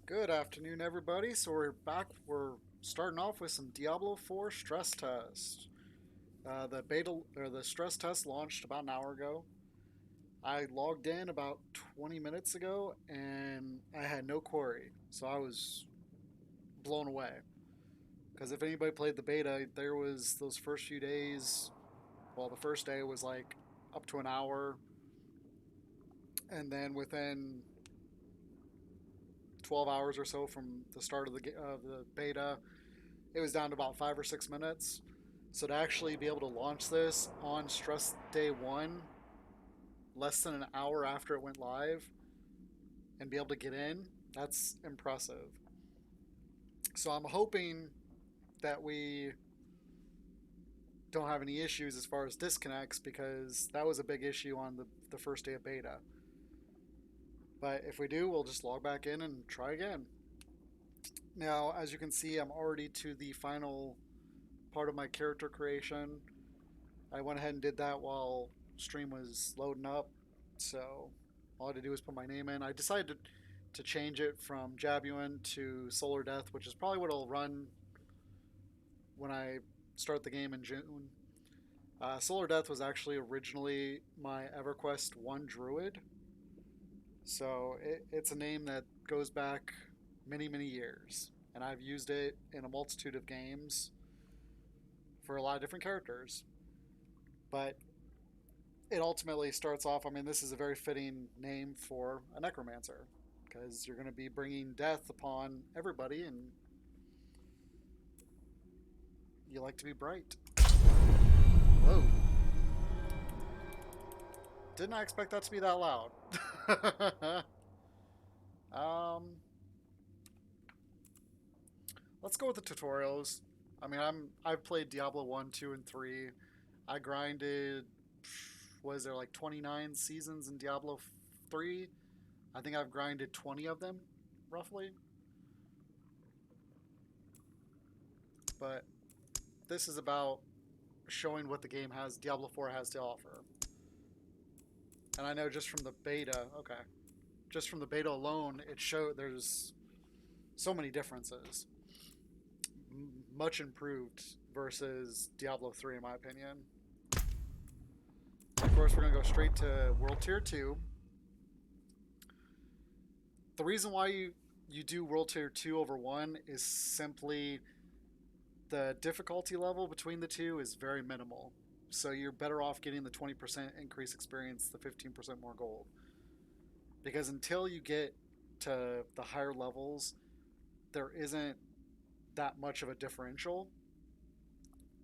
Good afternoon, everybody. So we're back. We're starting off with some Diablo 4 stress test. The beta or the stress test launched about an hour ago. I logged in about 20 minutes ago, and I had no query, so I was blown away. Because if anybody played the beta, there was those first few days. Well, the first day was like up to an hour, and then within 12 hours or so from the start of the beta, it was down to about 5 or 6 minutes. So to actually be able to launch this on stress day one, less than an hour after it went live, and be able to get in, that's impressive. So I'm hoping that we don't have any issues as far as disconnects because that was a big issue on the first day of beta. But if we do, we'll just log back in and try again. Now, as you can see, I'm already to the final part of my character creation. I went ahead and did that while stream was loading up. So all I had to do was put my name in. I decided to change it from Jabuin to Solar Death, which is probably what I'll run when I start the game in June. Solar Death was actually originally my EverQuest 1 Druid. So it's a name that goes back many, many years. And I've used it in a multitude of games for a lot of different characters. But it ultimately starts off. I mean, this is a very fitting name for a necromancer because you're going to be bringing death upon everybody, and you like to be bright. Whoa! Did not expect that to be that loud. um, let's go with the tutorials. I mean, I've played Diablo 1, 2, and 3. I grinded. Was there like 29 seasons in Diablo 3? I think I've grinded 20 of them, roughly. But this is about showing what the game has, Diablo 4 has to offer. And I know just from the beta, okay, just from the beta alone, it showed there's so many differences. Much improved versus Diablo 3, in my opinion. Of course, we're going to go straight to World Tier 2. The reason why you do World Tier 2 over 1 is simply the difficulty level between the two is very minimal. So you're better off getting the 20% increase experience, the 15% more gold. Because until you get to the higher levels, there isn't that much of a differential.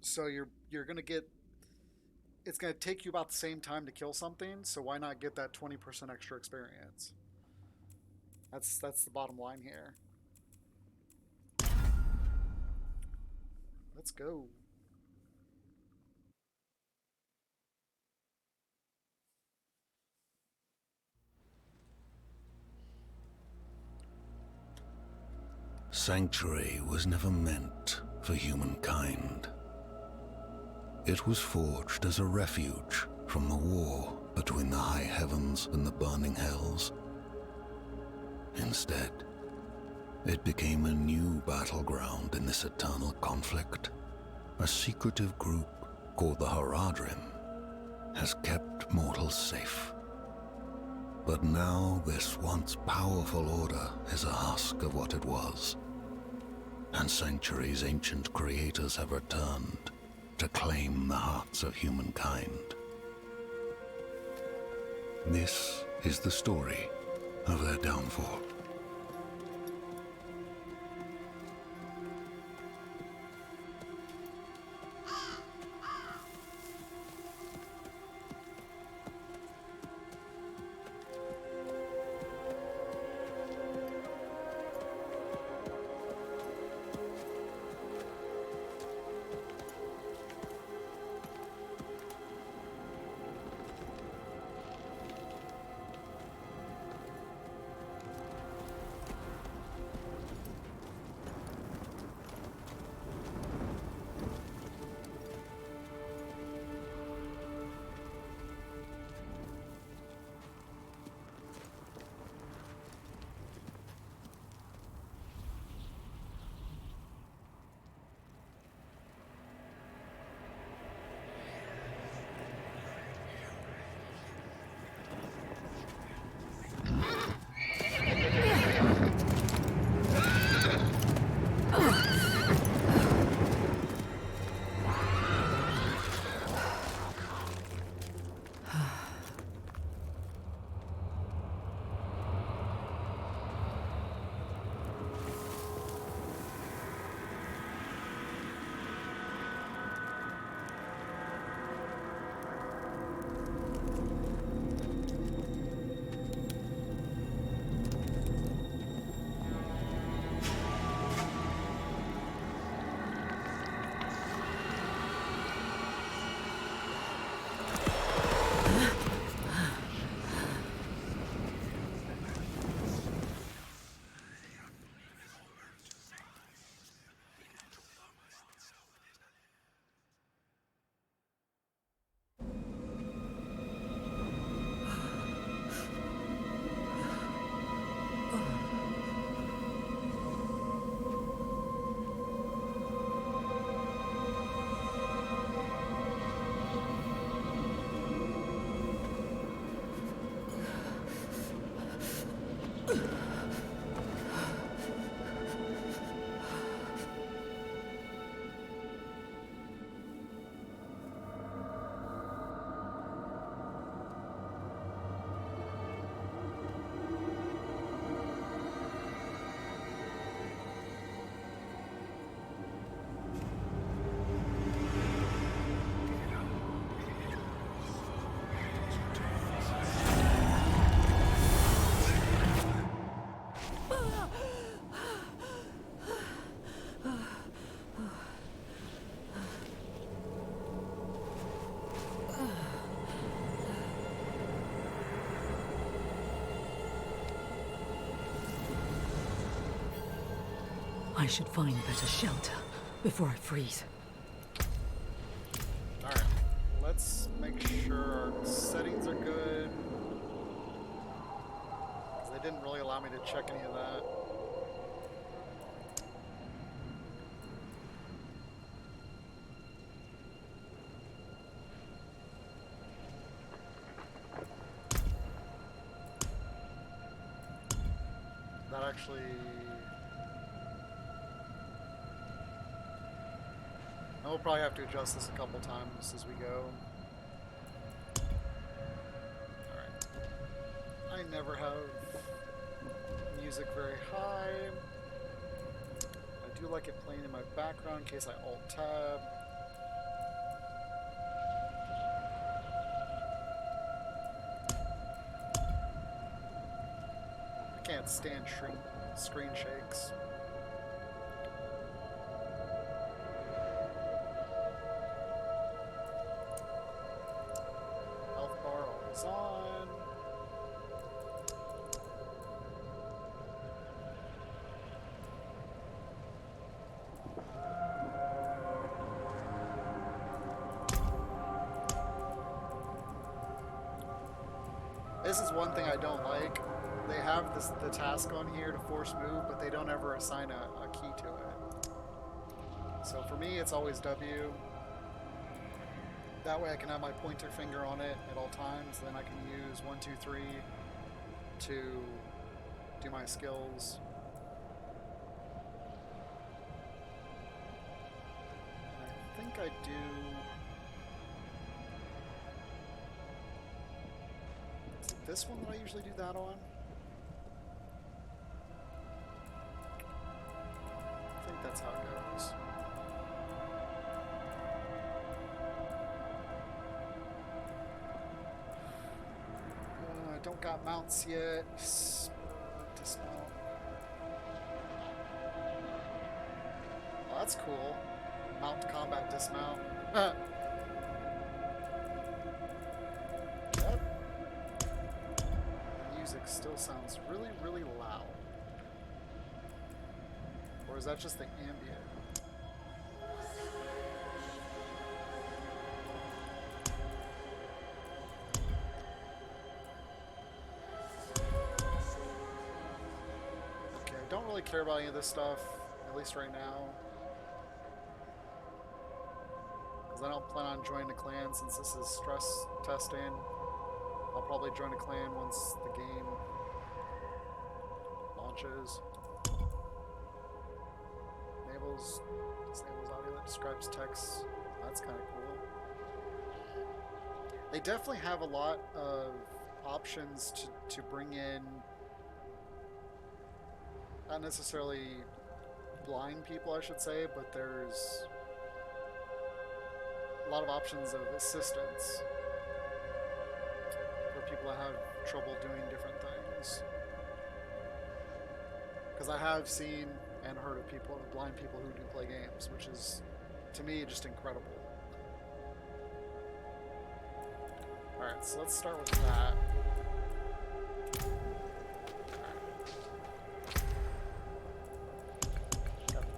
So you're going to get it's going to take you about the same time to kill something, so why not get that 20% extra experience? That's the bottom line here. Let's go. Sanctuary was never meant for humankind. It was forged as a refuge from the war between the high heavens and the burning hells. Instead, it became a new battleground in this eternal conflict. A secretive group called the Haradrim has kept mortals safe. But now this once powerful order is a husk of what it was, and Sanctuary's ancient creators have returned to claim the hearts of humankind. This is the story of their downfall. I should find better shelter before I freeze. Alright, let's make sure our settings are good. Because they didn't really allow me to check any of that. That actually... We'll probably have to adjust this a couple times as we go. Alright. I never have music very high. I do like it playing in my background in case I alt-tab. I can't stand screen shakes. On. This is one thing I don't like. They have the task on here to force move, but they don't ever assign a key to it. So for me, it's always W. That way I can have my pointer finger on it at all times, then I can use 1, 2, 3 to do my skills. And I think I do... Is it this one that I usually do that on? I think that's how it goes. Don't got mounts yet. Dismount. Oh, that's cool. Mount to combat dismount. Yep. The music still sounds really, really loud. Or is that just the ambient? Don't really care about any of this stuff, at least right now. Because I don't plan on joining a clan since this is stress testing. I'll probably join a clan once the game launches. Disables audio that describes text. That's kind of cool. They definitely have a lot of options to bring in not necessarily blind people, I should say, but there's a lot of options of assistance for people that have trouble doing different things. Because I have seen and heard of people, blind people who do play games, which is, to me, just incredible. Alright, so let's start with that.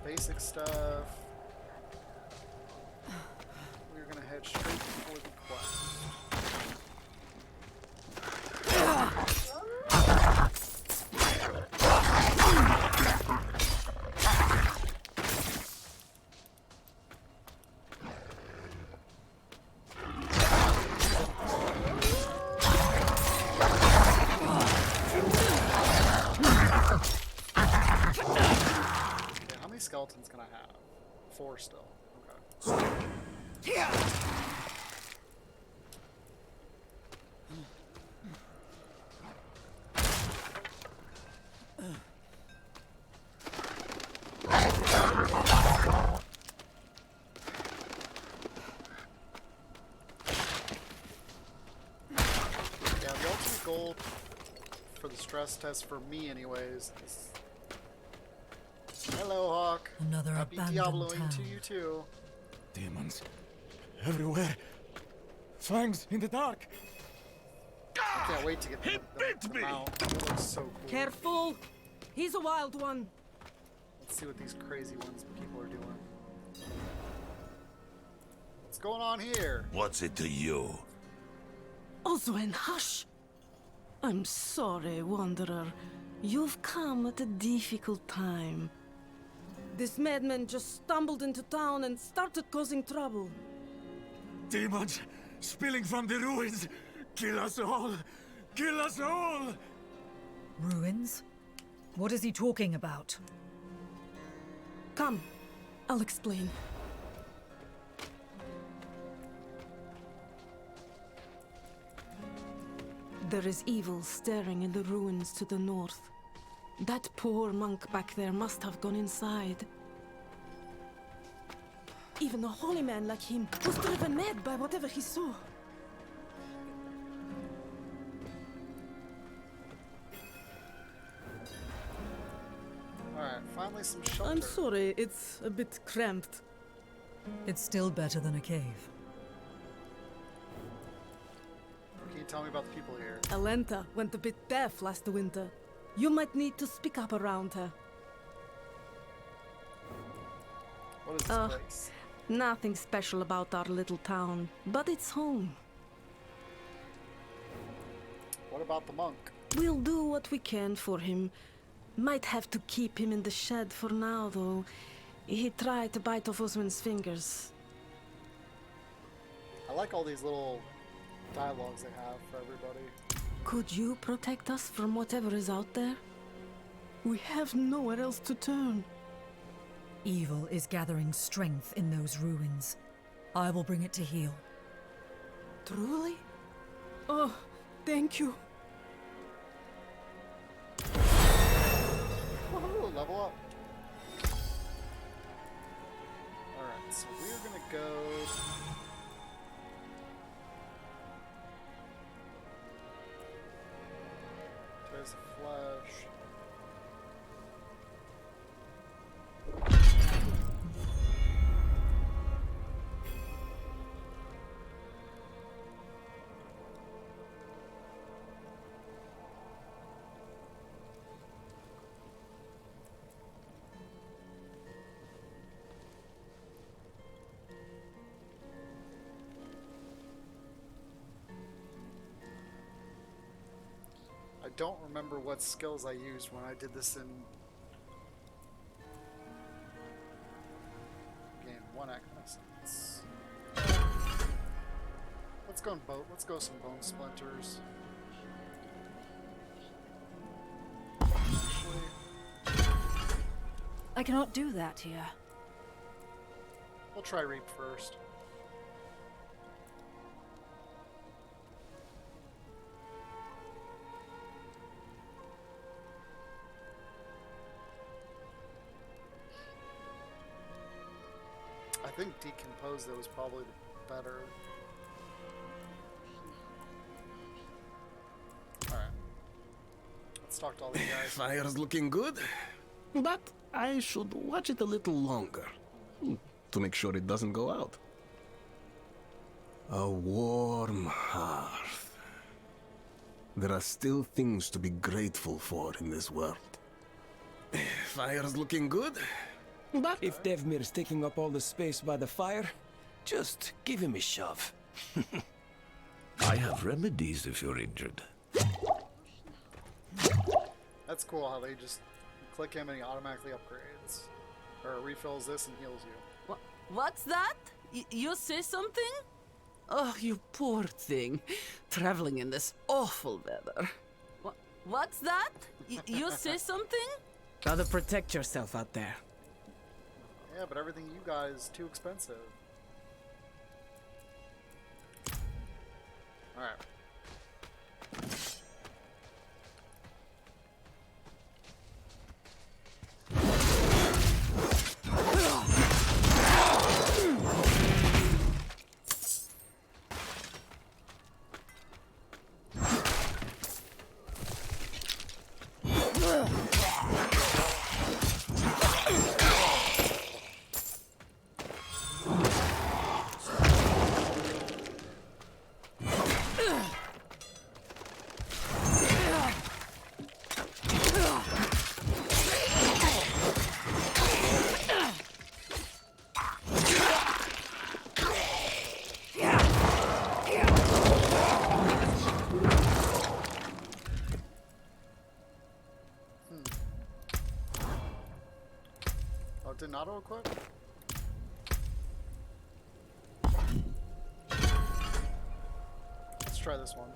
Basic stuff. We're gonna head straight for the quest. Skeletons can I have? 4 still. Okay. Yeah, the ultimate goal for the stress test for me anyways is... Hello, Hawk. Another Happy Diabloing to you too. Demons everywhere. Fangs in the dark. I can't wait to get the mount. It looks so cool. Careful! He's a wild one. Let's see what these crazy ones people are doing. What's going on here? What's it to you? Oswen, hush! I'm sorry, Wanderer. You've come at a difficult time. This madman just stumbled into town and started causing trouble. Demons spilling from the ruins. Kill us all! Kill us all! Ruins? What is he talking about? Come, I'll explain. There is evil staring in the ruins to the north. That poor monk back there must have gone inside. Even a holy man like him was driven mad by whatever he saw. Alright, finally some shelter. I'm sorry, it's a bit cramped. It's still better than a cave. Can you tell me about the people here? Alenta went a bit deaf last winter. You might need to speak up around her. What is this place? Nothing special about our little town, but it's home. What about the monk? We'll do what we can for him. Might have to keep him in the shed for now, though. He tried to bite off Osman's fingers. I like all these little dialogues they have for everybody. Could you protect us from whatever is out there? We have nowhere else to turn. Evil is gathering strength in those ruins. I will bring it to heal. Truly? Oh, thank you. Woohoo, level up. Alright, so we're gonna go. There's the flesh. I don't remember what skills I used when I did this in game 1 essence. Let's go and boat. Let's go some bone splinters. Actually, I cannot do that here. we'll try reap first. I think decompose though is probably the better. Alright. Let's talk to all these guys. Fire's looking good, but I should watch it a little longer to make sure it doesn't go out. A warm hearth. There are still things to be grateful for in this world. Fire's looking good, but If Devmir's taking up all the space by the fire, just give him a shove. I have remedies if you're injured. That's cool how they just click him and he automatically upgrades. Or refills this and heals you. What's that? You say something? Oh, you poor thing. Traveling in this awful weather. What's that? You say something? Gotta protect yourself out there. Yeah, but everything you got is too expensive. Alright. didn't auto-equip? Let's try this one.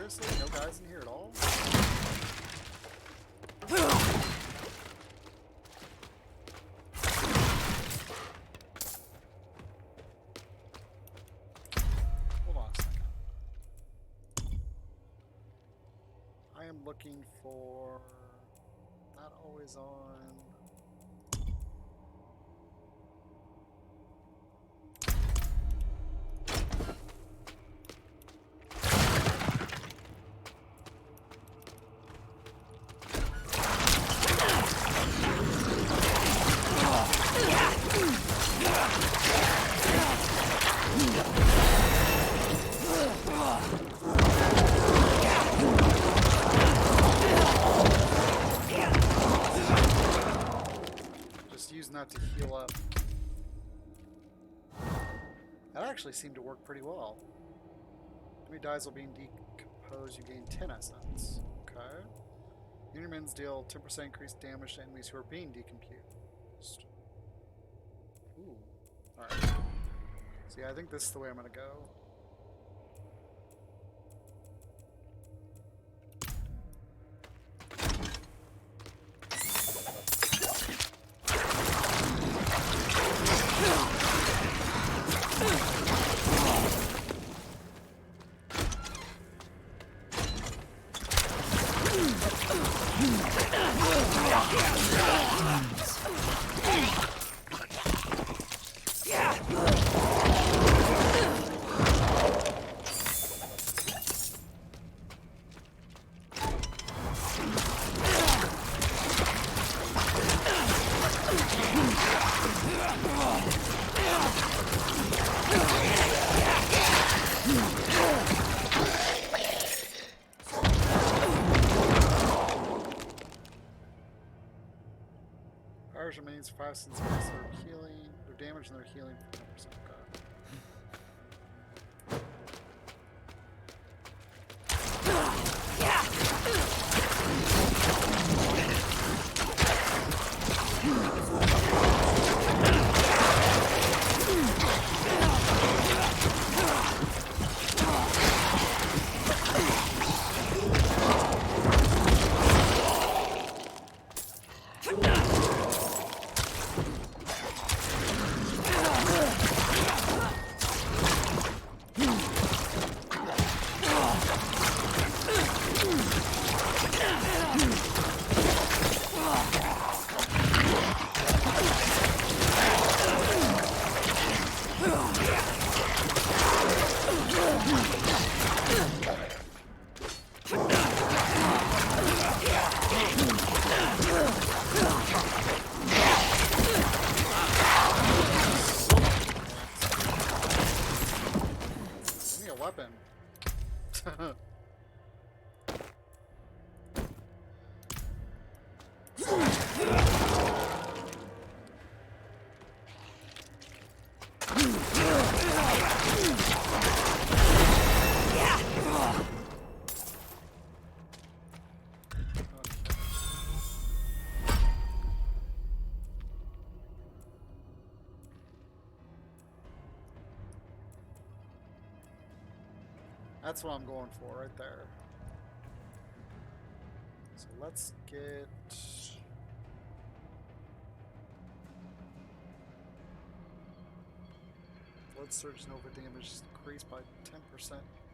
Seriously? No guys in here at all? Hold on a second. I am looking for... Not always on... Not to heal up. That actually seemed to work pretty well. Enemy dies while being decomposed, you gain 10 essence. Okay. Unimins deal 10% increased damage to enemies who are being decomposed. Ooh. Alright. So yeah, I think this is the way I'm gonna go. Fires remains 5 cents their healing, their damage and their healing for 10%. Weapon. That's what I'm going for right there. So let's get... Blood Surge Nova damage is increased by 10%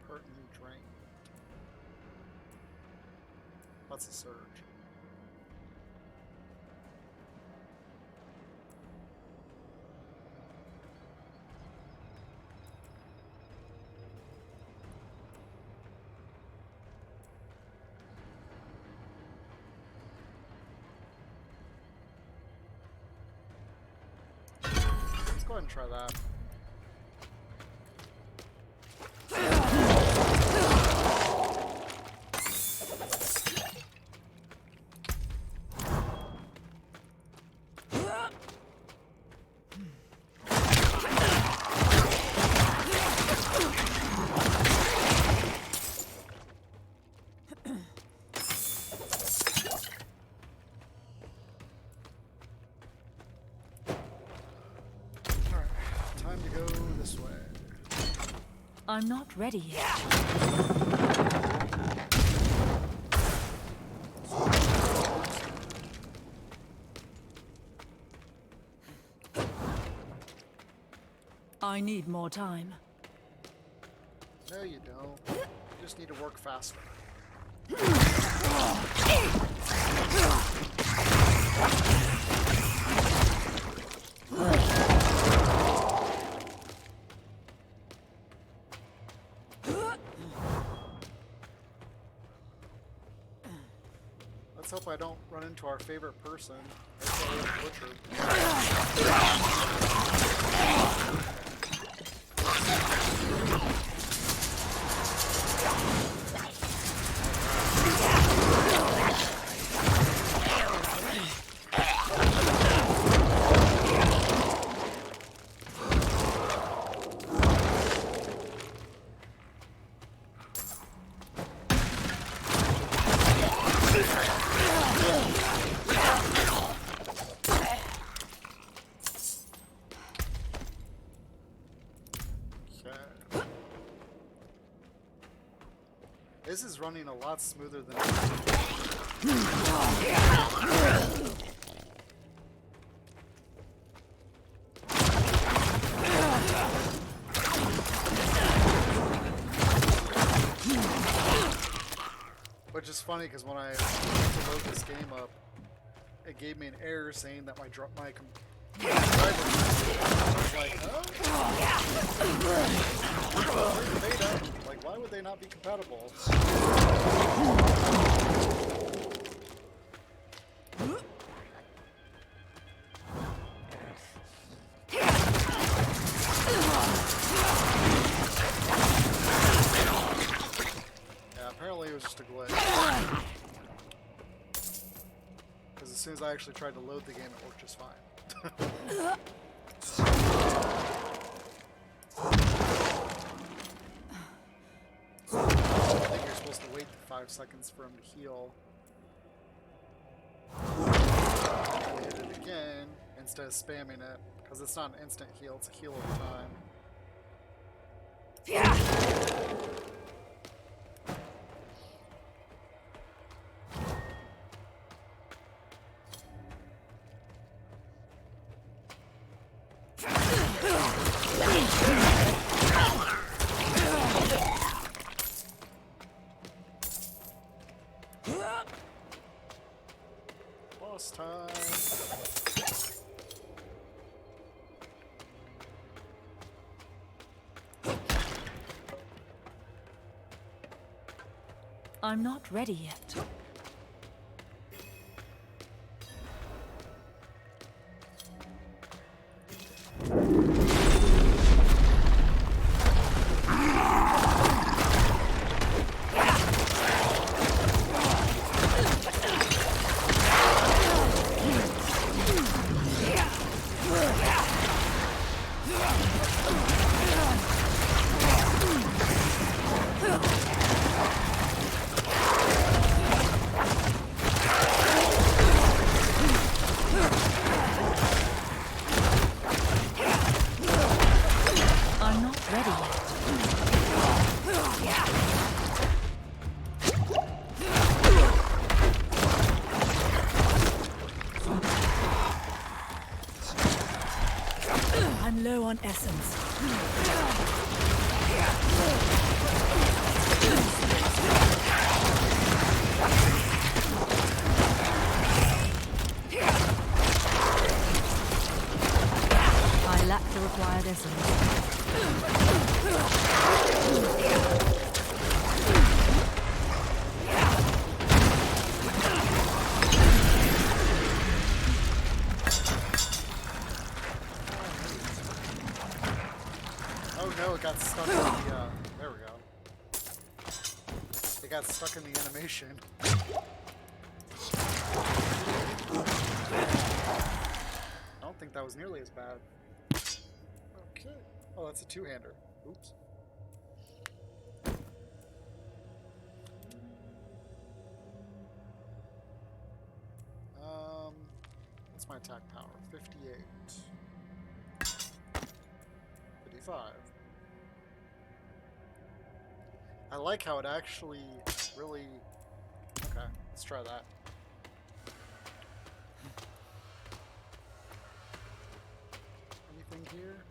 per enemy drain. What's the surge? Let's go ahead and try that. I'm not ready yet. I need more time. No, you don't. You just need to work faster. Let's hope I don't run into our favorite person. Butcher. This is running a lot smoother than which is funny because when I went to load this game up, it gave me an error saying that my driver was like, beta. Like, why would they not be compatible? Yeah, apparently it was just a glitch. Because as soon as I actually tried to load the game, it worked just fine. I think you're supposed to wait 5 seconds for him to heal. And hit it again instead of spamming it, because it's not an instant heal, it's a heal over time. Boss time. I'm not ready yet. I'm low on essence. I lack the required essence. No, it got stuck in the, there we go. It got stuck in the animation. I don't think that was nearly as bad. Okay. Oh, that's a two-hander. Oops. What's my attack power? 58. 55. I like how it actually really... Okay, let's try that. Anything here?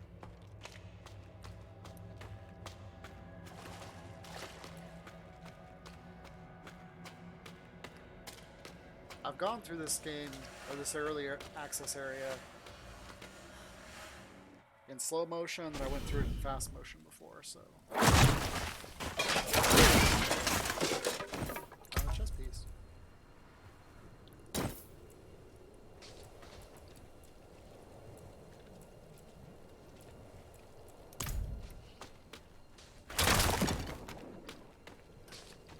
I've gone through this game, or this earlier access area, in slow motion, and I went through it in fast motion before, so... Chess piece.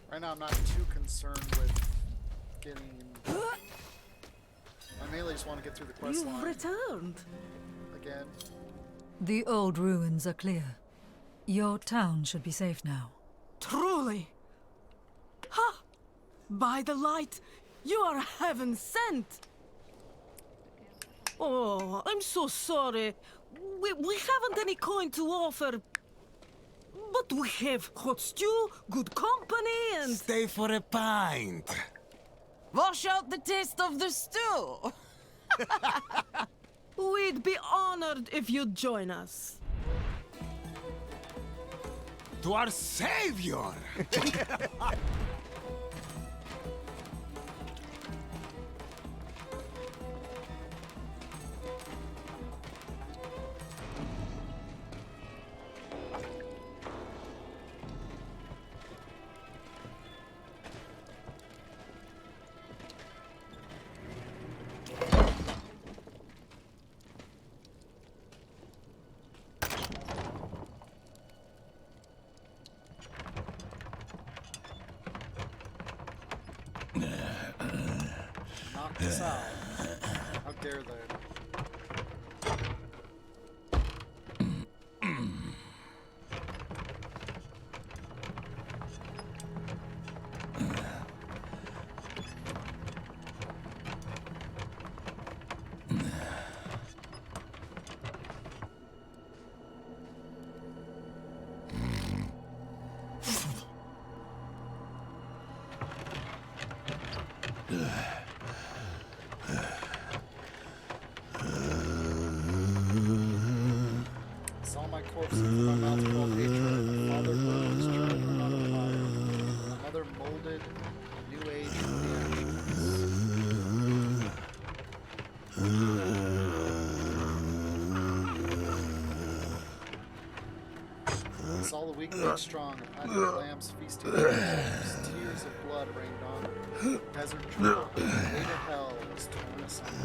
Right now I'm not too concerned with getting... I mainly just want to get through the quest line. You've returned. Again. The old ruins are clear. Your town should be safe now. Truly. Ha! By the light, you are heaven sent. Oh, I'm so sorry. We haven't any coin to offer. But we have hot stew, good company, and... Stay for a pint. Wash out the taste of the stew. We'd be honored if you'd join us. To our savior! Knock this out. How dare they? Saw my corpse in my mouth full of hatred. My father burned his children on fire. My mother molded a new age from the ashes. I saw the weak made strong, a pack of lambs feasting on themselves. Tears of blood rained on them. Desert trail, the way to hell was torn asunder.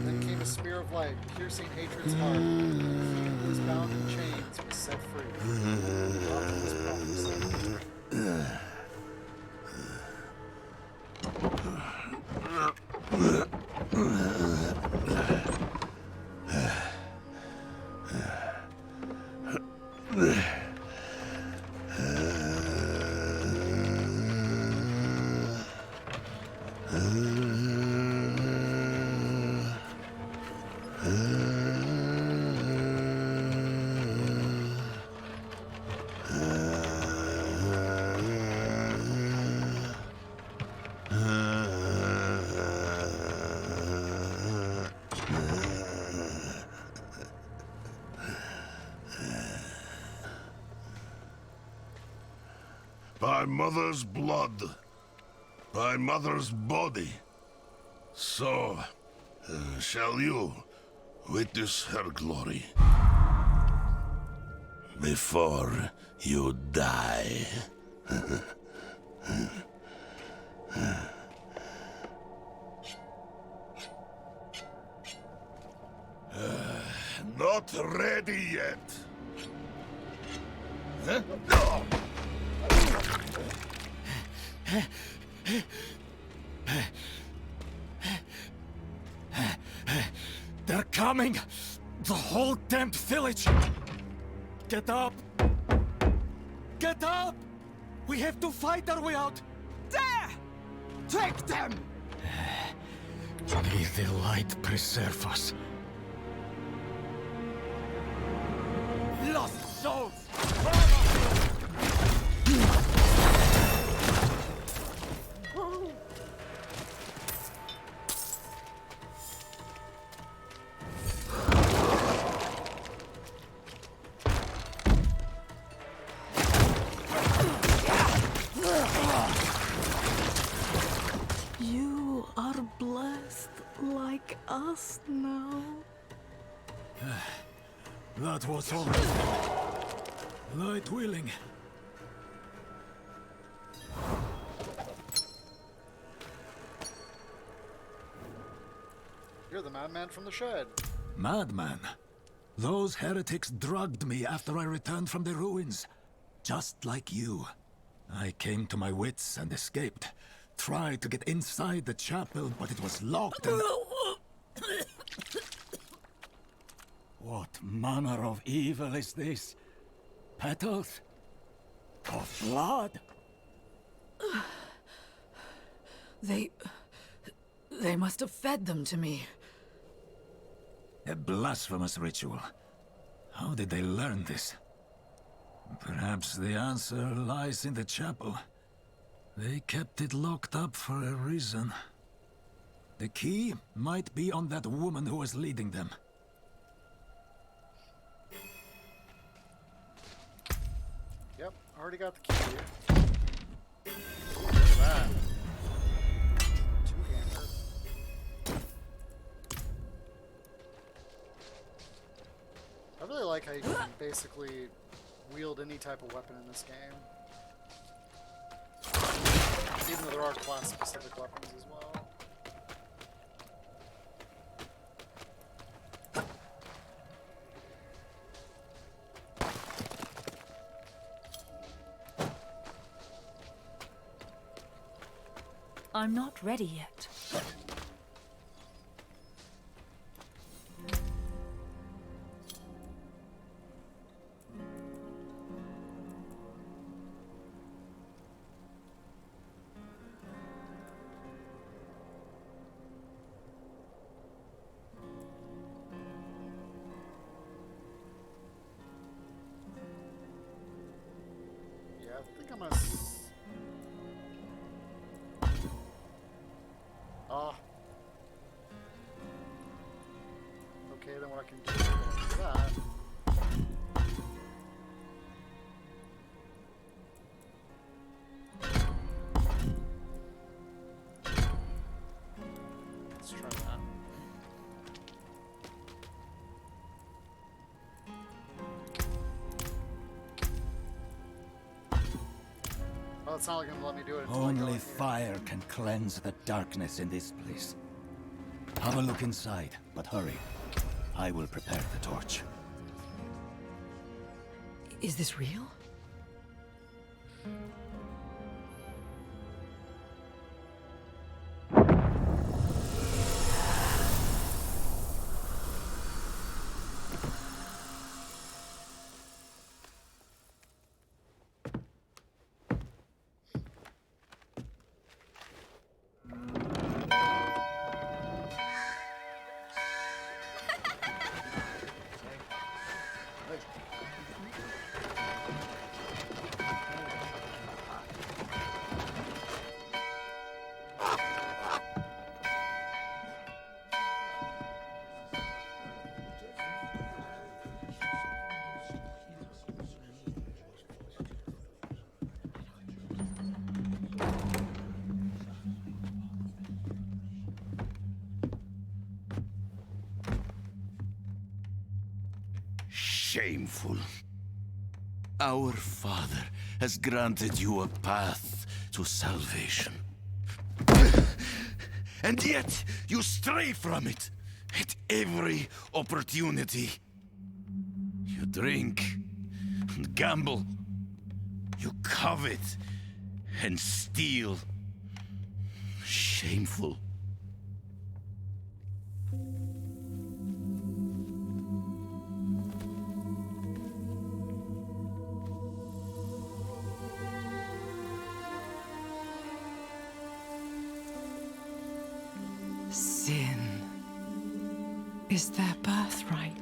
Then came a spear of light, piercing hatred's heart. He who was bound in chains was set free. Prophet was prophesied. By mother's blood, by mother's body, so shall you witness her glory before you die. Not ready yet. Huh? No! They're coming! The whole damned village! Get up! Get up! We have to fight our way out! There! Take them! May the light preserve us. souls! You are blessed like us now. That was all. Light willing. You're the madman from the shed. Madman. Those heretics drugged me after I returned from the ruins. Just like you. I came to my wits and escaped. Tried to get inside the chapel, but it was locked and... What manner of evil is this? Petals? Of blood? They must have fed them to me. A blasphemous ritual. How did they learn this? Perhaps the answer lies in the chapel. They kept it locked up for a reason. The key might be on that woman who was leading them. Yep, already got the key. Look at that. Two-hander. I really like how you can basically wield any type of weapon in this game. Even though there are class-specific weapons as well. I'm not ready yet. Yeah, I think I'm gonna... Ah. Okay, then what I can do is that. Let's try that. Well, it's not like gonna let me do it until I go in Only here. fire can cleanse the darkness in this place. Have a look inside, but hurry. I will prepare the torch. Is this real? Shameful. Our Father has granted you a path to salvation. And yet, you stray from it at every opportunity. You drink and gamble. You covet and steal. Shameful. Sin is their birthright.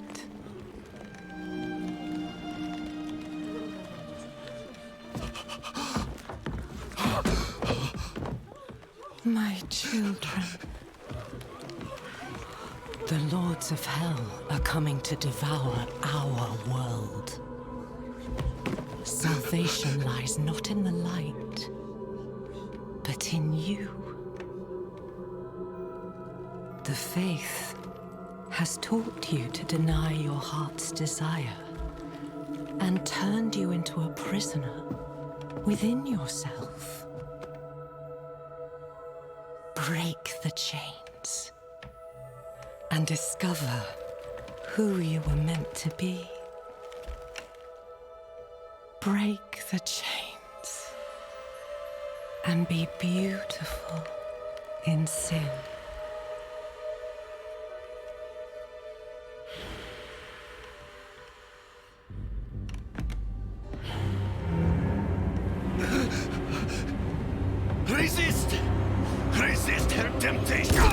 My children. The lords of hell are coming to devour our world. Salvation lies not in the light, but in you. The faith has taught you to deny your heart's desire and turned you into a prisoner within yourself. Break the chains and discover who you were meant to be. Break the chains and be beautiful in sin. Resist! Resist her temptation!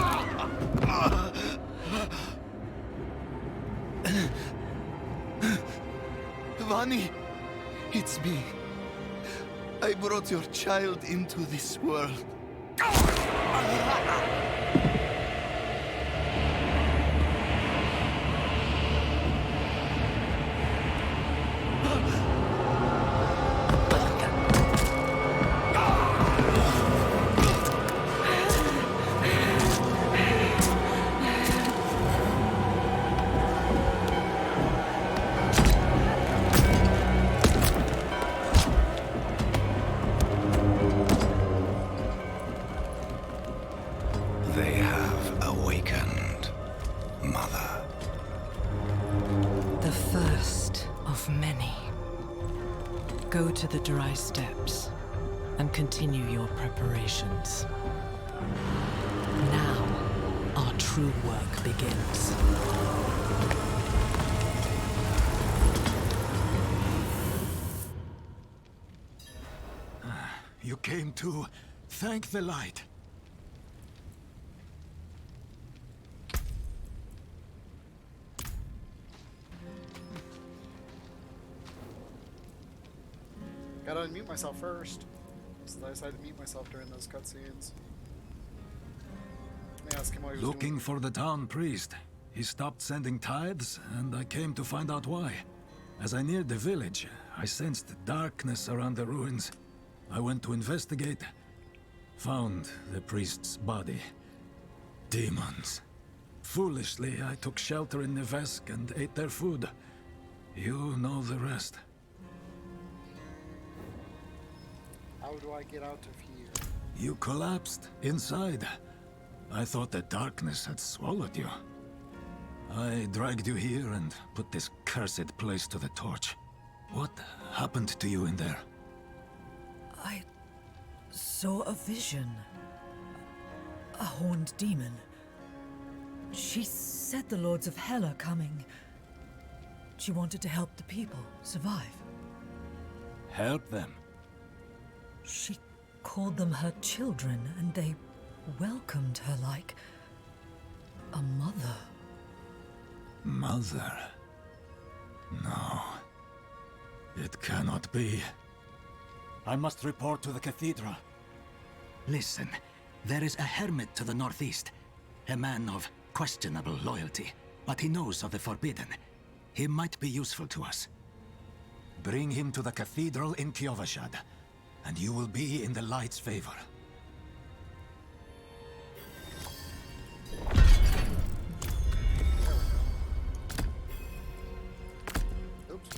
Vani, it's me. I brought your child into this world. They have awakened, Mother. The first of many. Go to the dry steppes and continue your preparations. Now, our true work begins. You came to thank the light. Gotta unmute myself first. Since I decided to mute myself during those cutscenes. Let me ask him what he was Looking doing. for the town priest. He stopped sending tithes, and I came to find out why. As I neared the village, I sensed darkness around the ruins. I went to investigate. Found the priest's body. Demons. Foolishly, I took shelter in Nevesk and ate their food. You know the rest. How do I get out of here? You collapsed inside. I thought the darkness had swallowed you. I dragged you here and put this cursed place to the torch. What happened to you in there? I saw a vision. A horned demon. She said the lords of hell are coming. She wanted to help the people survive. Help them. She called them her children, and they welcomed her like a mother. Mother? No. It cannot be. I must report to the cathedral. Listen, there is a hermit to the northeast. A man of questionable loyalty, but he knows of the forbidden. He might be useful to us. Bring him to the cathedral in Kiovashad, and you will be in the light's favor. Oops.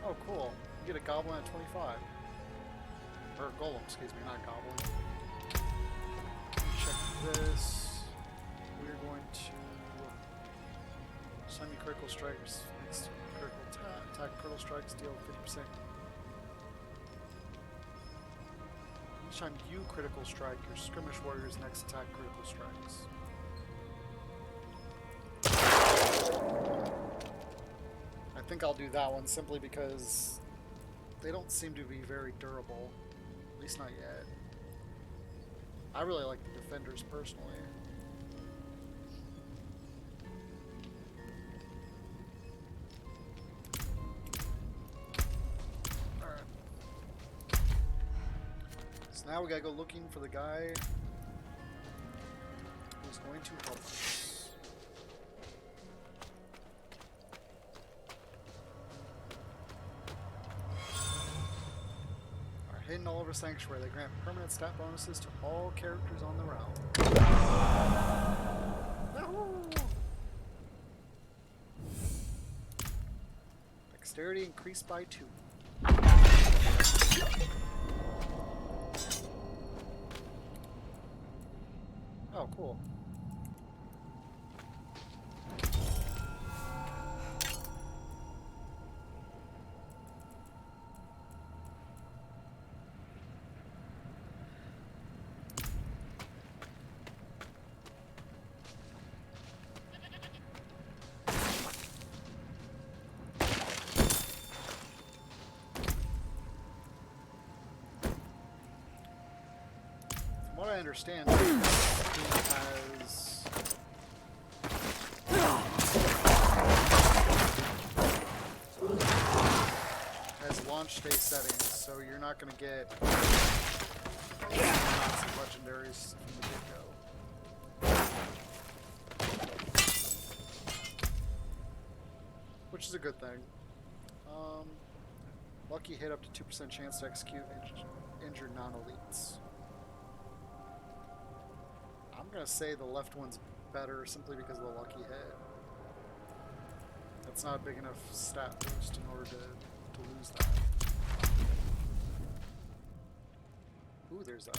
Oh, cool. You get a goblin at 25. Or golem, excuse me, not goblin. Check this. We're going to semi critical strikes. Next critical attack critical strikes deal 50%. Each time you critical strike, your skirmish warrior's next attack critical strikes. I think I'll do that one simply because they don't seem to be very durable. At least not yet. I really like the defenders personally. So now we gotta go looking for the guy who's going to help us. Alright, hidden all over Sanctuary. They grant permanent stat bonuses to all characters on the realm. No! Dexterity increased by 2. Oh, cool. From what I understand, has launch day settings, so you're not going to get lots of legendaries from the get-go. Which is a good thing. Lucky hit up to 2% chance to execute injured non-elites. I'm going to say the left one's better simply because of the lucky hit. That's not a big enough stat boost in order to lose that. Ooh, there's a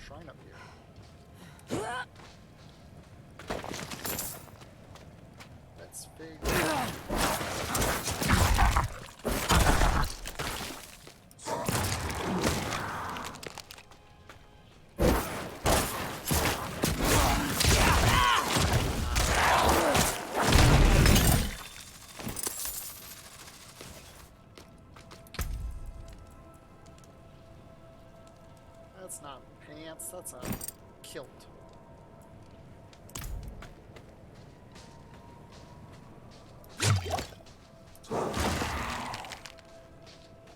shrine up here. That's big. That's not pants, that's a kilt.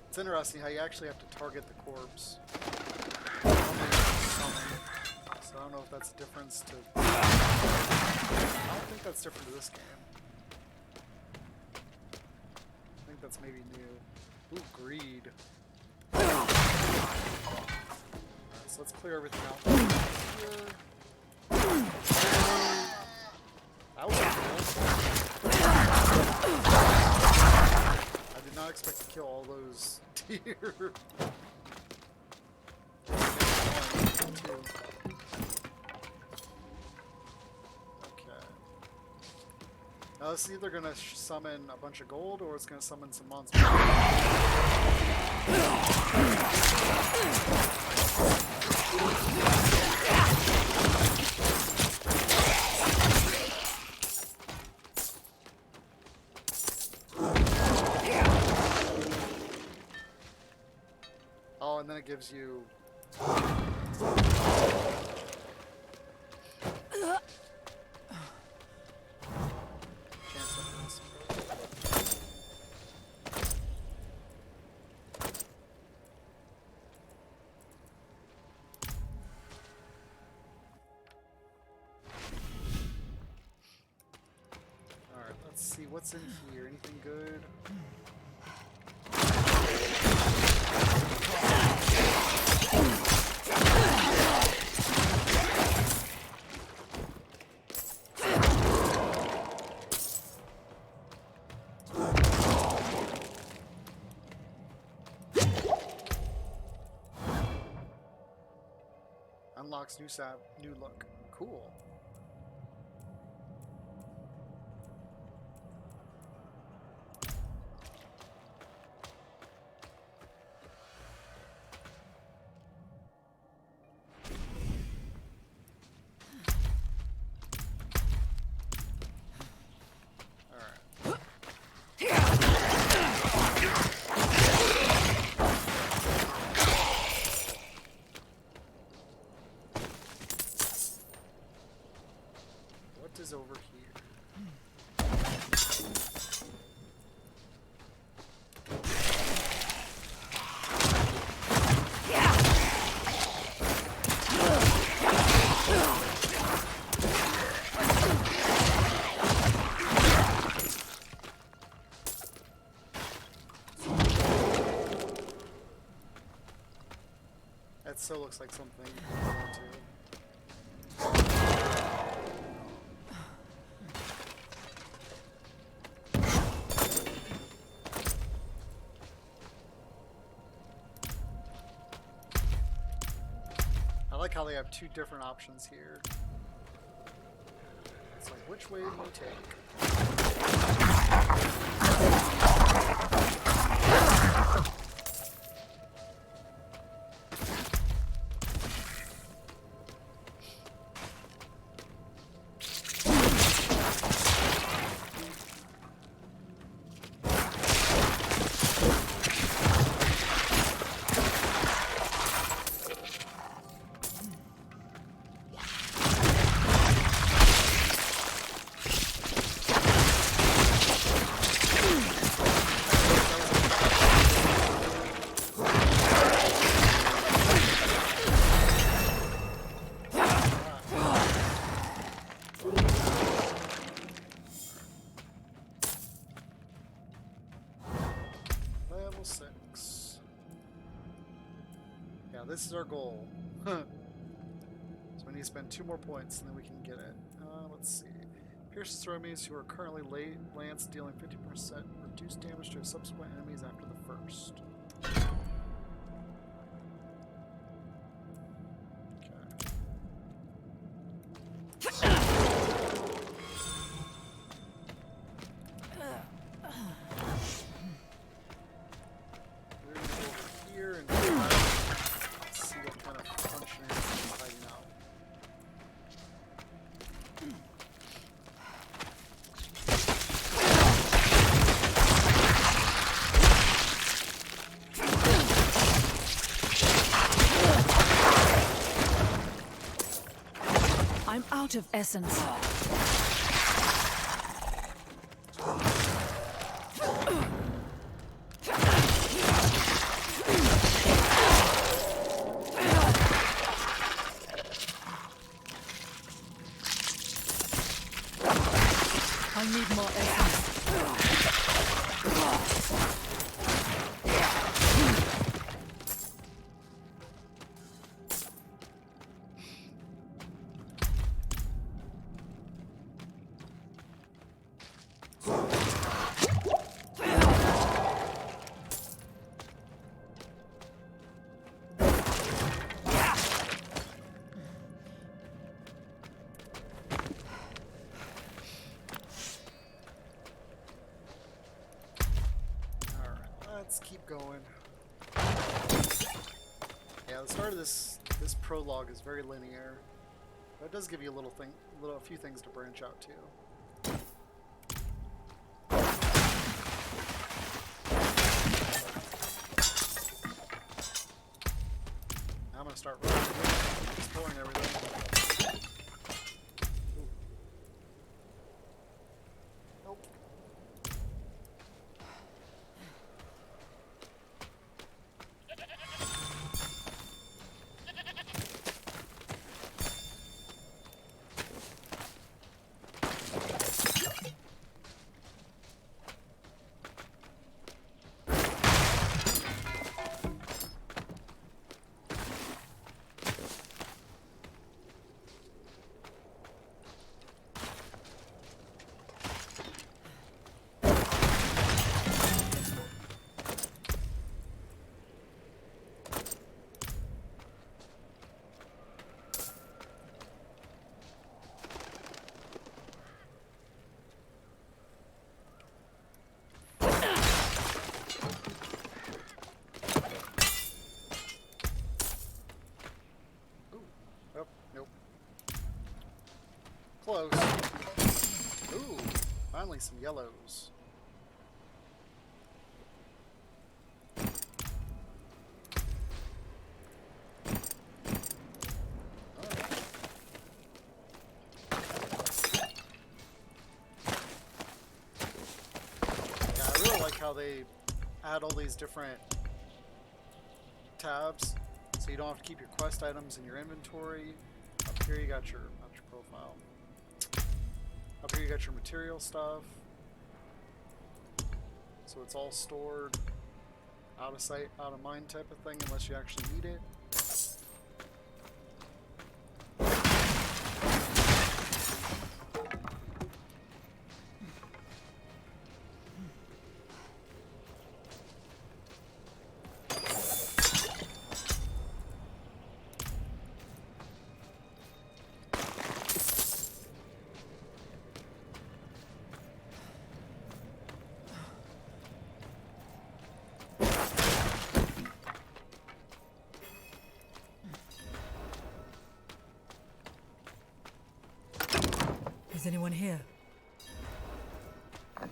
It's interesting how you actually have to target the corpse. So I don't know if that's a difference to... I don't think that's different to this game. I think that's maybe new. Ooh, greed. So let's clear everything out here. That was cool. I did not expect to kill all those deer. Okay. Now this is either going to summon a bunch of gold or it's going to summon some monsters. Oh, and then it gives you... Alright, let's see what's in here. Anything good? Unlocks new look. Cool. That still looks like something you can go into. I like how they have two different options here. It's like, which way do you take? Level 6. Yeah, this is our goal. So we need to spend 2 more points and then we can get it. Let's see. Pierces through enemies who are currently lance, dealing 50% reduced damage to subsequent enemies after the first. I'm out of essence. I need more essence. Let's keep going. Yeah, the start of this prologue is very linear, but it does give you a few things to branch out to. Now I'm gonna start exploring everything. Nope. Close. Ooh, finally some yellows. Yeah, I really like how they add all these different tabs, so you don't have to keep your quest items in your inventory. Up here you got your profile. Up here you got your material stuff. So it's all stored out of sight, out of mind type of thing unless you actually need it. Is anyone here? A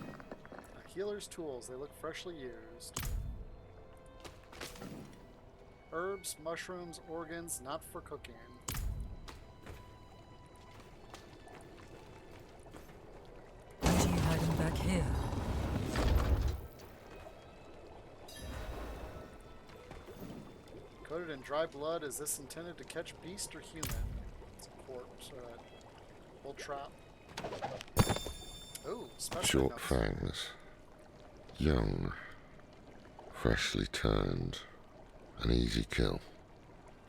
healer's tools. They look freshly used. Herbs, mushrooms, organs, not for cooking. What are you hiding back here? Coated in dry blood, is this intended to catch beast or human? It's a corpse, old trap. Ooh, special Short notes. fangs. Young. Freshly turned. An easy kill.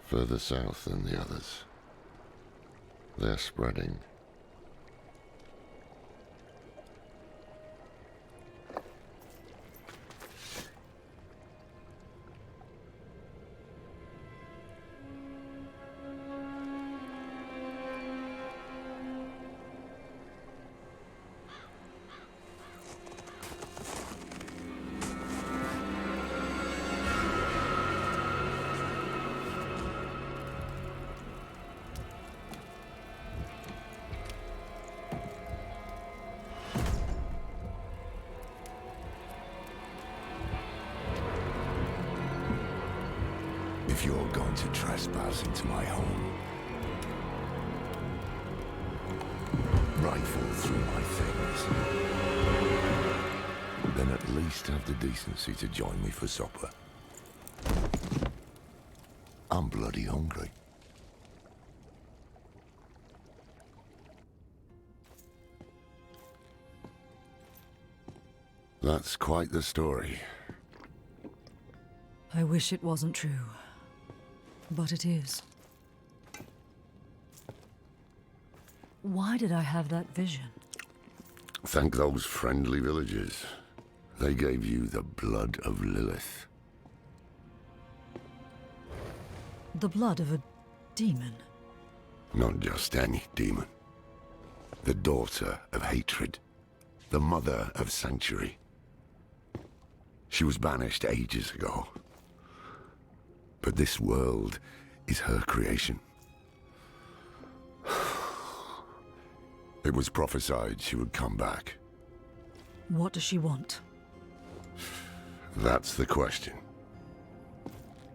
Further south than the others. They're spreading. If you're going to trespass into my home, rifle through my things, then at least have the decency to join me for supper. I'm bloody hungry. That's quite the story. I wish it wasn't true. But it is. Why did I have that vision? Thank those friendly villagers. They gave you the blood of Lilith. The blood of a demon. Not just any demon. The daughter of hatred. The mother of sanctuary. She was banished ages ago. But this world is her creation. It was prophesied she would come back. What does she want? That's the question.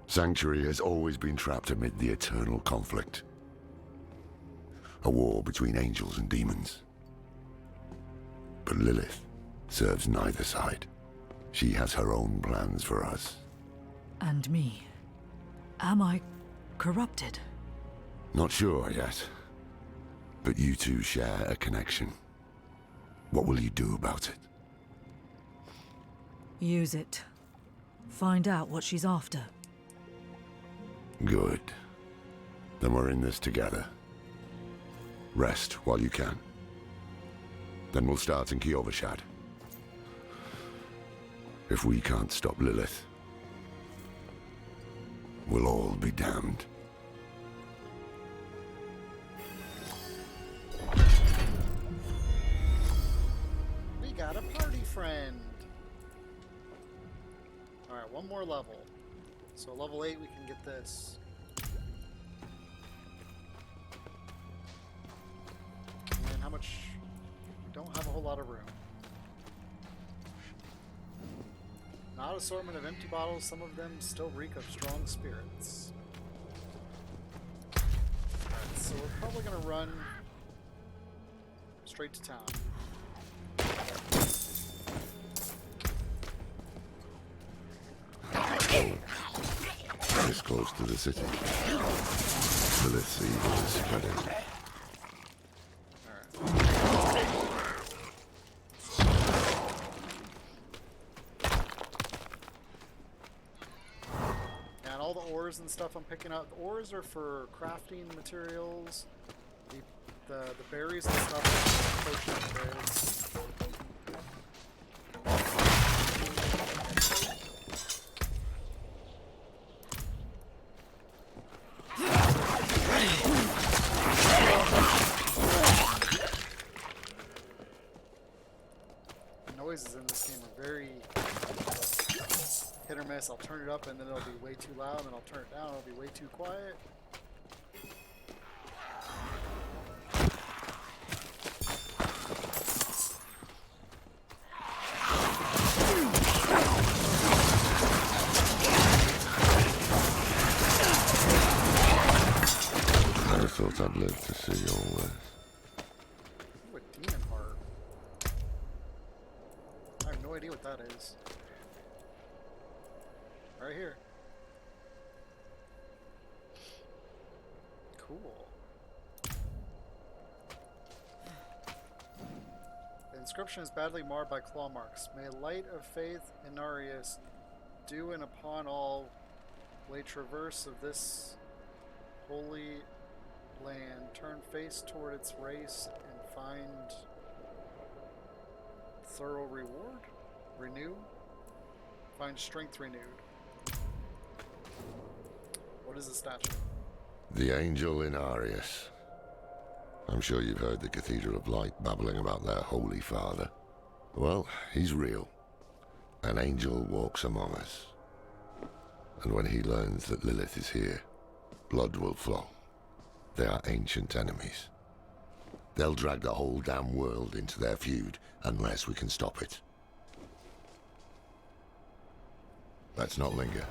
Sanctuary has always been trapped amid the eternal conflict. A war between angels and demons. But Lilith serves neither side. She has her own plans for us. And me. Am I corrupted? Not sure yet. But you two share a connection. What will you do about it? Use it. Find out what she's after. Good. Then we're in this together. Rest while you can. Then we'll start in Kiovashad. If we can't stop Lilith, we'll all be damned. We got a party friend. Alright, one more level. So level 8 we can get this. And how much? We don't have a whole lot of room. An odd assortment of empty bottles, some of them still reek of strong spirits. Alright, so we're probably going to run straight to town. This close to the city. Lilith's evil is spreading. And all the ores and stuff I'm picking up, the ores are for crafting materials. The berries and stuff are potion berries. Noises in this game are very hit or miss. I'll turn it up and then it'll be way too loud, and I'll turn it down, it'll be way too quiet. I'd live to see all this. Ooh, a demon heart. I have no idea what that is. Right here. Cool. The inscription is badly marred by claw marks. May light of faith, Inarius, do and upon all lay traverse of this holy land, turn face toward its race and find thorough reward? Renew? Find strength renewed. What is the statue? The angel Inarius. I'm sure you've heard the Cathedral of Light babbling about their Holy Father. Well, he's real. An angel walks among us. And when he learns that Lilith is here, blood will flow. They are ancient enemies. They'll drag the whole damn world into their feud unless we can stop it. Let's not linger.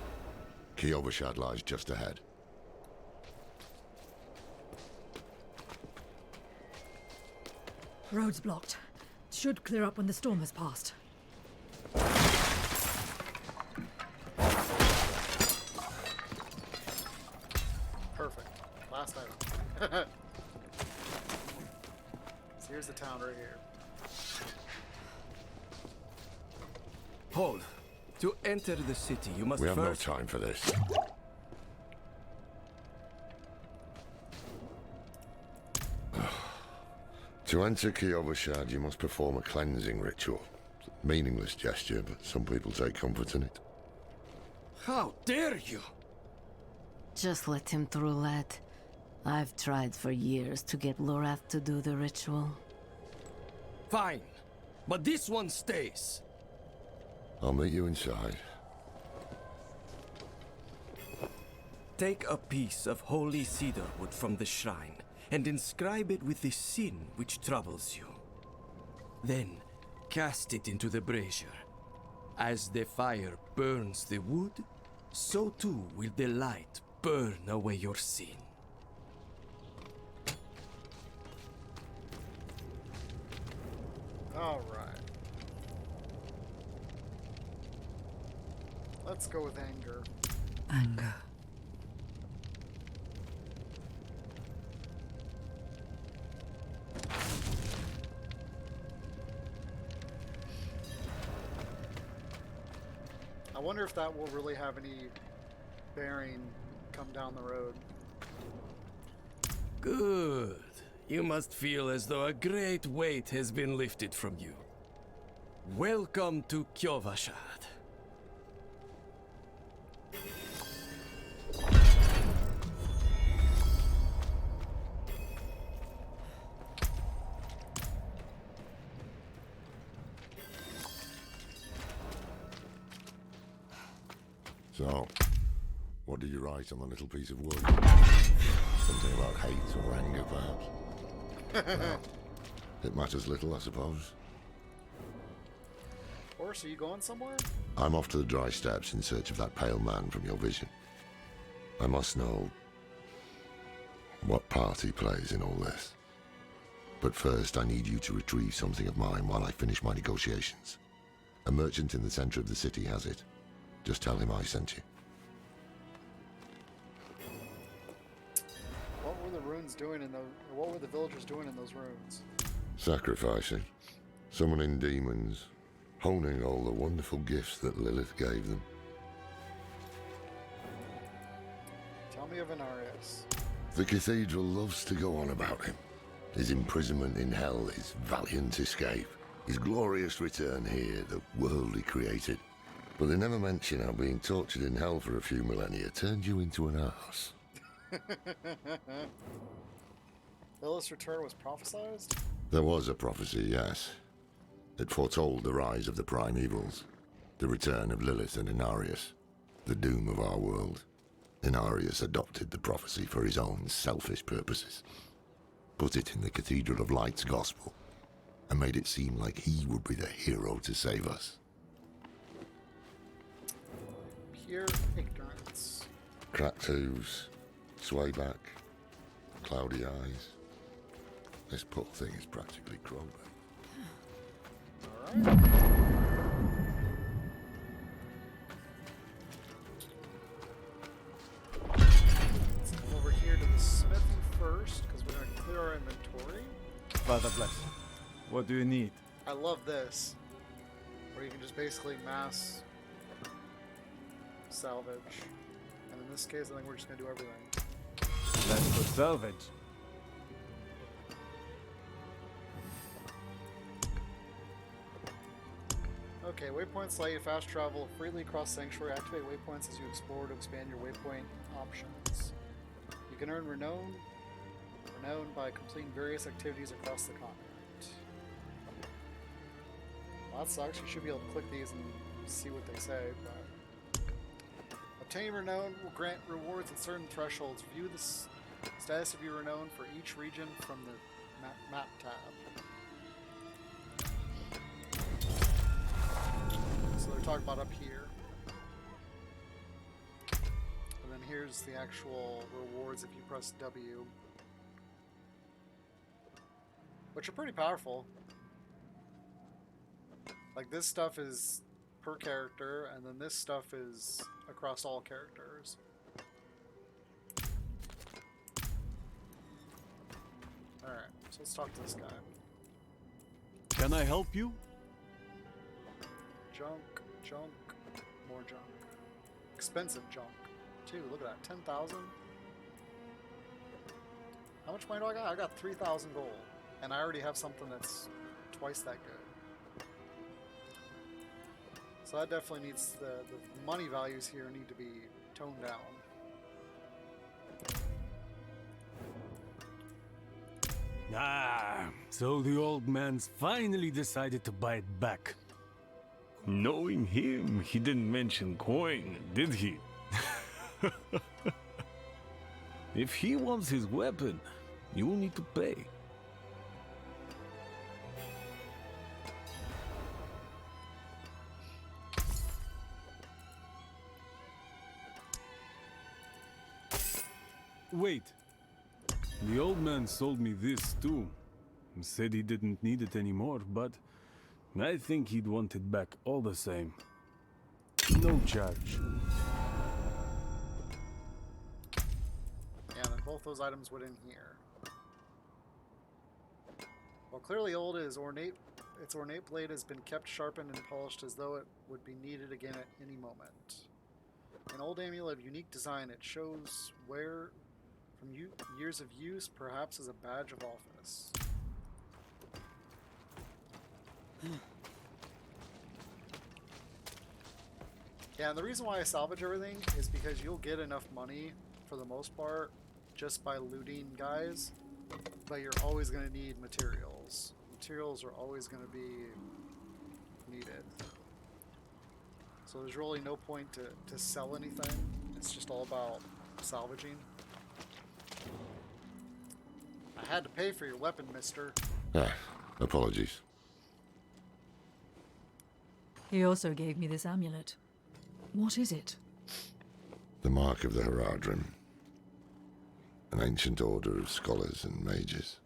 Kiovashad lies just ahead. Road's blocked. Should clear up when the storm has passed. Perfect. Last item. So here's the town right here. Hold. To enter the city, you must We have first... no time for this. To enter Kiovashad, you must perform a cleansing ritual. It's a meaningless gesture, but some people take comfort in it. How dare you! Just let him through, lad. I've tried for years to get Lorath to do the ritual. Fine. But this one stays. I'll meet you inside. Take a piece of holy cedar wood from the shrine and inscribe it with the sin which troubles you. Then cast it into the brazier. As the fire burns the wood, so too will the light burn away your sin. All right. Let's go with anger. Anger. I wonder if that will really have any bearing come down the road. Good. You must feel as though a great weight has been lifted from you. Welcome to Kiovashad. So, what did you write on the little piece of wood? Something about hate or anger, perhaps? Well, it matters little, I suppose. Horse, are you going somewhere? I'm off to the dry steppes in search of that pale man from your vision. I must know what part he plays in all this. But first, I need you to retrieve something of mine while I finish my negotiations. A merchant in the center of the city has it. Just tell him I sent you. What were the runes doing in the? What were the villagers doing in those runes? Sacrificing, summoning demons, honing all the wonderful gifts that Lilith gave them. Tell me of Inarius. The cathedral loves to go on about him. His imprisonment in hell, his valiant escape, his glorious return here, the world he created. But they never mention how being tortured in hell for a few millennia turned you into an arse. Lilith's return was prophesized? There was a prophecy, yes. It foretold the rise of the prime evils, the return of Lilith and Inarius, the doom of our world. Inarius adopted the prophecy for his own selfish purposes, put it in the Cathedral of Light's gospel, and made it seem like he would be the hero to save us. Pure ignorance. Cracked hooves, sway back. cloudy eyes. This poor thing is practically Krober. Alright. Let's go over here to the smithy first, because we're going to clear our inventory. Father bless. What do you need? I love this, where you can just basically mass salvage. And in this case, I think we're just going to do everything. Let's go salvage. Okay, waypoints allow you to fast travel freely across Sanctuary. Activate waypoints as you explore to expand your waypoint options. You can earn renown by completing various activities across the continent. Well, that sucks. You should be able to click these and see what they say, but... Obtaining renown will grant rewards at certain thresholds. View the status of your renown for each region from the map tab. So they're talking about up here. And then here's the actual rewards if you press W. Which are pretty powerful. Like, this stuff is per character, and then this stuff is across all characters. Alright, so let's talk to this guy. Can I help you? Junk, junk, more junk. Expensive junk, too. Look at that, 10,000. How much money do I got? I got 3,000 gold, and I already have something that's twice that good. So that definitely needs the money values here need to be toned down. Ah, so the old man's finally decided to buy it back. Knowing him, he didn't mention coin, did he? If he wants his weapon, you will need to pay. Wait. The old man sold me this too. Said he didn't need it anymore, but I think he'd want it back all the same. No charge. Yeah, then both those items went in here. Well, clearly old is ornate. Its ornate blade has been kept sharpened and polished as though it would be needed again at any moment. An old amulet of unique design, it shows wear from years of use, perhaps as a badge of office. Yeah, and the reason why I salvage everything is because you'll get enough money, for the most part, just by looting guys, but you're always going to need materials. Materials are always going to be needed. So there's really no point to sell anything. It's just all about salvaging. I had to pay for your weapon, mister. Ah, apologies. He also gave me this amulet. What is it? The mark of the Haradrim. An ancient order of scholars and mages,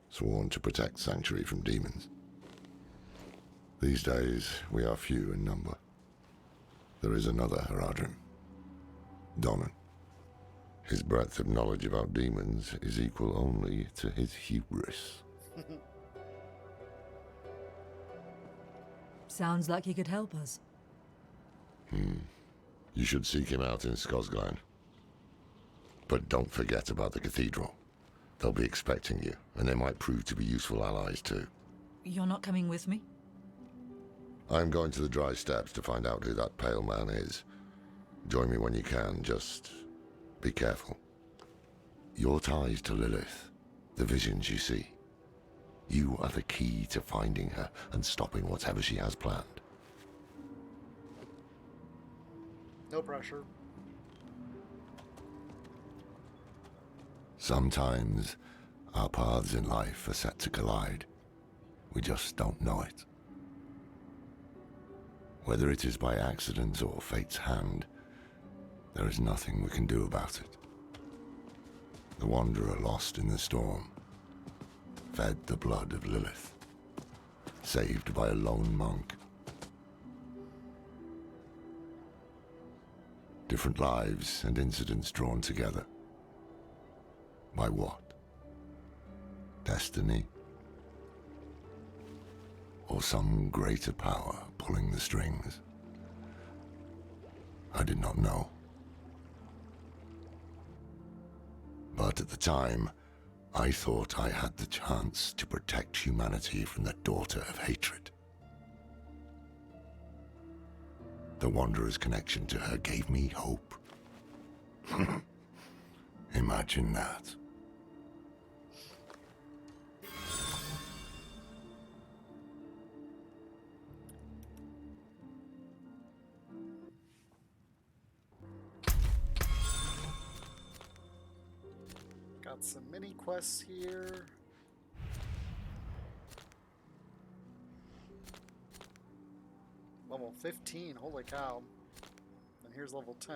sworn to protect Sanctuary from demons. These days, we are few in number. There is another Haradrim, Donan. His breadth of knowledge about demons is equal only to his hubris. Sounds like he could help us. You should seek him out in Skosglen. But don't forget about the cathedral. They'll be expecting you, and they might prove to be useful allies too. You're not coming with me? I'm going to the Dry Steppes to find out who that pale man is. Join me when you can, just be careful. Your ties to Lilith, the visions you see. You are the key to finding her and stopping whatever she has planned. No pressure. Sometimes our paths in life are set to collide. We just don't know it. Whether it is by accident or fate's hand, there is nothing we can do about it. The wanderer lost in the storm, fed the blood of Lilith, saved by a lone monk. Different lives and incidents drawn together. By what? Destiny? Or some greater power pulling the strings? I did not know. But at the time, I thought I had the chance to protect humanity from the daughter of hatred. The Wanderer's connection to her gave me hope. Imagine that. Got some mini quests here. Level 15, holy cow. And here's level 10.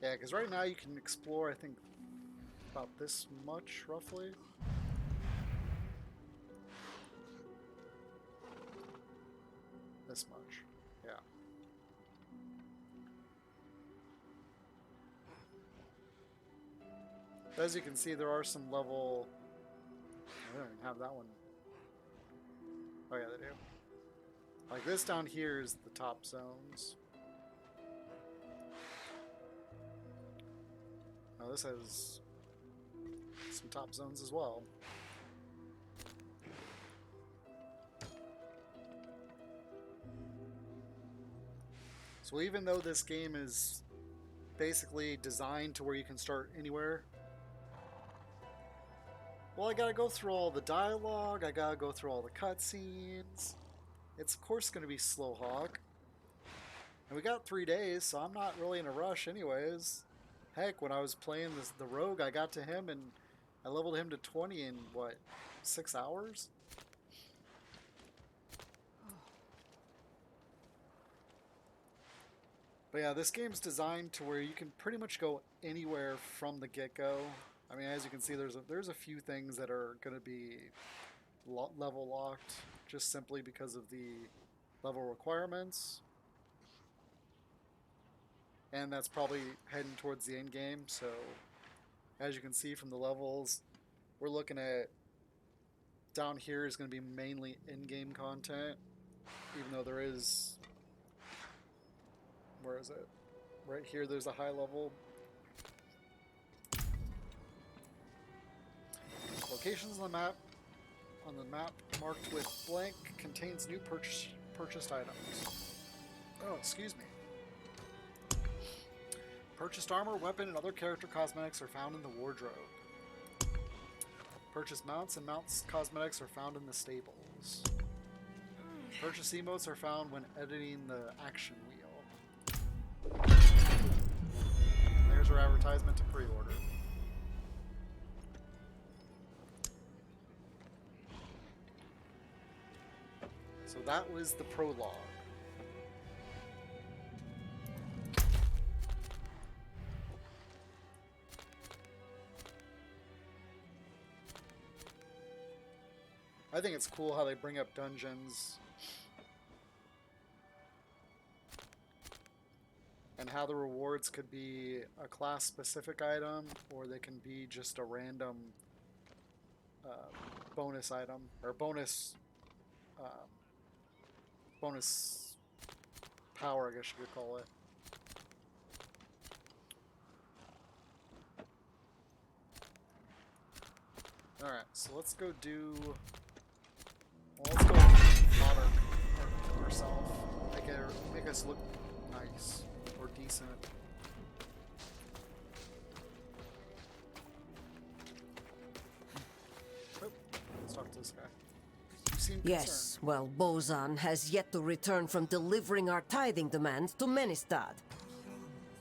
Yeah, because right now you can explore, I think, about this much, roughly. This much, yeah. As you can see, there are some level... I don't even have that one. Oh yeah, they do. Like this down here is the top zones. Now this has some top zones as well. So even though this game is basically designed to where you can start anywhere, well, I gotta go through all the dialogue, I gotta go through all the cutscenes. It's of course gonna be slow hog. And we got 3 days, so I'm not really in a rush anyways. Heck, when I was playing the rogue, I got to him and I leveled him to 20 in, what, 6 hours? But yeah, this game's designed to where you can pretty much go anywhere from the get-go. I mean, as you can see, there's a few things that are going to be level locked just simply because of the level requirements. And that's probably heading towards the end game, so as you can see from the levels, we're looking at down here is going to be mainly in-game content, even though there is, where is it? Right here there's a high level. Locations on the map marked with blank contains new purchased items. Oh, excuse me. Purchased armor, weapon, and other character cosmetics are found in the wardrobe. Purchased mounts and mounts cosmetics are found in the stables. Purchased emotes are found when editing the action wheel. And there's our advertisement to pre-order. So that was the prologue. I think it's cool how they bring up dungeons and how the rewards could be a class-specific item or they can be just a random bonus item or bonus power, I guess you could call it. Alright, so let's go do... Well, let's go modern ourselves. Make us look nice or decent. Oh, let's talk to this guy. You seem concerned. Yes, well, Bozan has yet to return from delivering our tithing demands to Menestad.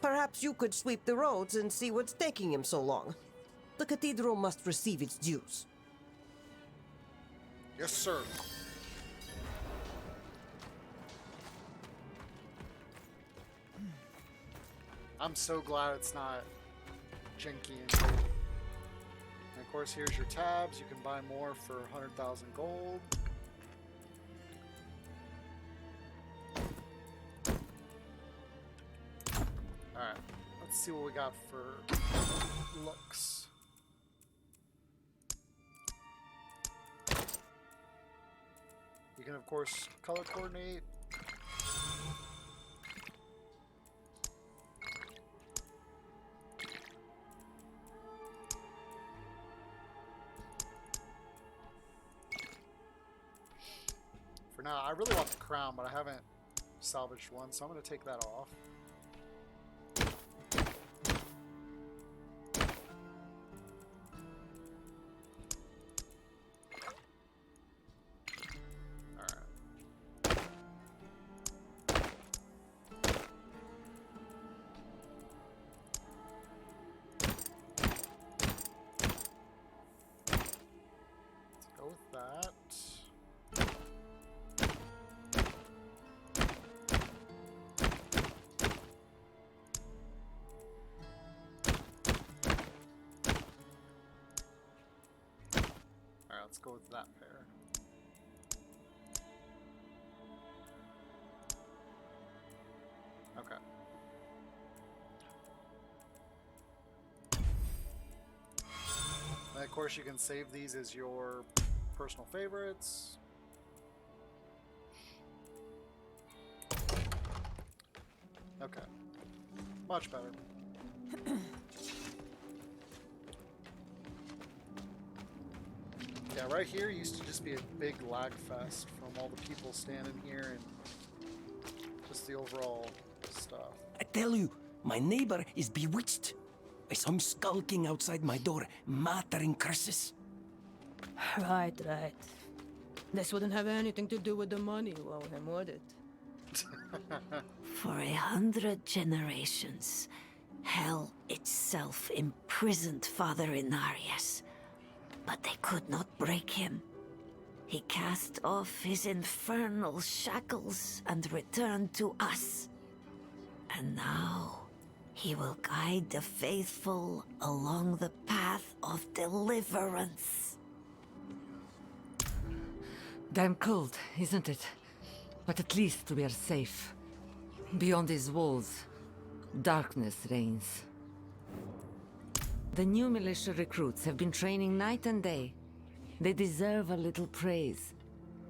Perhaps you could sweep the roads and see what's taking him so long. The cathedral must receive its dues. Yes, sir. I'm so glad it's not janky and cool. And of course, here's your tabs. You can buy more for 100,000 gold. Alright, let's see what we got for looks. You can, of course, color coordinate. For now, I really want the crown, but I haven't salvaged one, so I'm going to take that off. Let's go with that pair. Okay. And of course you can save these as your personal favorites. Okay. Much better. Yeah, right here used to just be a big lag fest from all the people standing here and just the overall stuff. I tell you, my neighbor is bewitched. I saw him skulking outside my door, muttering curses. Right. This wouldn't have anything to do with the money, well, then would it? For 100 generations, hell itself imprisoned Father Inarius. But they could not break him. He cast off his infernal shackles and returned to us. And now he will guide the faithful along the path of deliverance. Damn cold, isn't it? But at least we are safe. Beyond these walls, darkness reigns. The new militia recruits have been training night and day. They deserve a little praise.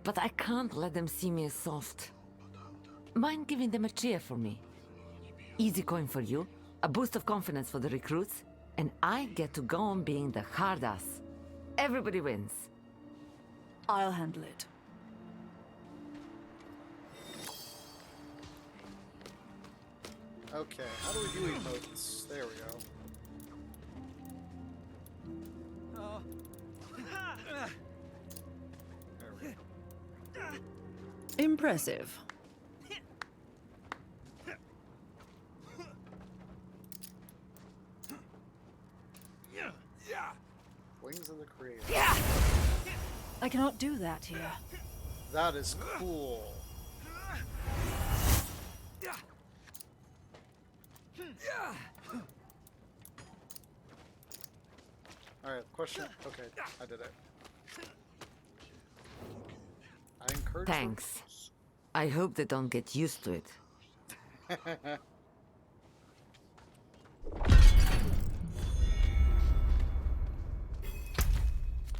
But I can't let them see me as soft. Mind giving them a cheer for me? Easy coin for you, a boost of confidence for the recruits, and I get to go on being the hard ass. Everybody wins. I'll handle it. Okay, how do we do emotes? There we go. There we go. Impressive. Wings of the Creator. I cannot do that here. That is cool. Alright, question. Okay, I did it. I encourage. Thanks. I hope they don't get used to it.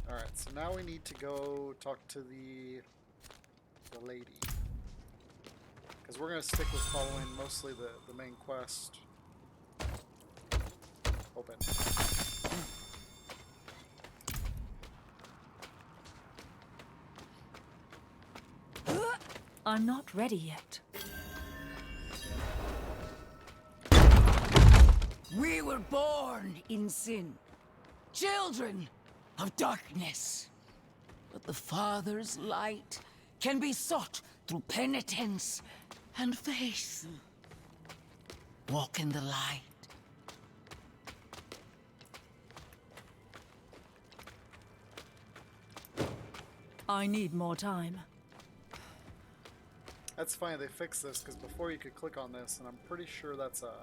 Alright, so now we need to go talk to the lady. Because we're going to stick with following mostly the main quest. Open. I'm not ready yet. We were born in sin, children of darkness. But the Father's light can be sought through penitence and faith. Walk in the light. I need more time. That's funny they fixed this, because before you could click on this, and I'm pretty sure that's a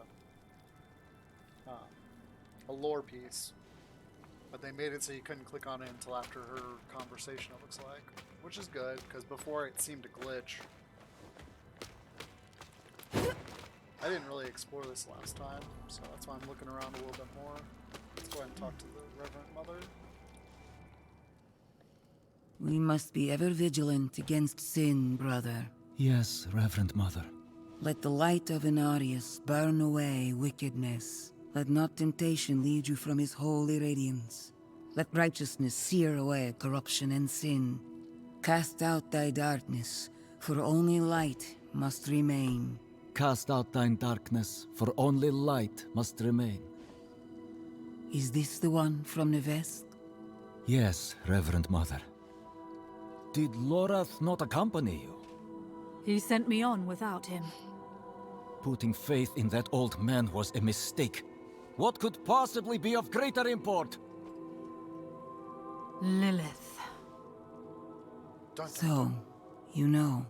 a lore piece. But they made it so you couldn't click on it until after her conversation, it looks like. Which is good, because before it seemed to glitch. I didn't really explore this last time, so that's why I'm looking around a little bit more. Let's go ahead and talk to the Reverend Mother. We must be ever vigilant against sin, brother. Yes, Reverend Mother. Let the light of Inarius burn away wickedness. Let not temptation lead you from his holy radiance. Let righteousness sear away corruption and sin. Cast out thy darkness, for only light must remain. Cast out thine darkness, for only light must remain. Is this the one from Nevesk? Yes, Reverend Mother. Did Lorath not accompany you? He sent me on without him. Putting faith in that old man was a mistake. What could possibly be of greater import? Lilith. So, you know.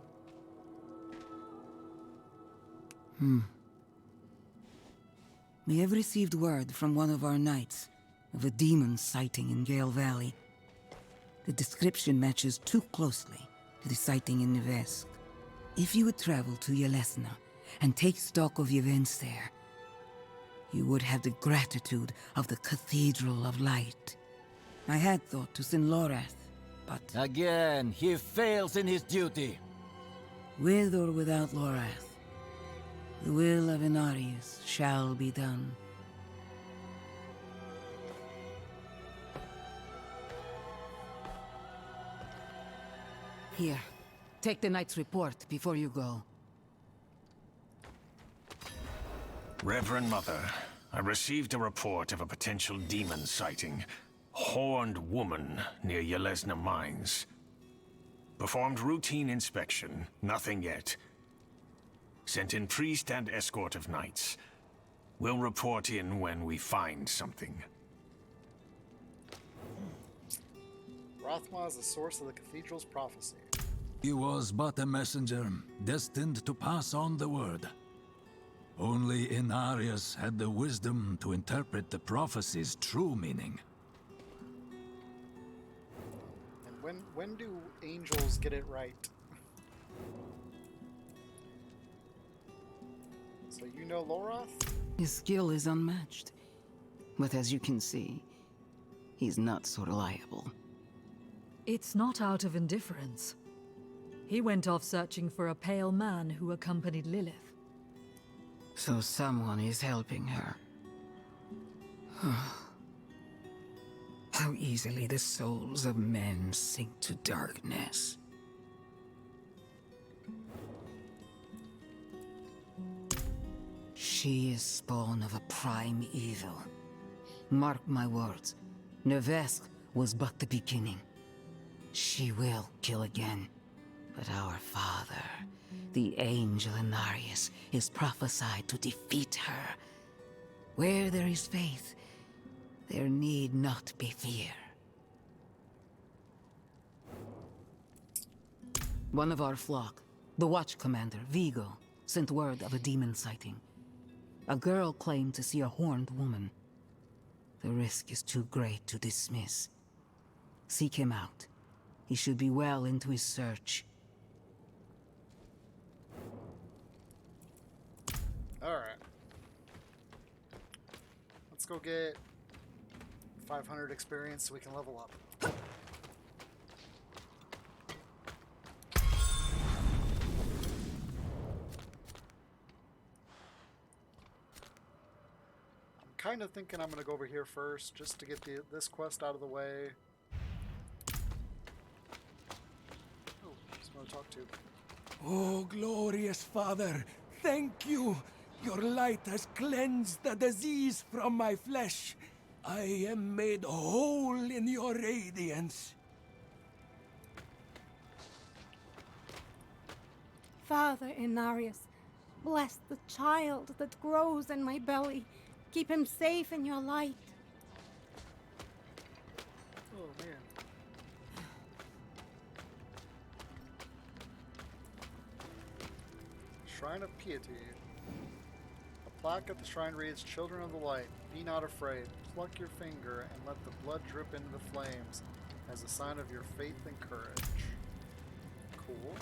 We have received word from one of our knights of a demon sighting in Gale Valley. The description matches too closely to the sighting in Nevesk. If you would travel to Yelesna and take stock of the events there, you would have the gratitude of the Cathedral of Light. I had thought to send Lorath, but... Again, he fails in his duty. With or without Lorath, the will of Inarius shall be done. Here, take the knight's report before you go. Reverend Mother, I received a report of a potential demon sighting. Horned woman near Yelesna Mines. Performed routine inspection, nothing yet. Sent in priest and escort of knights. We'll report in when we find something. Rothma is the source of the cathedral's prophecy. He was but a messenger, destined to pass on the word. Only Inarius had the wisdom to interpret the prophecy's true meaning. And when do angels get it right? So you know Lorath? His skill is unmatched. But as you can see, he's not so reliable. It's not out of indifference. He went off searching for a pale man who accompanied Lilith. So someone is helping her. How easily the souls of men sink to darkness. She is spawn of a prime evil. Mark my words, Nevesk was but the beginning. She will kill again. But our father, the angel Inarius, is prophesied to defeat her. Where there is faith, there need not be fear. One of our flock, the watch commander, Vigo, sent word of a demon sighting. A girl claimed to see a horned woman. The risk is too great to dismiss. Seek him out. He should be well into his search. Alright. Let's go get 500 experience so we can level up. I'm kind of thinking I'm going to go over here first just to get this quest out of the way. Oh, just want to talk to. Oh, glorious Father, thank you. Your light has cleansed the disease from my flesh. I am made whole in your radiance. Father Inarius, bless the child that grows in my belly. Keep him safe in your light. Oh, man. Shrine of Piety. plaque at the shrine reads, "Children of the light, be not afraid. Pluck your finger and let the blood drip into the flames as a sign of your faith and courage." Cool.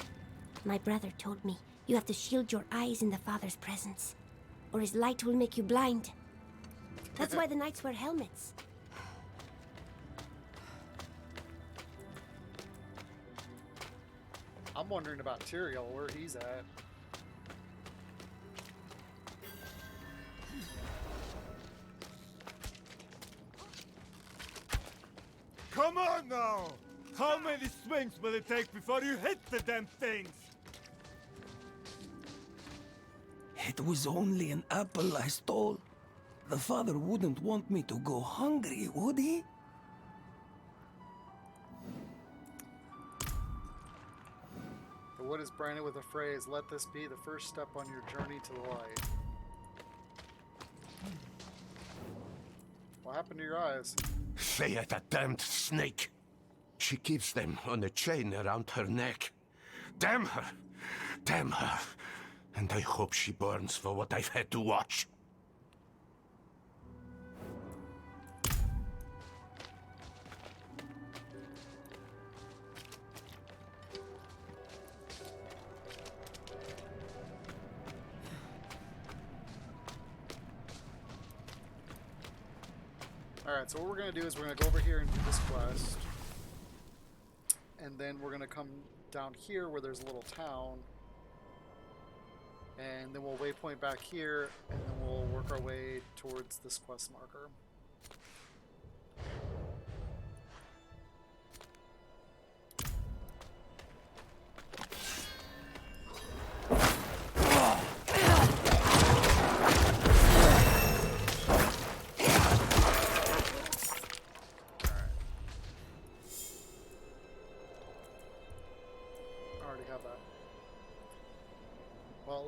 My brother told me you have to shield your eyes in the Father's presence, or his light will make you blind. That's why the knights wear helmets. I'm wondering about Tyrael, where he's at. Come on now! How many swings will it take before you hit the damn things? It was only an apple I stole. The father wouldn't want me to go hungry, would he? The wood is branded with the phrase, "Let this be the first step on your journey to the light." What happened to your eyes? Say that damned snake. She keeps them on a chain around her neck. Damn her! Damn her! And I hope she burns for what I've had to watch. Alright, so what we're going to do is we're going to go over here and do this quest. And then we're going to come down here where there's a little town. And then we'll waypoint back here, and then we'll work our way towards this quest marker.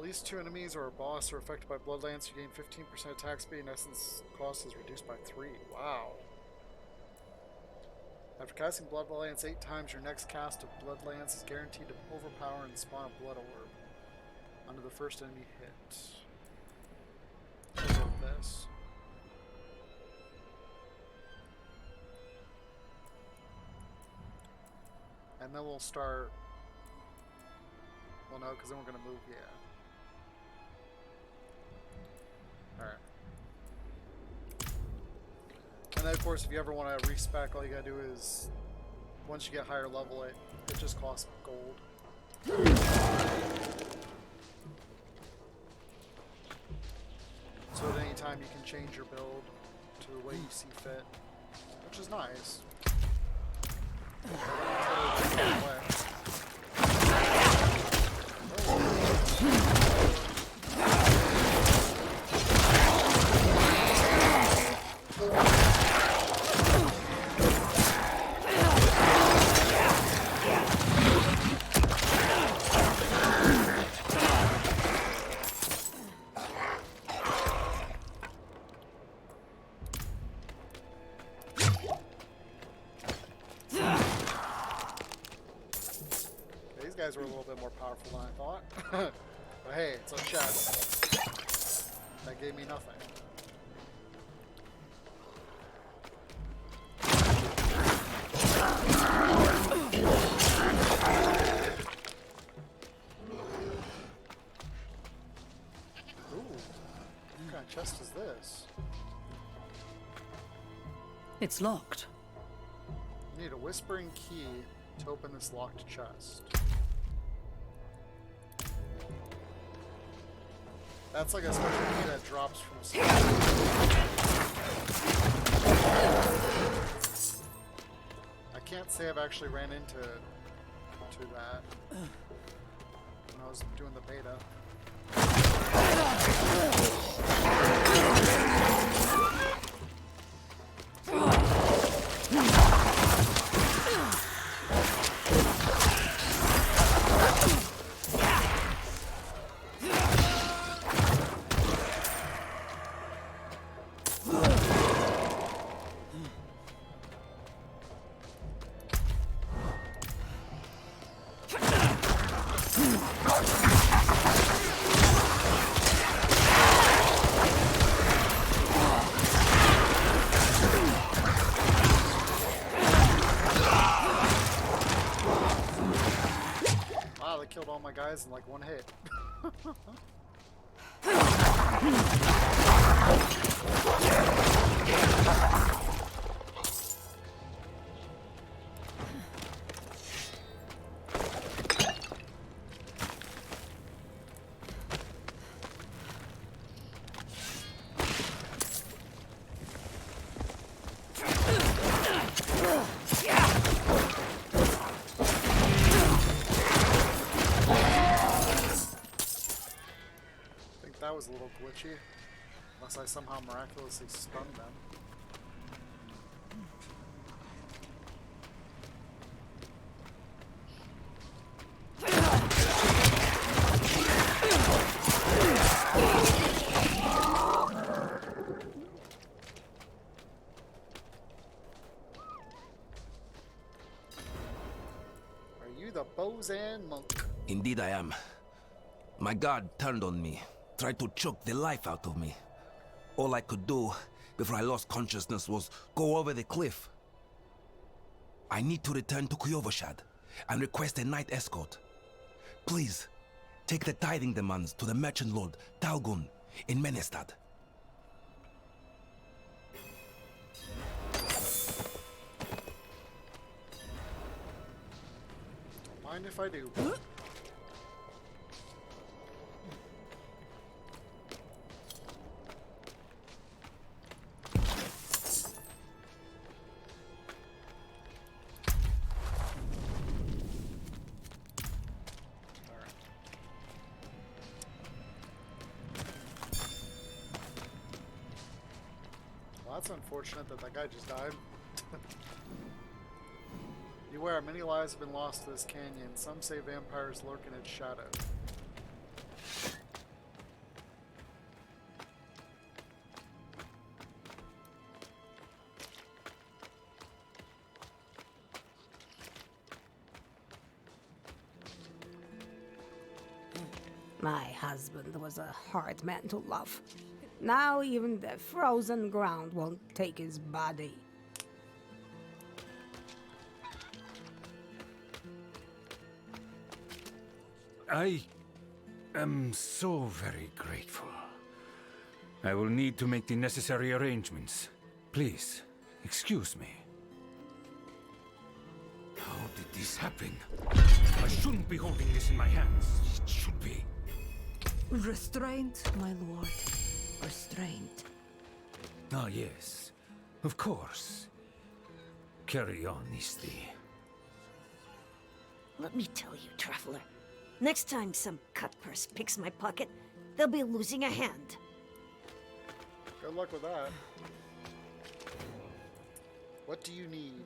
These two enemies or a boss are affected by Bloodlance. You gain 15% attack speed, and essence cost is reduced by 3. Wow. After casting Bloodlance 8 times, your next cast of Bloodlance is guaranteed to overpower and spawn a Blood Orb under the first enemy hit. Let's go with this. And then we'll start... Well, no, because then we're going to move, yeah. Alright. And then, of course, if you ever want to respec, all you gotta do is, once you get higher level, it just costs gold. So at any time you can change your build to the way you see fit, which is nice. Guys were a little bit more powerful than I thought. But hey, it's a chest. That gave me nothing. Ooh, what kind of chest is this? It's locked. You need a whispering key to open this locked chest. That's like a special key that drops from somewhere. I can't say I've actually ran into that when I was doing the beta. dies in like one hit. That was a little glitchy, unless I somehow miraculously stunned them. Are you the Bozan monk? Indeed I am. My guard turned on me, tried to choke the life out of me. All I could do before I lost consciousness was go over the cliff. I need to return to Kuyovashad and request a night escort. Please, take the tithing demands to the merchant lord Talgun in Menestad. Don't mind if I do. That's unfortunate that guy just died. Beware, many lives have been lost to this canyon. Some say vampires lurk in its shadow. My husband was a hard man to love. Now even the frozen ground won't take his body. I am so very grateful. I will need to make the necessary arrangements. Please, excuse me. How did this happen? I shouldn't be holding this in my hands. It should be. Restraint, my lord. Restraint. Ah, yes. Of course. Carry on, Isti. Let me tell you, traveler. Next time some cutpurse picks my pocket, they'll be losing a hand. Good luck with that. What do you need?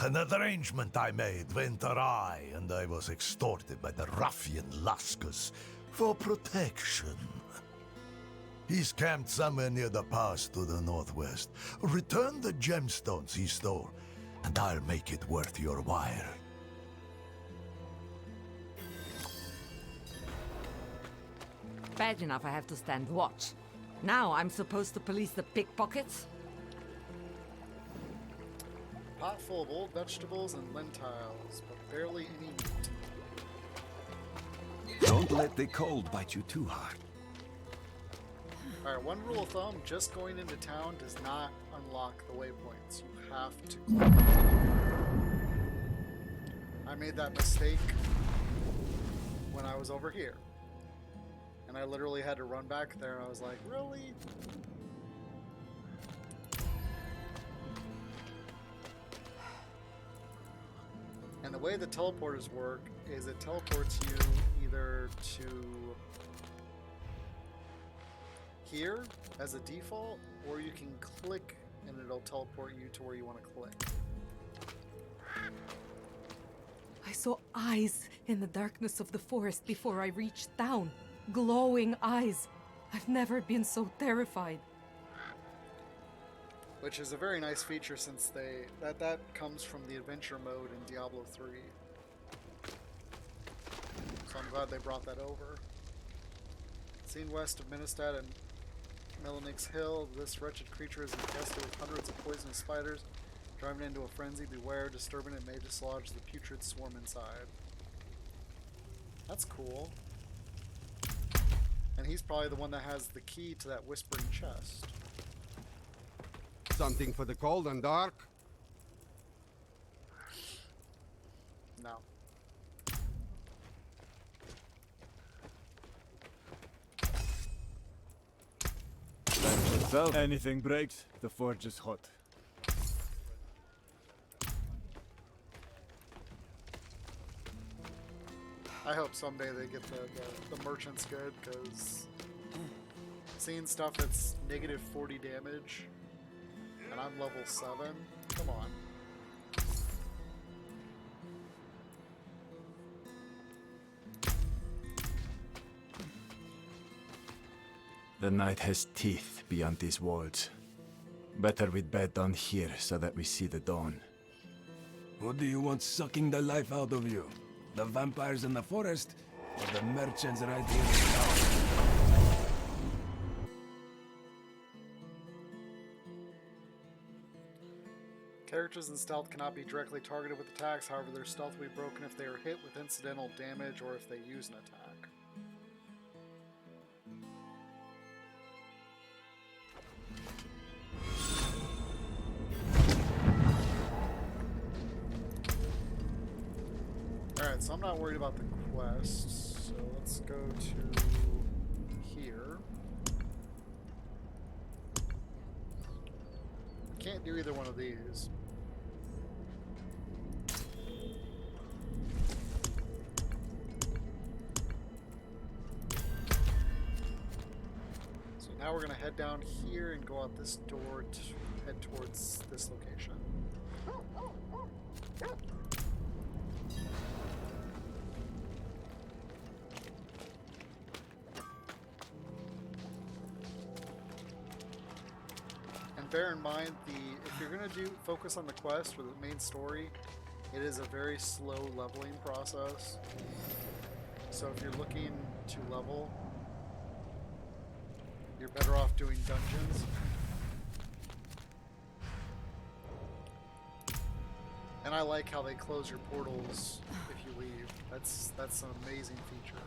An arrangement I made went awry, and I was extorted by the ruffian Laskus for protection. He's camped somewhere near the pass to the northwest. Return the gemstones he stole, and I'll make it worth your while. Bad enough I have to stand watch. Now I'm supposed to police the pickpockets? Pot full of old vegetables and lentils, but barely any meat. Don't let the cold bite you too hard. Alright, one rule of thumb, just going into town does not unlock the waypoints. You have to... I made that mistake when I was over here. And I literally had to run back there, and I was like, really? And the way the teleporters work is it teleports you either to here as a default, or you can click and it'll teleport you to where you want to click. I saw eyes in the darkness of the forest before I reached town. Glowing eyes. I've never been so terrified. Which is a very nice feature since that comes from the adventure mode in Diablo 3. So I'm glad they brought that over. Seen west of Menestad and Melanix Hill, this wretched creature is infested with hundreds of poisonous spiders. Driving into a frenzy, beware, disturbing it may dislodge the putrid swarm inside. That's cool. And he's probably the one that has the key to that whispering chest. Something for the cold and dark? No. Anything breaks, the forge is hot. I hope someday they get the merchants good, because seeing stuff that's negative 40 damage and I'm level 7, come on. The night has teeth beyond these walls. Better we'd bed down here so that we see the dawn. What do you want sucking the life out of you? The vampires in the forest, or the merchants right here in town? Characters in stealth cannot be directly targeted with attacks, however their stealth will be broken if they are hit with incidental damage or if they use an attack. Alright, so I'm not worried about the quest, so let's go to here. Can't do either one of these. So now we're gonna head down here and go out this door to head towards this location. Bear in mind, if you're gonna focus on the quest or the main story, it is a very slow leveling process. So if you're looking to level, you're better off doing dungeons. And I like how they close your portals if you leave. That's an amazing feature.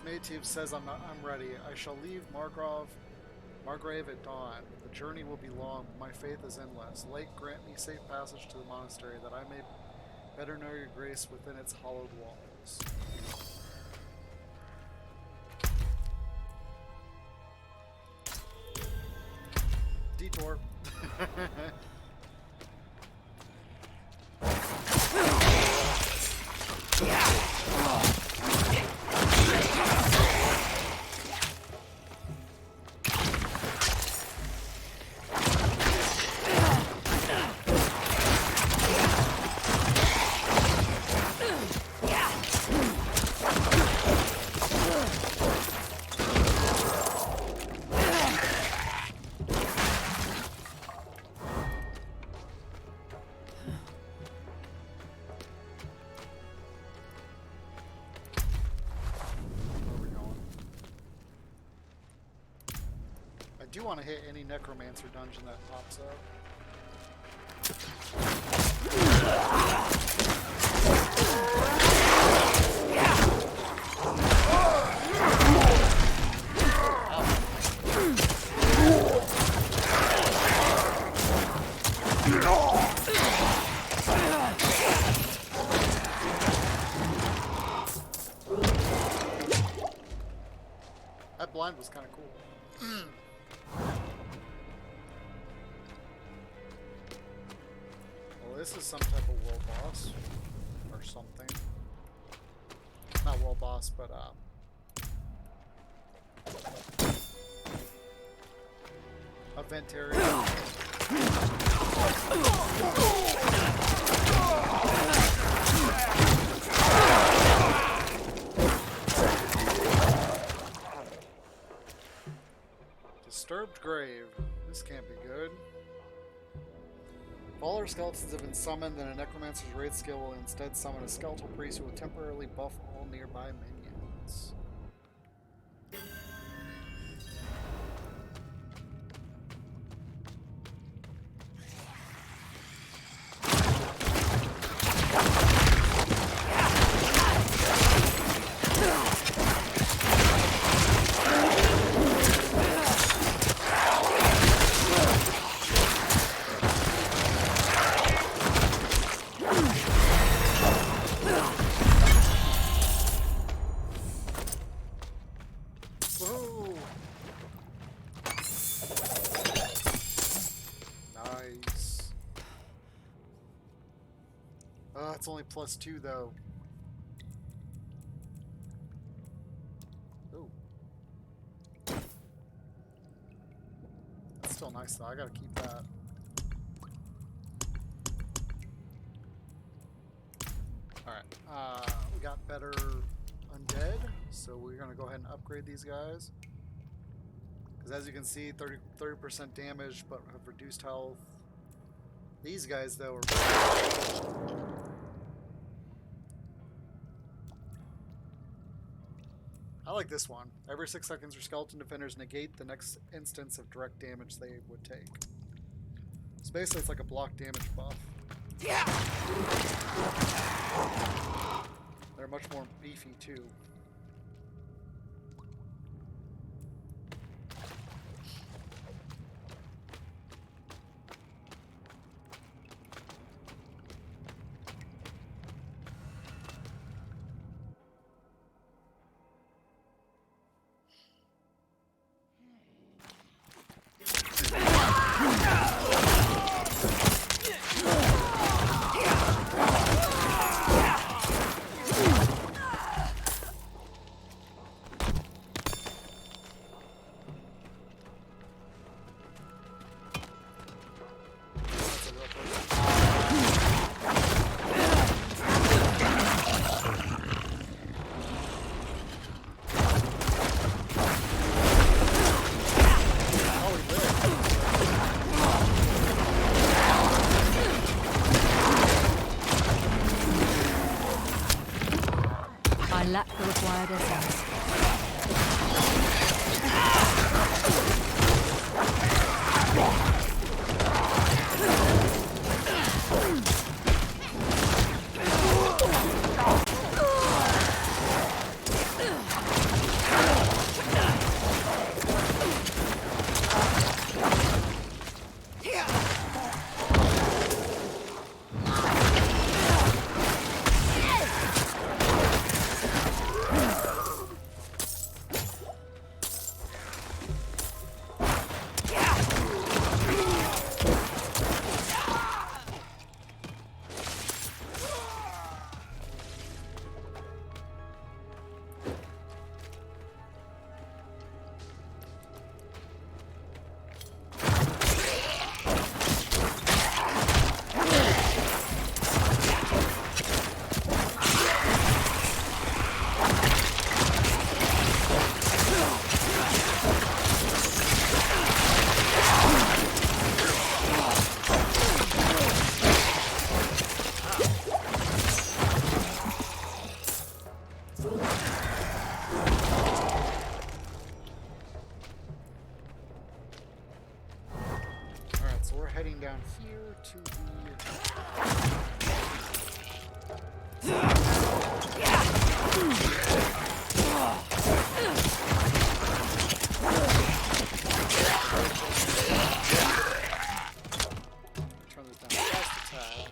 Mative says I'm ready. I shall leave Margrave at dawn. The journey will be long, but my faith is endless. Lake, grant me safe passage to the monastery, that I may better know your grace within its hollowed walls. Detour. I do want to hit any Necromancer dungeon that pops up. That blind was kind of cool. Well, this is some type of world boss or something. Not not world boss, but event area. Disturbed grave. This can't be good. If all our skeletons have been summoned, then a Necromancer's raid skill will instead summon a skeletal priest who will temporarily buff all nearby minions. Whoa! Nice. It's only +2 though. Ooh. That's still nice though. I gotta keep that. Alright, we got better undead, so we're gonna go ahead and upgrade these guys. Because as you can see, 30% damage, but have reduced health. These guys, though, are... I like this one. Every 6 seconds, your skeleton defenders negate the next instance of direct damage they would take. So basically, it's like a block damage buff. They're much more beefy, too. I lack the required essence. Heading down here to turn this down just a tad.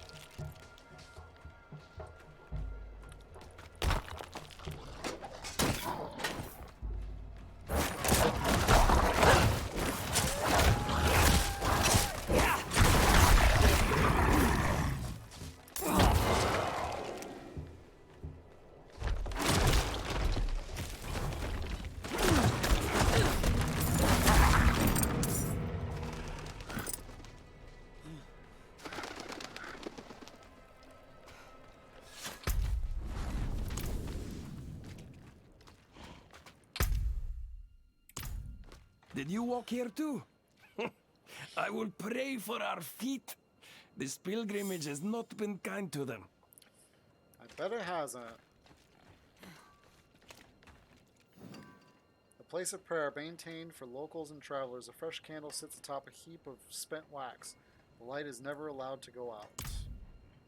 Did you walk here too? I will pray for our feet. This pilgrimage has not been kind to them. I bet it hasn't. A place of prayer maintained for locals and travelers. A fresh candle sits atop a heap of spent wax. The light is never allowed to go out.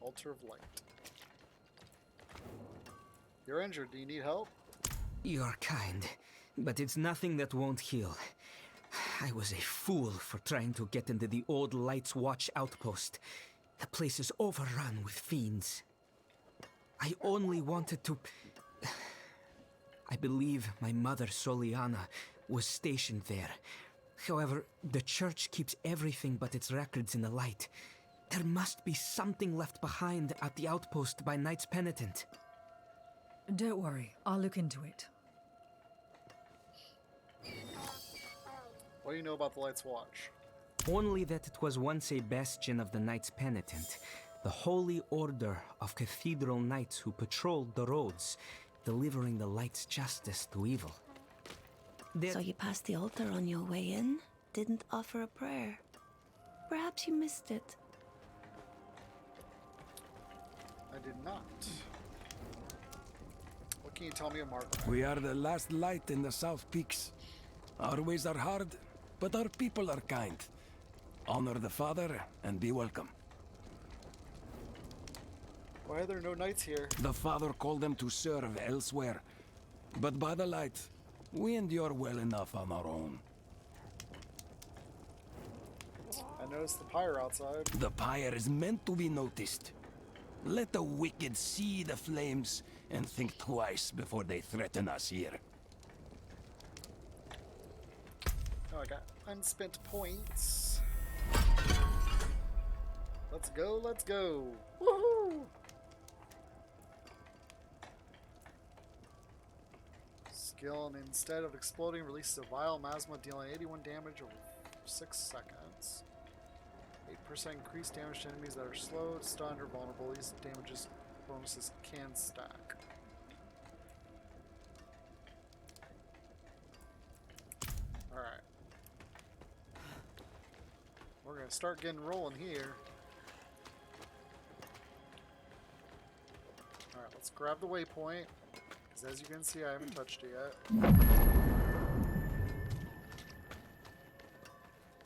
Altar of light. You're injured. Do you need help? You're kind, but it's nothing that won't heal. I was a fool for trying to get into the old Light's Watch outpost. The place is overrun with fiends. I only wanted to... I believe my mother, Soliana, was stationed there. However, the church keeps everything but its records in the light. There must be something left behind at the outpost by Knights Penitent. Don't worry, I'll look into it. What do you know about the Light's Watch? Only that it was once a bastion of the Knights Penitent, the holy order of cathedral knights who patrolled the roads, delivering the light's justice to evil. So you passed the altar on your way in? Didn't offer a prayer? Perhaps you missed it. I did not. What can you tell me of Margaret? We are the last light in the South Peaks. Our ways are hard, but our people are kind. Honor the Father and be welcome. Why are there no knights here? The Father called them to serve elsewhere. But by the light, we endure well enough on our own. I noticed the pyre outside. The pyre is meant to be noticed. Let the wicked see the flames and think twice before they threaten us here. Oh, I got unspent points. Let's go, let's go. Woohoo! Skill, and instead of exploding, releases a vile miasma dealing 81 damage over 6 seconds. 8% increased damage to enemies that are slow, stunned, or vulnerable. These damages bonuses can stack. Alright. We're gonna start getting rolling here. Alright, let's grab the waypoint. Because as you can see, I haven't touched it yet.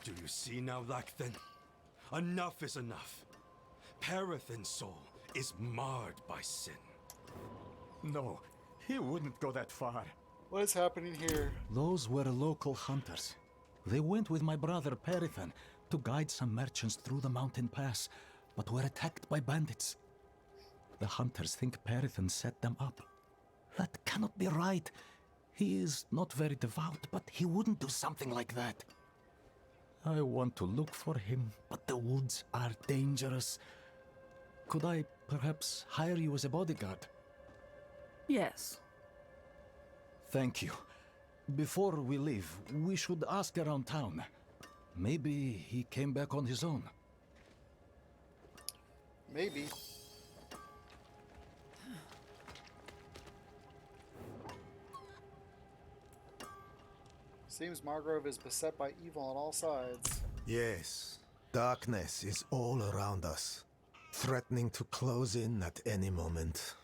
Do you see now, Lacthen? Enough is enough. Parathin's soul is marred by sin. No, he wouldn't go that far. What is happening here? Those were local hunters. They went with my brother Parathin to guide some merchants through the mountain pass, but were attacked by bandits. The hunters think Parathin set them up. That cannot be right. He is not very devout, but he wouldn't do something like that. I want to look for him, but the woods are dangerous. Could I perhaps hire you as a bodyguard? Yes. Thank you. Before we leave, we should ask around town. Maybe he came back on his own. Maybe. Seems Margrove is beset by evil on all sides. Yes, darkness is all around us, threatening to close in at any moment.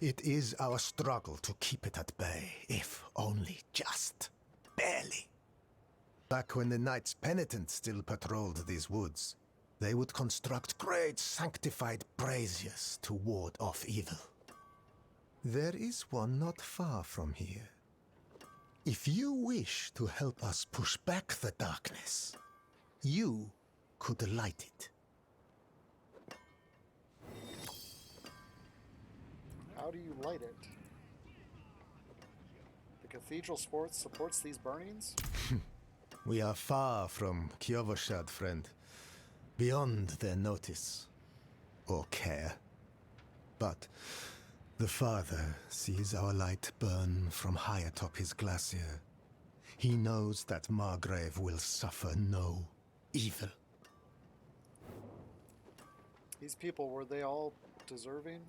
It is our struggle to keep it at bay, if only just barely. Back when the Knights Penitent still patrolled these woods, they would construct great sanctified braziers to ward off evil. There is one not far from here. If you wish to help us push back the darkness, you could light it. How do you light it? The cathedral supports these burnings? We are far from Kiovoshad, friend. Beyond their notice or care. But the Father sees our light burn from high atop his glacier. He knows that Margrave will suffer no evil. These people, were they all deserving?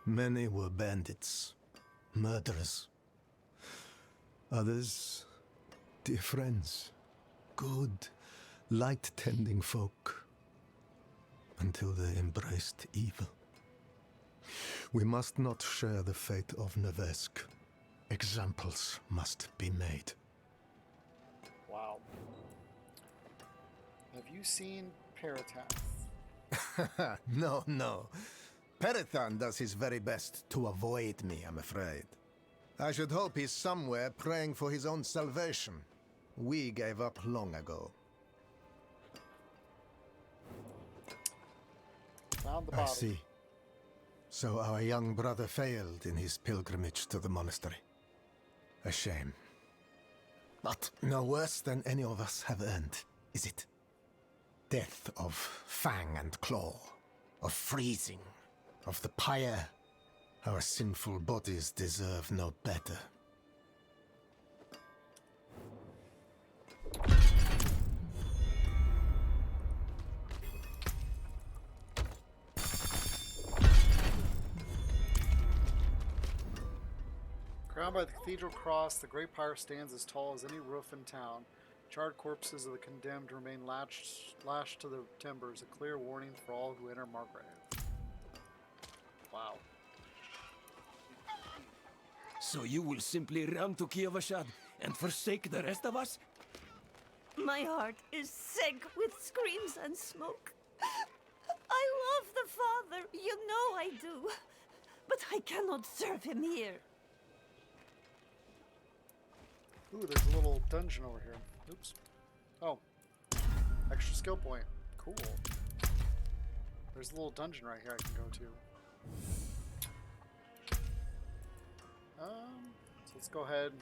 Many were bandits, murderers. Others dear friends. Good, light-tending folk. Until they embraced evil. We must not share the fate of Nevesk. Examples must be made. Wow. Have you seen Paratath? No. Perithan does his very best to avoid me, I'm afraid. I should hope he's somewhere praying for his own salvation. We gave up long ago. Found the body. I see. So our young brother failed in his pilgrimage to the monastery. A shame. But no worse than any of us have earned, is it? Death of fang and claw, of freezing, of the pyre. Our sinful bodies deserve no better. Crowned by the cathedral cross, the great pyre stands as tall as any roof in town. Charred corpses of the condemned remain lashed to the timbers, a clear warning for all who enter Margaret. Wow. So you will simply run to Kievashad and forsake the rest of us? My heart is sick with screams and smoke. I love the Father, you know I do. But I cannot serve him here. Ooh, there's a little dungeon over here. Oops. Oh. Extra skill point. Cool. There's a little dungeon right here I can go to. So let's go ahead.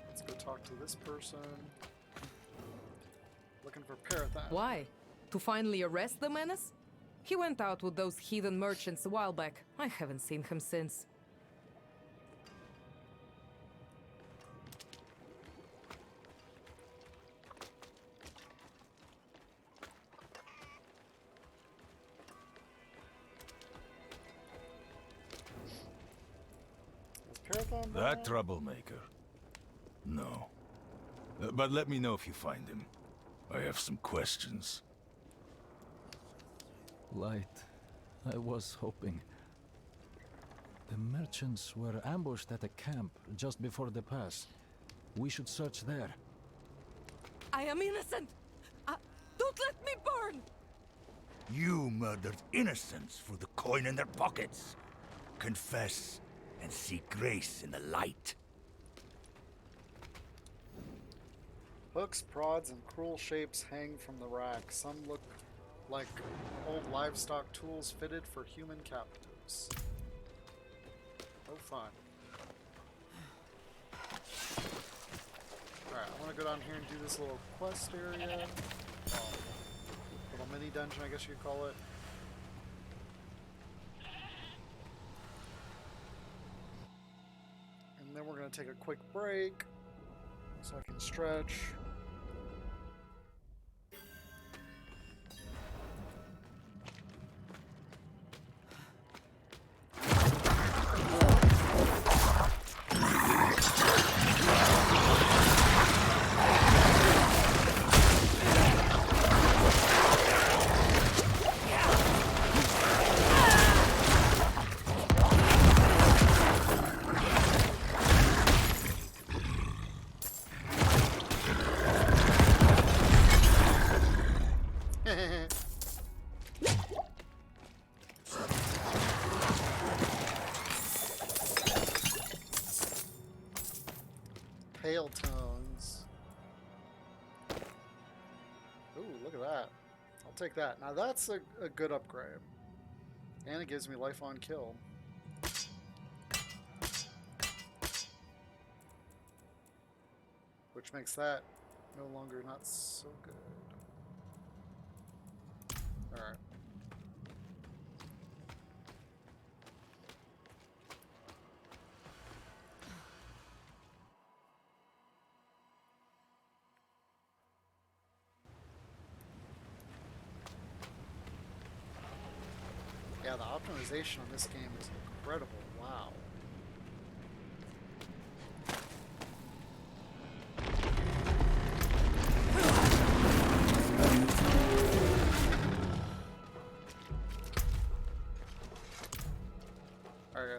Let's go talk to this person. Looking for Parathan. Why? To finally arrest the menace? He went out with those heathen merchants a while back. I haven't seen him since. That troublemaker? No. But let me know if you find him. I have some questions. Light. I was hoping. The merchants were ambushed at a camp just before the pass. We should search there. I am innocent! Don't let me burn! You murdered innocents for the coin in their pockets. Confess and seek grace in the light. Hooks, prods, and cruel shapes hang from the rack. Some look like old livestock tools fitted for human captives. Oh, fun. Alright, I want to go down here and do this little quest area. Little mini dungeon, I guess you could call it. And then we're going to take a quick break so I can stretch. Pale tones. Ooh, look at that. I'll take that. Now that's a good upgrade. And it gives me life on kill. Which makes that no longer not so good. Alright. Yeah, the optimization on this game is incredible. Wow.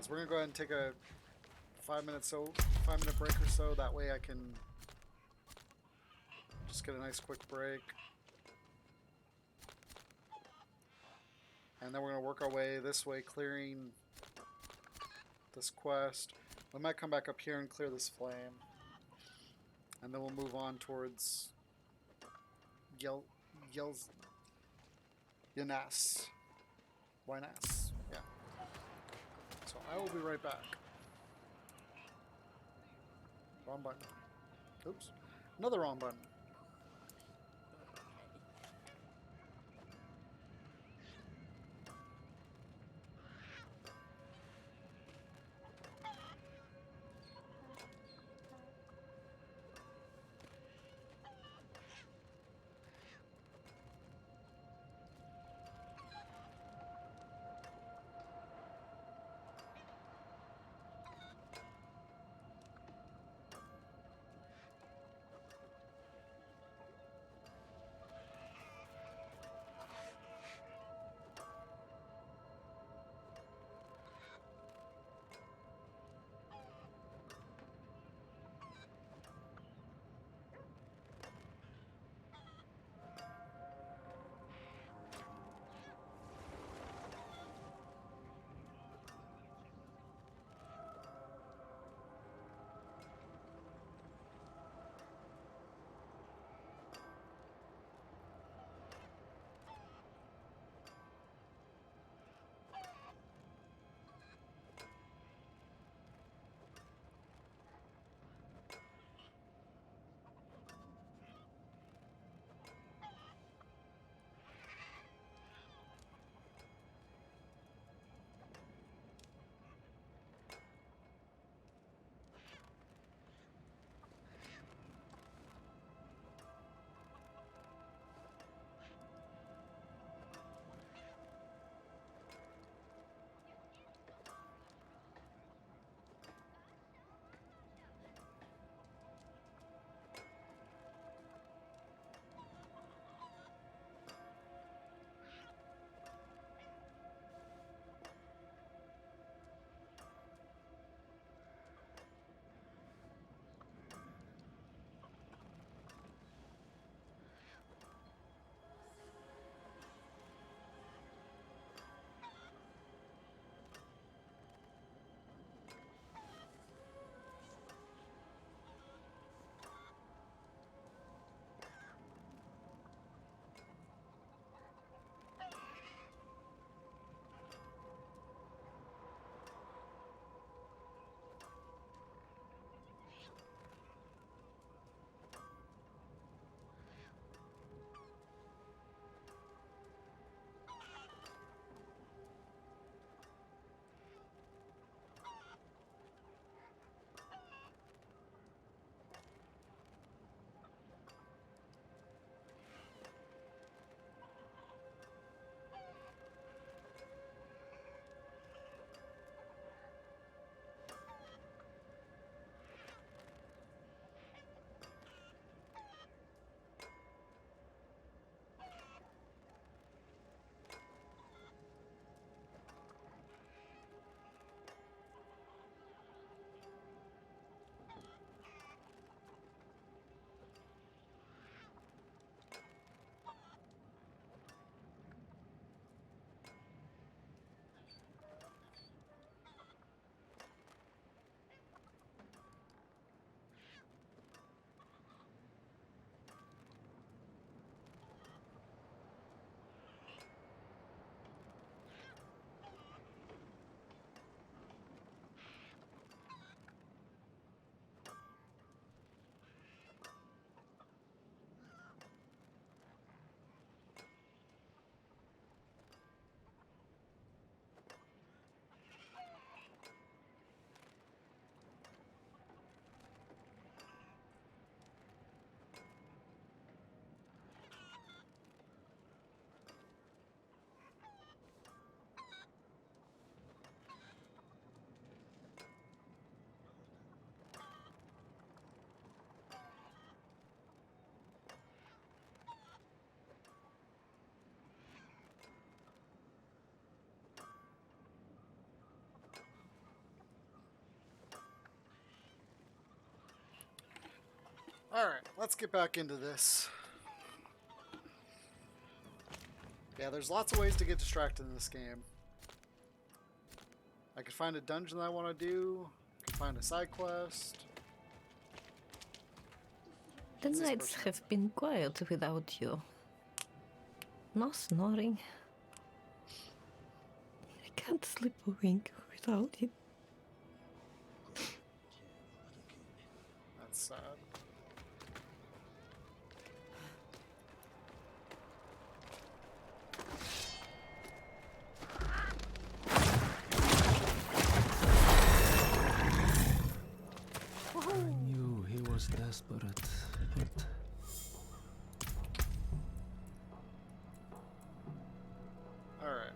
We're gonna go ahead and take a 5-minute break or so. That way I can just get a nice quick break. And then we're gonna work our way this way, clearing this quest. We might come back up here and clear this flame. And then we'll move on towards Yanas. Wynas. Yeah. So I will be right back. Wrong button. Oops. Another wrong button. Alright, let's get back into this. Yeah, there's lots of ways to get distracted in this game. I could find a dungeon that I want to do. I could find a side quest. The nights have been quiet without you. No snoring. I can't sleep a wink without you. That's sad. I knew he was desperate, but... Alright.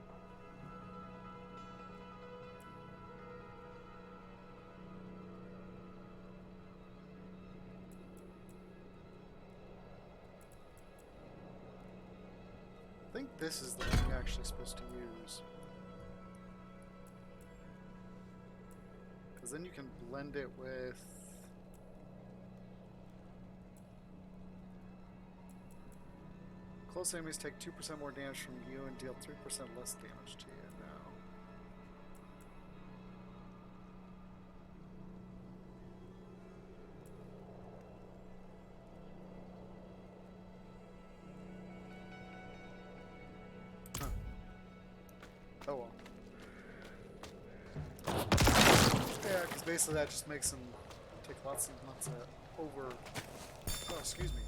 I think this is the one you're actually supposed to use. Because then you can blend it with... Close enemies take 2% more damage from you and deal 3% less damage to you now. Huh. Oh well. Yeah, because basically that just makes them take lots of over... Oh, excuse me.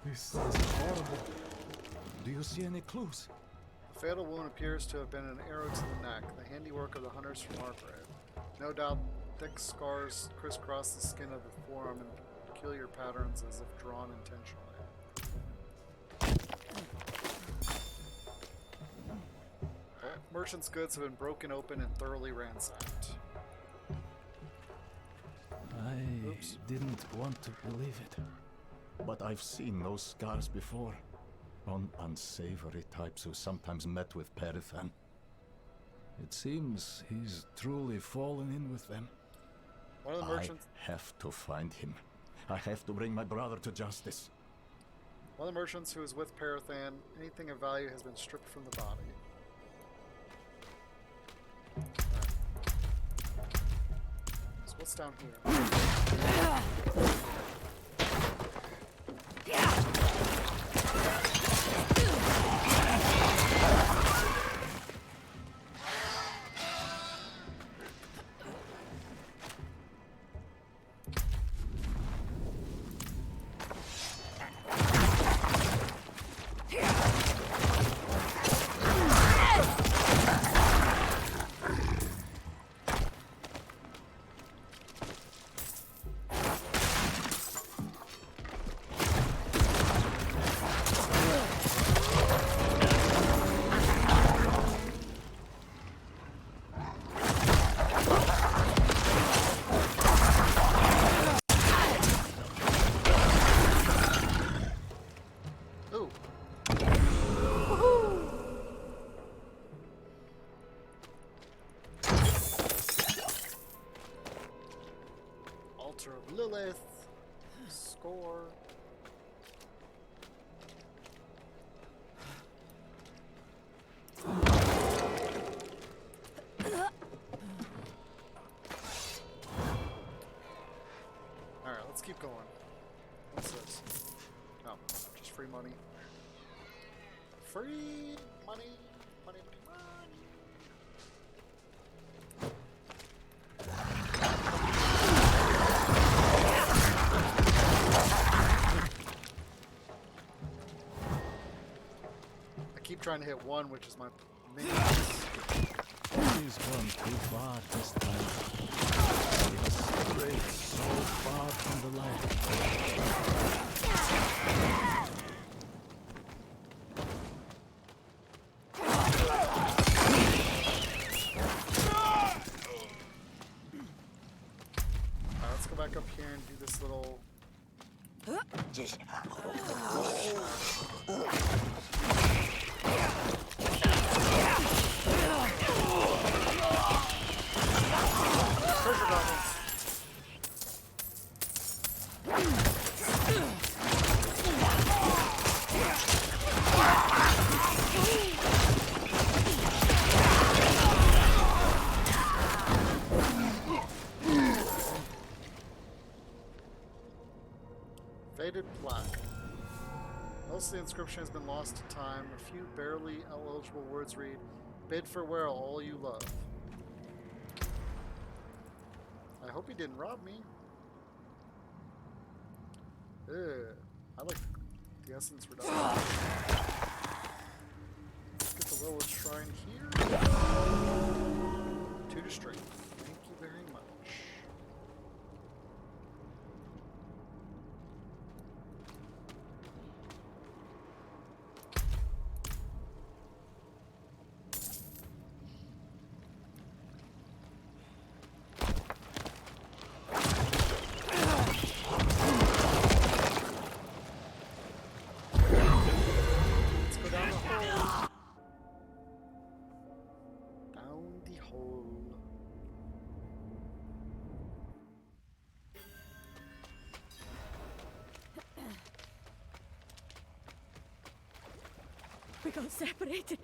This is horrible. Do you see any clues? The fatal wound appears to have been an arrow to the neck, the handiwork of the hunters from Margaret. No doubt thick scars crisscross the skin of the forearm in peculiar patterns as if drawn intentionally. Merchant's goods have been broken open and thoroughly ransacked. I didn't want to believe it. But I've seen those scars before. On unsavory types who sometimes met with Perithan. It seems he's truly fallen in with them. One of the merchants... I have to find him. I have to bring my brother to justice. One of the merchants who is with Perithan, anything of value has been stripped from the body. Right. So what's down here? Of Lilith. Score. Alright, let's keep going. What's this? Oh, just free money. Free money. Money, money, money. Trying to hit one, which is my main. He's gone too far this time. He's strayed so far from the light. Alright, let's go back up here and do this little Faded plaque. Most of the inscription has been lost to time. A few barely illegible words read, "Bid farewell, all you love." I hope he didn't rob me. Ugh. I like the essence reduction. Let's get the Lilith Shrine here. 2 to strength. Thank you very much. We got separated.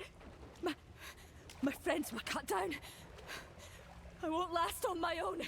My friends were cut down. I won't last on my own.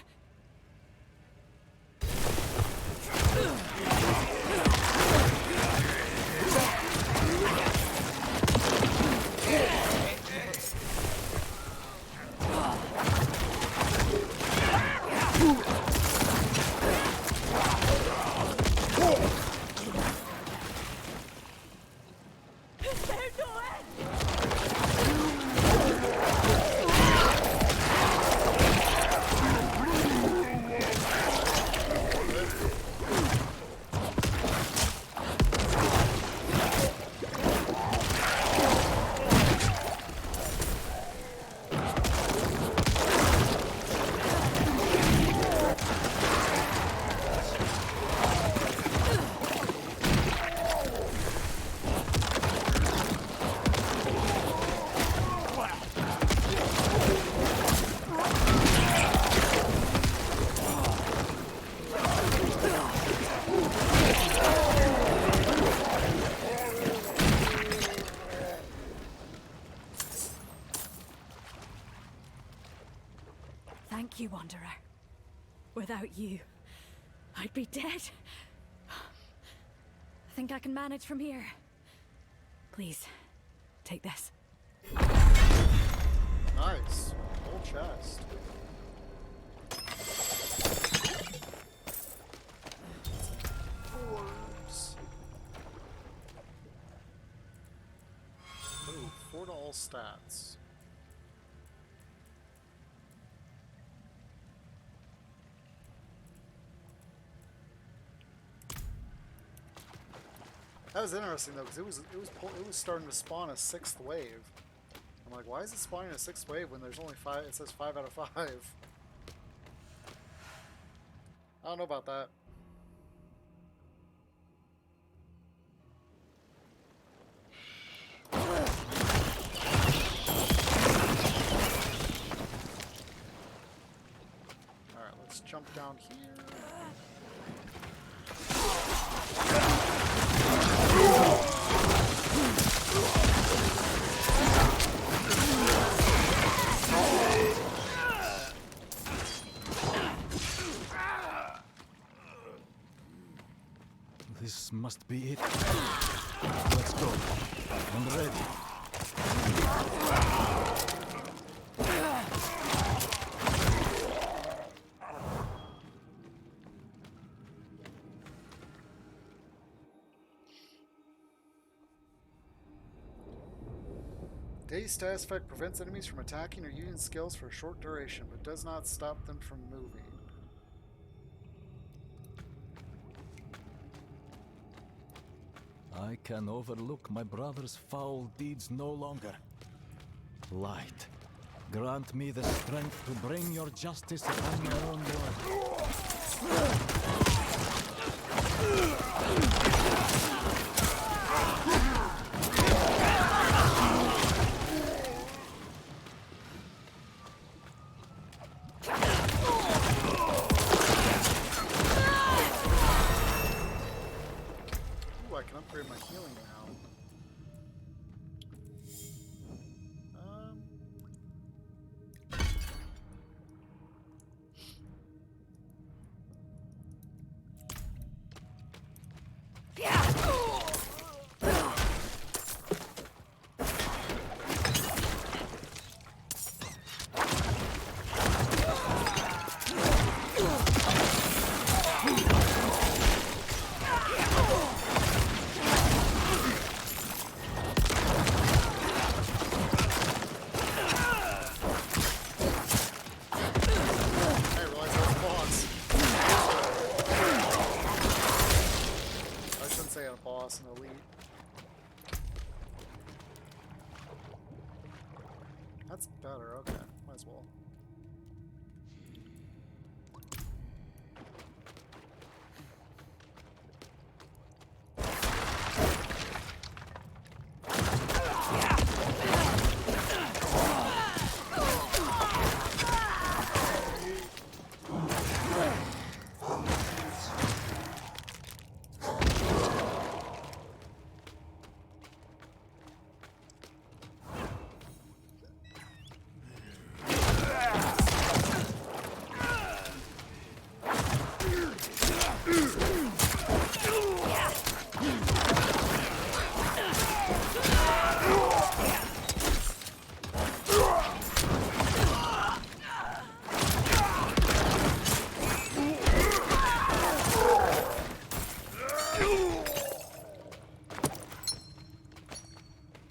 Thank you, Wanderer. Without you, I'd be dead. I think I can manage from here. Please, take this. Nice. Full chest. Orbs. Ooh, 4 to all stats. That was interesting though, because it was starting to spawn a 6th wave. I'm like, why is it spawning a 6th wave when there's only 5? It says 5 out of 5. I don't know about that. All right, let's jump down here. This must be it. Let's go. I'm ready. Day's status effect prevents enemies from attacking or using skills for a short duration, but does not stop them from moving. I can overlook my brother's foul deeds no longer. Light, grant me the strength to bring your justice upon my own blood. An elite. That's better, okay. Might as well.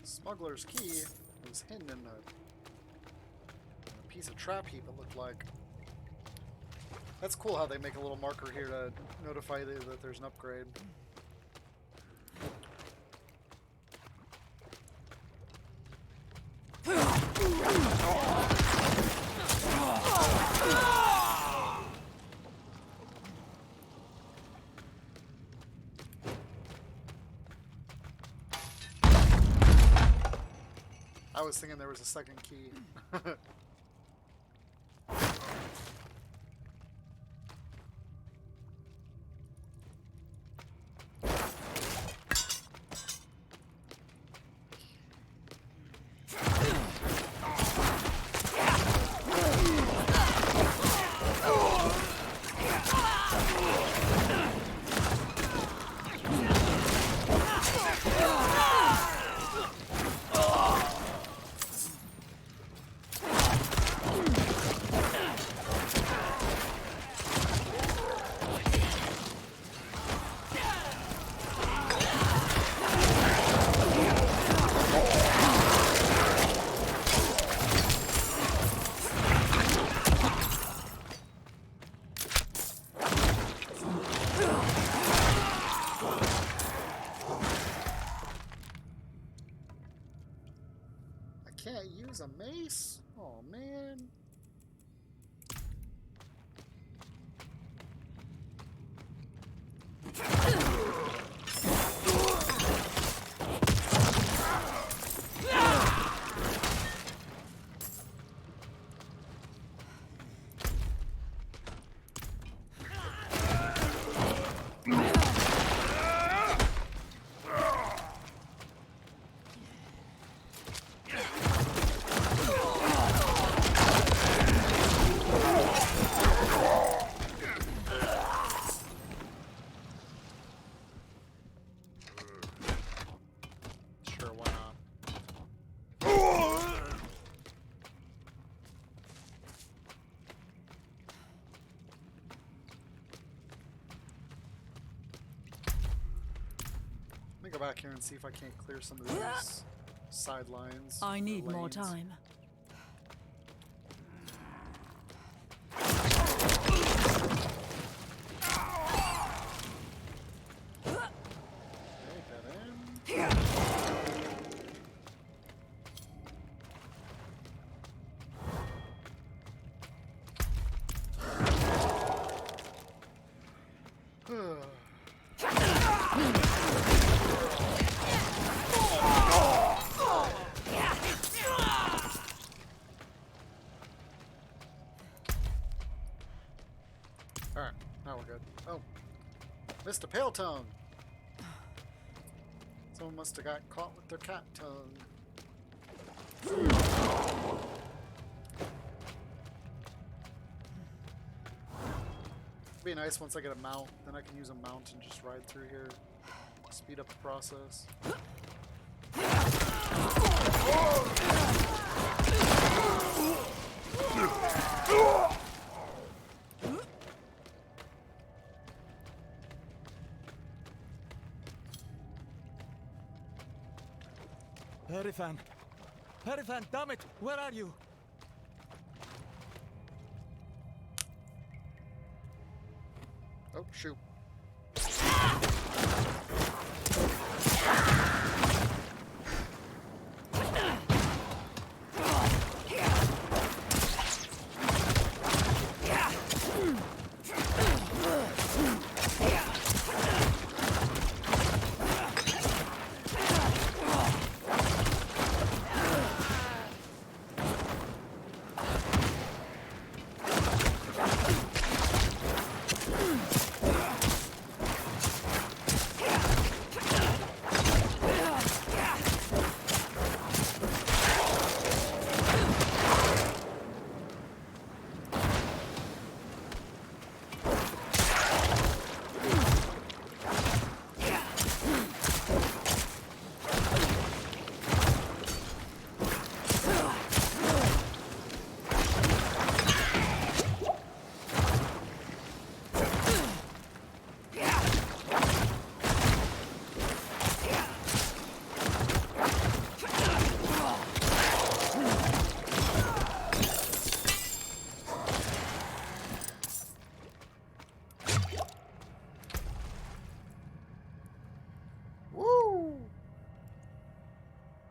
Smuggler's key was hidden in a piece of trap heap, it looked like. That's cool how they make a little marker here to notify you that there's an upgrade. I was thinking there was a second key. Can't use a mace? Oh man. Go back here and see if I can't clear some of these sidelines. I need more time. Alright, now we're good. Oh, Mr. Pale Tongue. Someone must have got caught with their cat tongue. It'd be nice once I get a mount, then I can use a mount and just ride through here. speed up the process. Herithan! Herithan, damn it! Where are you? Oh, shoot.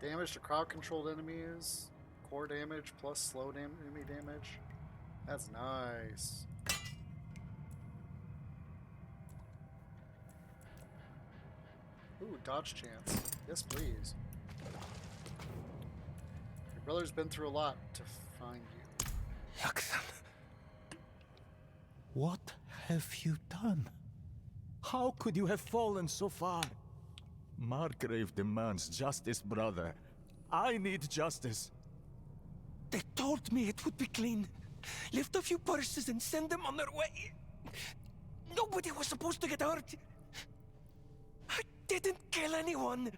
Damage to crowd-controlled enemies. Core damage plus slow enemy damage. That's nice. Ooh, dodge chance. Yes, please. Your brother's been through a lot to find you. Yaksan. What have you done? How could you have fallen so far? Margrave demands justice, brother. I need justice. They told me it would be clean. Lift a few purses and send them on their way. Nobody was supposed to get hurt. I didn't kill anyone.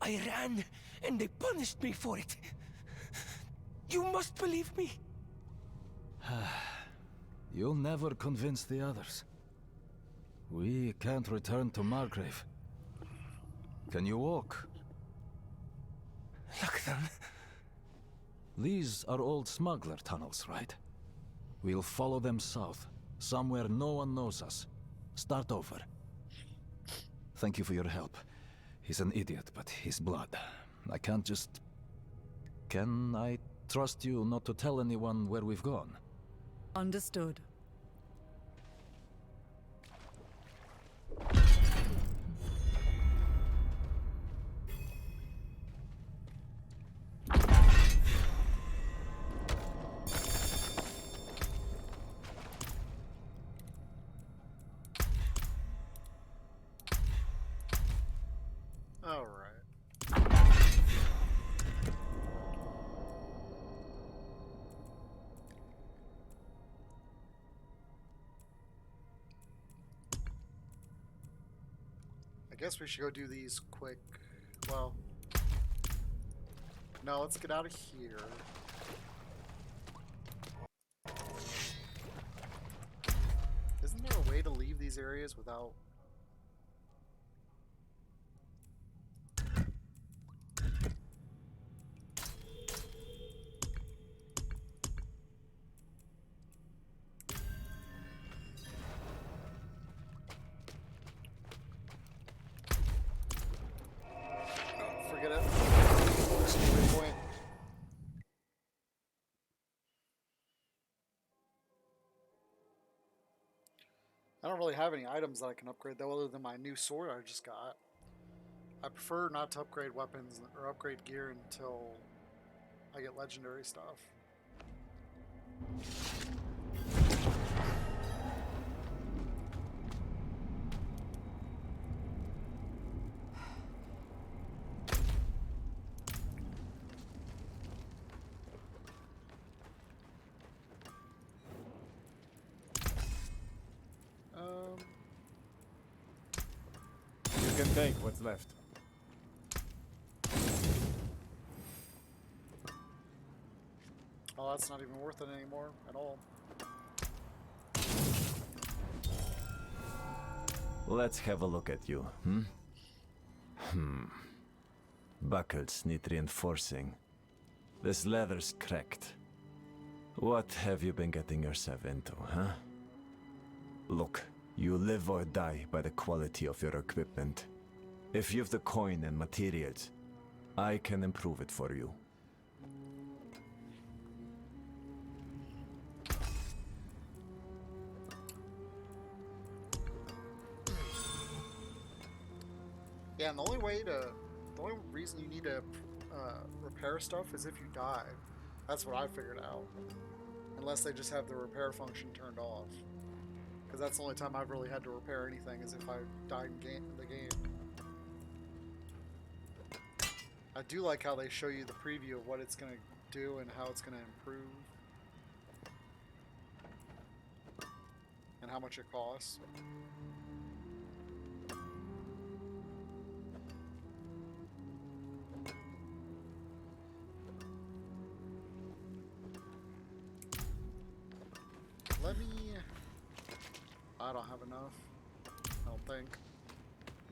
I ran, and they punished me for it. You must believe me. You'll never convince the others. We can't return to Margrave. Can you walk? Lakdan. These are old smuggler tunnels, right? We'll follow them south, somewhere no one knows us. Start over. Thank you for your help. He's an idiot, but he's blood. I can't just... Can I trust you not to tell anyone where we've gone? Understood. All right. I guess we should go do these quick. Well, no, let's get out of here. Isn't there a way to leave these areas without... Forget it. Stupid point. I don't really have any items that I can upgrade though, other than my new sword I just got. I prefer not to upgrade weapons or upgrade gear until I get legendary stuff. can take what's left. Oh, that's not even worth it anymore at all. Let's have a look at you, Buckles need reinforcing. This leather's cracked. What have you been getting yourself into, huh? Look, you live or die by the quality of your equipment. If you've the coin and materials, I can improve it for you. Yeah, and the only reason you need to repair stuff is if you die. That's what I figured out. Unless they just have the repair function turned off. Because that's the only time I've really had to repair anything is if I died in the game. I do like how they show you the preview of what it's going to do and how it's going to improve. And how much it costs. I don't have enough. I don't think.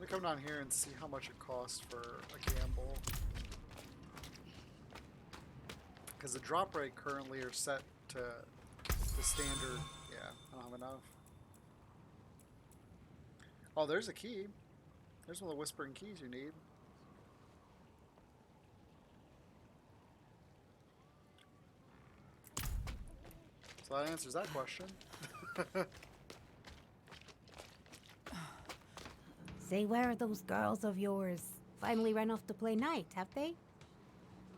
Let me come down here and see how much it costs for a gamble. Because the drop rate currently are set to the standard. Yeah, I don't have enough. Oh, there's a key. There's one of the whispering keys you need. So that answers that question. Say, where are those girls of yours? Finally ran off to play night, have they?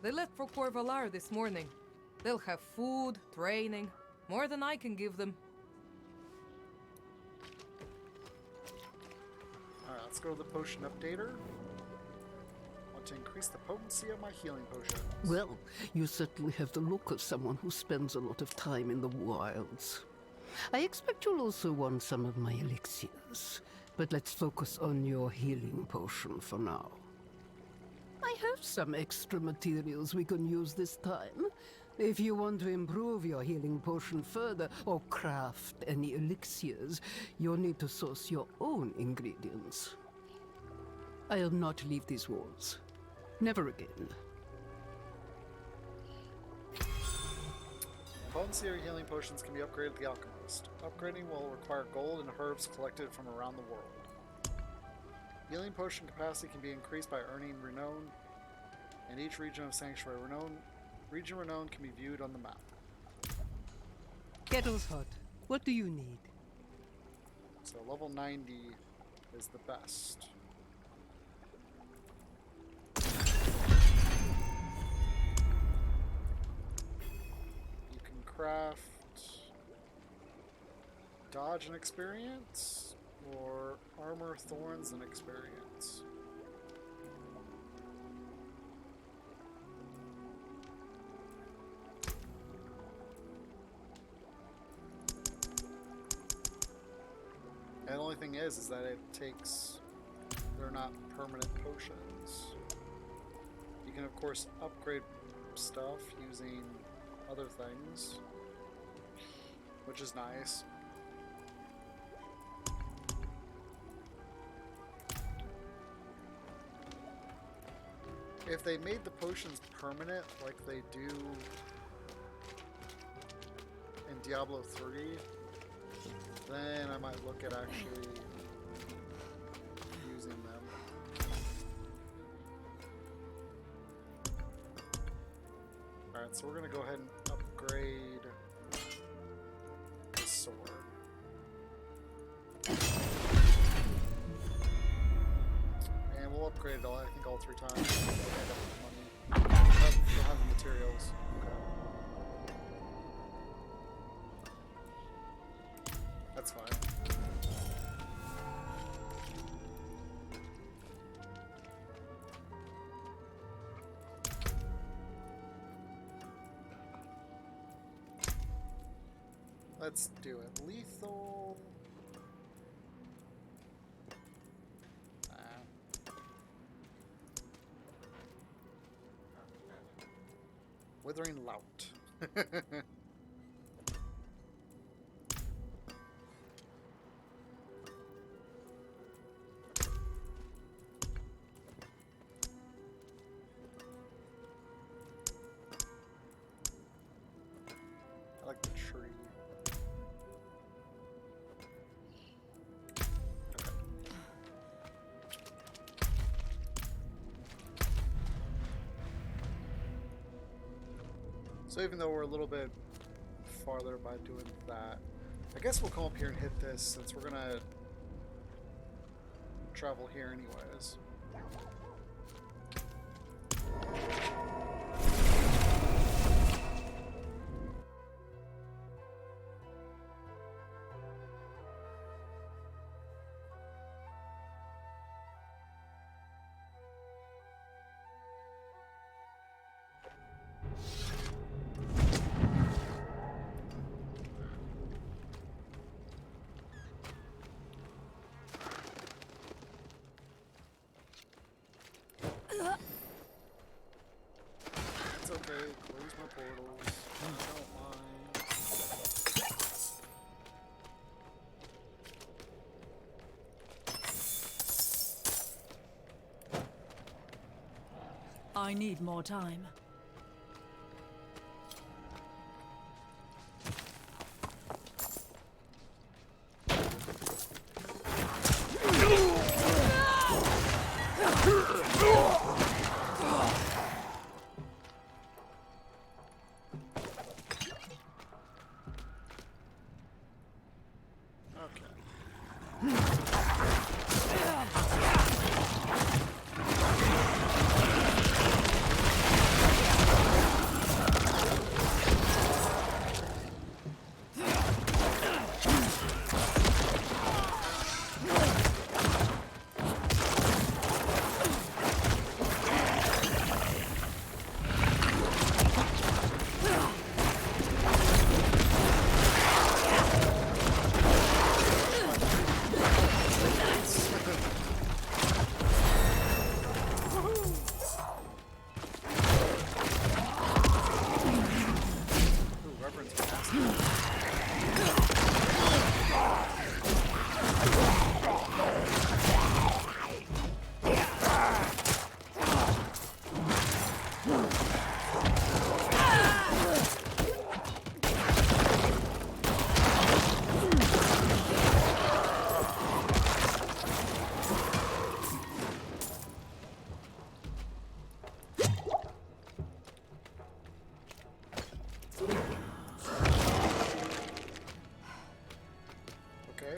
They left for Corvalar this morning. They'll have food, training, more than I can give them. Alright, let's go to the potion updater. I want to increase the potency of my healing potions. Well, you certainly have the look of someone who spends a lot of time in the wilds. I expect you'll also want some of my elixirs, but let's focus on your healing potion for now. I have some extra materials we can use this time. If you want to improve your healing potion further or craft any elixirs, you'll need to source your own ingredients. I'll not leave these walls. Never again. Potency or healing potions can be upgraded at the Alchemist. Upgrading will require gold and herbs collected from around the world. Healing potion capacity can be increased by earning renown, and each region of Sanctuary renown can be viewed on the map. Kettle's hot. What do you need? So level 90 is the best. You can craft dodge and experience, or armor, thorns, and experience. And the only thing is that it takes, they're not permanent potions. You can of course upgrade stuff using other things, which is nice. If they made the potions permanent like they do in Diablo 3, then I might look at actually using them. Alright, so we're going to go ahead and upgrade this sword. And we'll upgrade it all, I think all 3 times. We'll have the materials. Okay. That's fine. Let's do it. Lethal. Withering Lout. I like the tree. So even though we're a little bit farther by doing that, I guess we'll come up here and hit this since we're gonna travel here anyways. It's okay, close my portals. I don't mind. I need more time.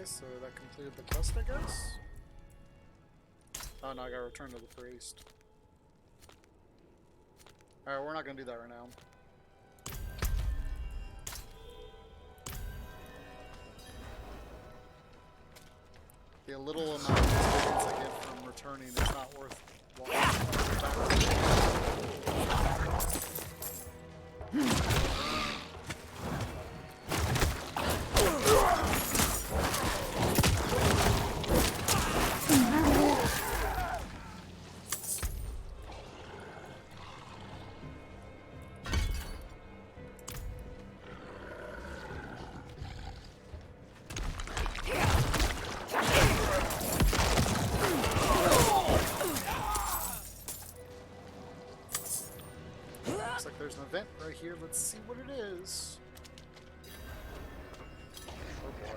So that completed the quest, I guess? Oh no, I gotta return to the priest. Alright, we're not gonna do that right now. The little amount of experience I get from returning is not worth Looks like there's an event right here. Let's see what it is. Oh boy.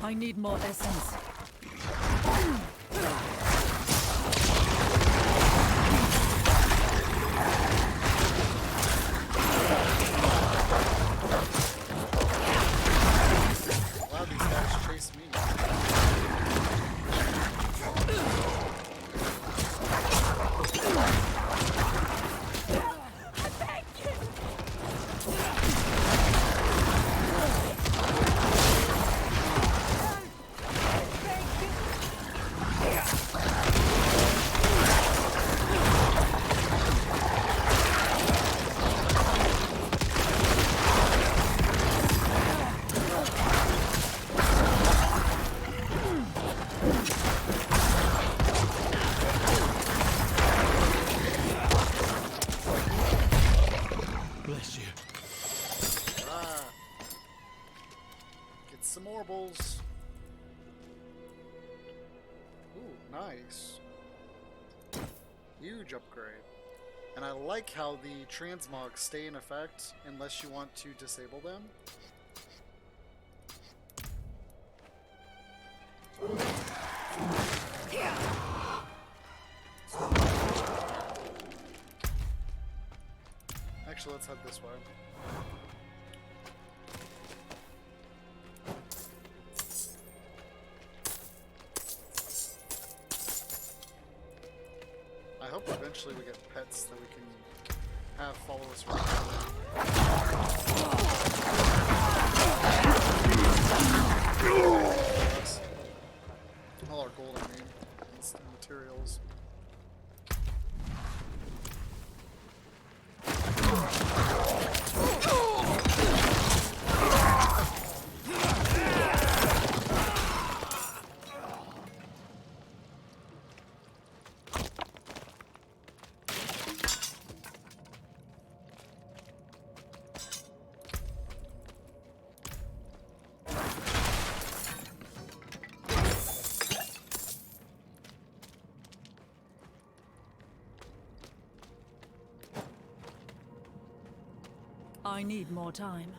I need more essence. Wow, these guys chase me. some marbles. Ooh, nice. Huge upgrade. And I like how the transmogs stay in effect unless you want to disable them. Actually, let's head this way. I hope eventually we get pets that we can have follow us around. All our gold, I mean, and materials. I need more time.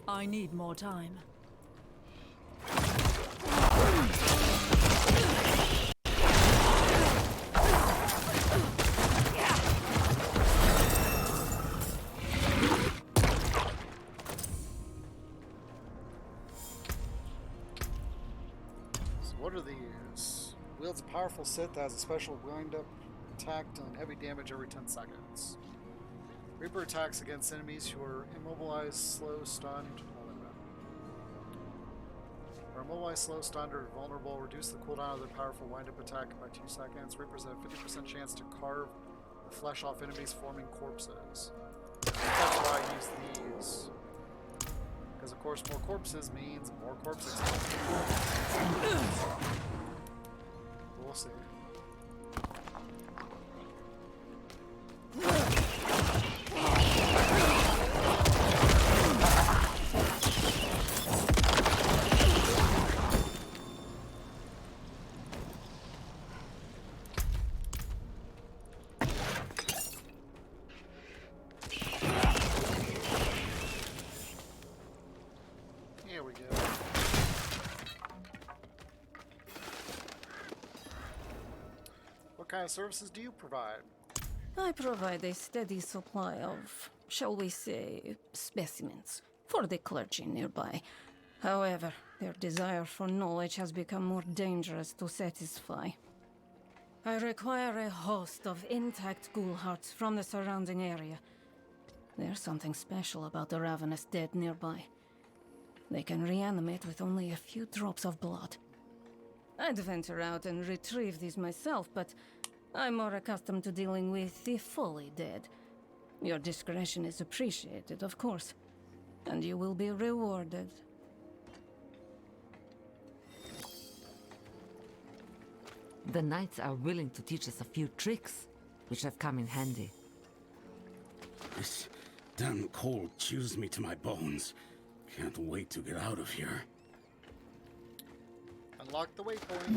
I need more time. So what are these? Wields a powerful Sith that has a special wind-up attack dealing heavy damage every 10 seconds. Reaper attacks against enemies who are immobilized, slow, stunned. Are immobilized, slow, stunned, or vulnerable. Reduce the cooldown of their powerful wind-up attack by 2 seconds. Reapers have a 50% chance to carve the flesh off enemies forming corpses. That's why I use these. Because of course more corpses means more corpses. We'll see. Here we go. What kind of services do you provide? I provide a steady supply of, shall we say, specimens for the clergy nearby. However, their desire for knowledge has become more dangerous to satisfy. I require a host of intact ghoul hearts from the surrounding area. There's something special about the ravenous dead nearby. They can reanimate with only a few drops of blood. I'd venture out and retrieve these myself, but I'm more accustomed to dealing with the fully dead. Your discretion is appreciated, of course, and you will be rewarded. The knights are willing to teach us a few tricks, which have come in handy. This damn cold chews me to my bones. Can't wait to get out of here. Unlock the waypoint.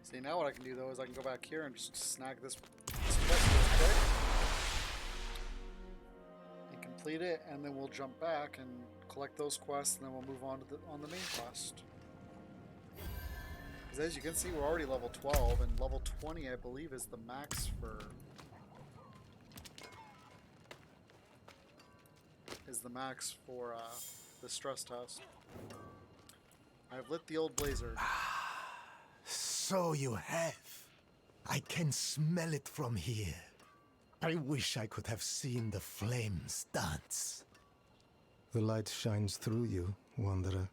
See, now what I can do though is I can go back here and just snag this quest real quick and complete it, and then we'll jump back and collect those quests, and then we'll move on to the main quest. Because as you can see, we're already level 12, and level 20 I believe is the max for is the max for the stress test. I've lit the old blazer. So you have. I can smell it from here. I wish I could have seen the flames dance. The light shines through you, Wanderer.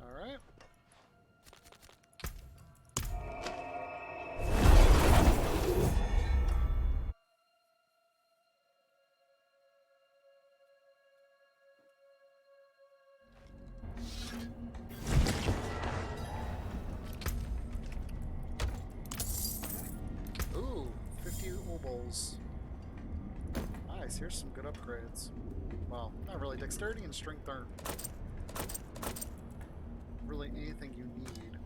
Alright. Ooh, 50 obols. Nice, here's some good upgrades. Well, not really. Dexterity and strength aren't really anything you need.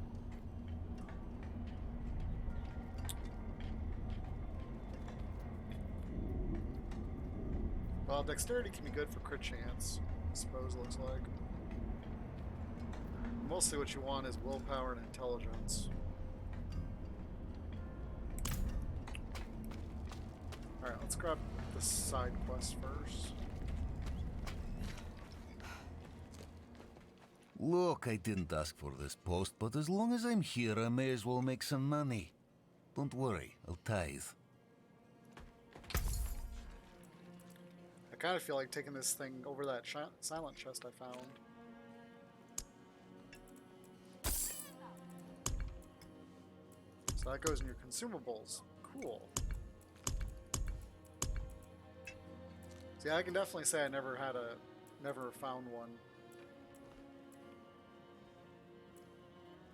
Well, dexterity can be good for crit chance, I suppose it looks like. Mostly what you want is willpower and intelligence. Alright, let's grab the side quest first. Look, I didn't ask for this post, but as long as I'm here, I may as well make some money. Don't worry, I'll tithe. I kind of feel like taking this thing over that silent chest I found. So that goes in your consumables. Cool. See, I can definitely say I never found one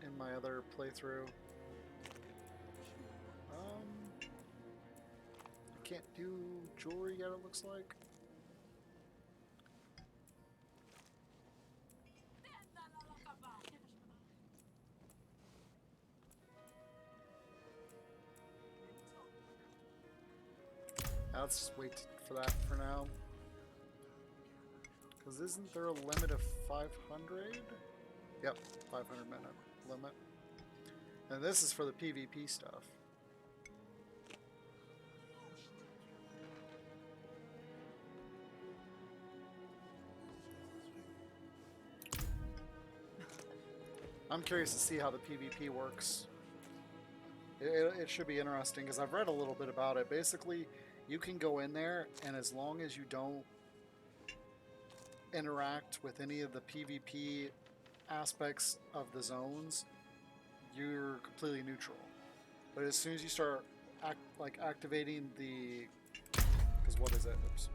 in my other playthrough. I can't do jewelry yet, it looks like. Let's just wait for that for now. Because isn't there a limit of 500? Yep, 500 minute limit. And this is for the PvP stuff. I'm curious to see how the PvP works. It should be interesting because I've read a little bit about it. Basically, you can go in there, and as long as you don't interact with any of the PvP aspects of the zones, you're completely neutral. But as soon as you start activating the, because what is it? Oops.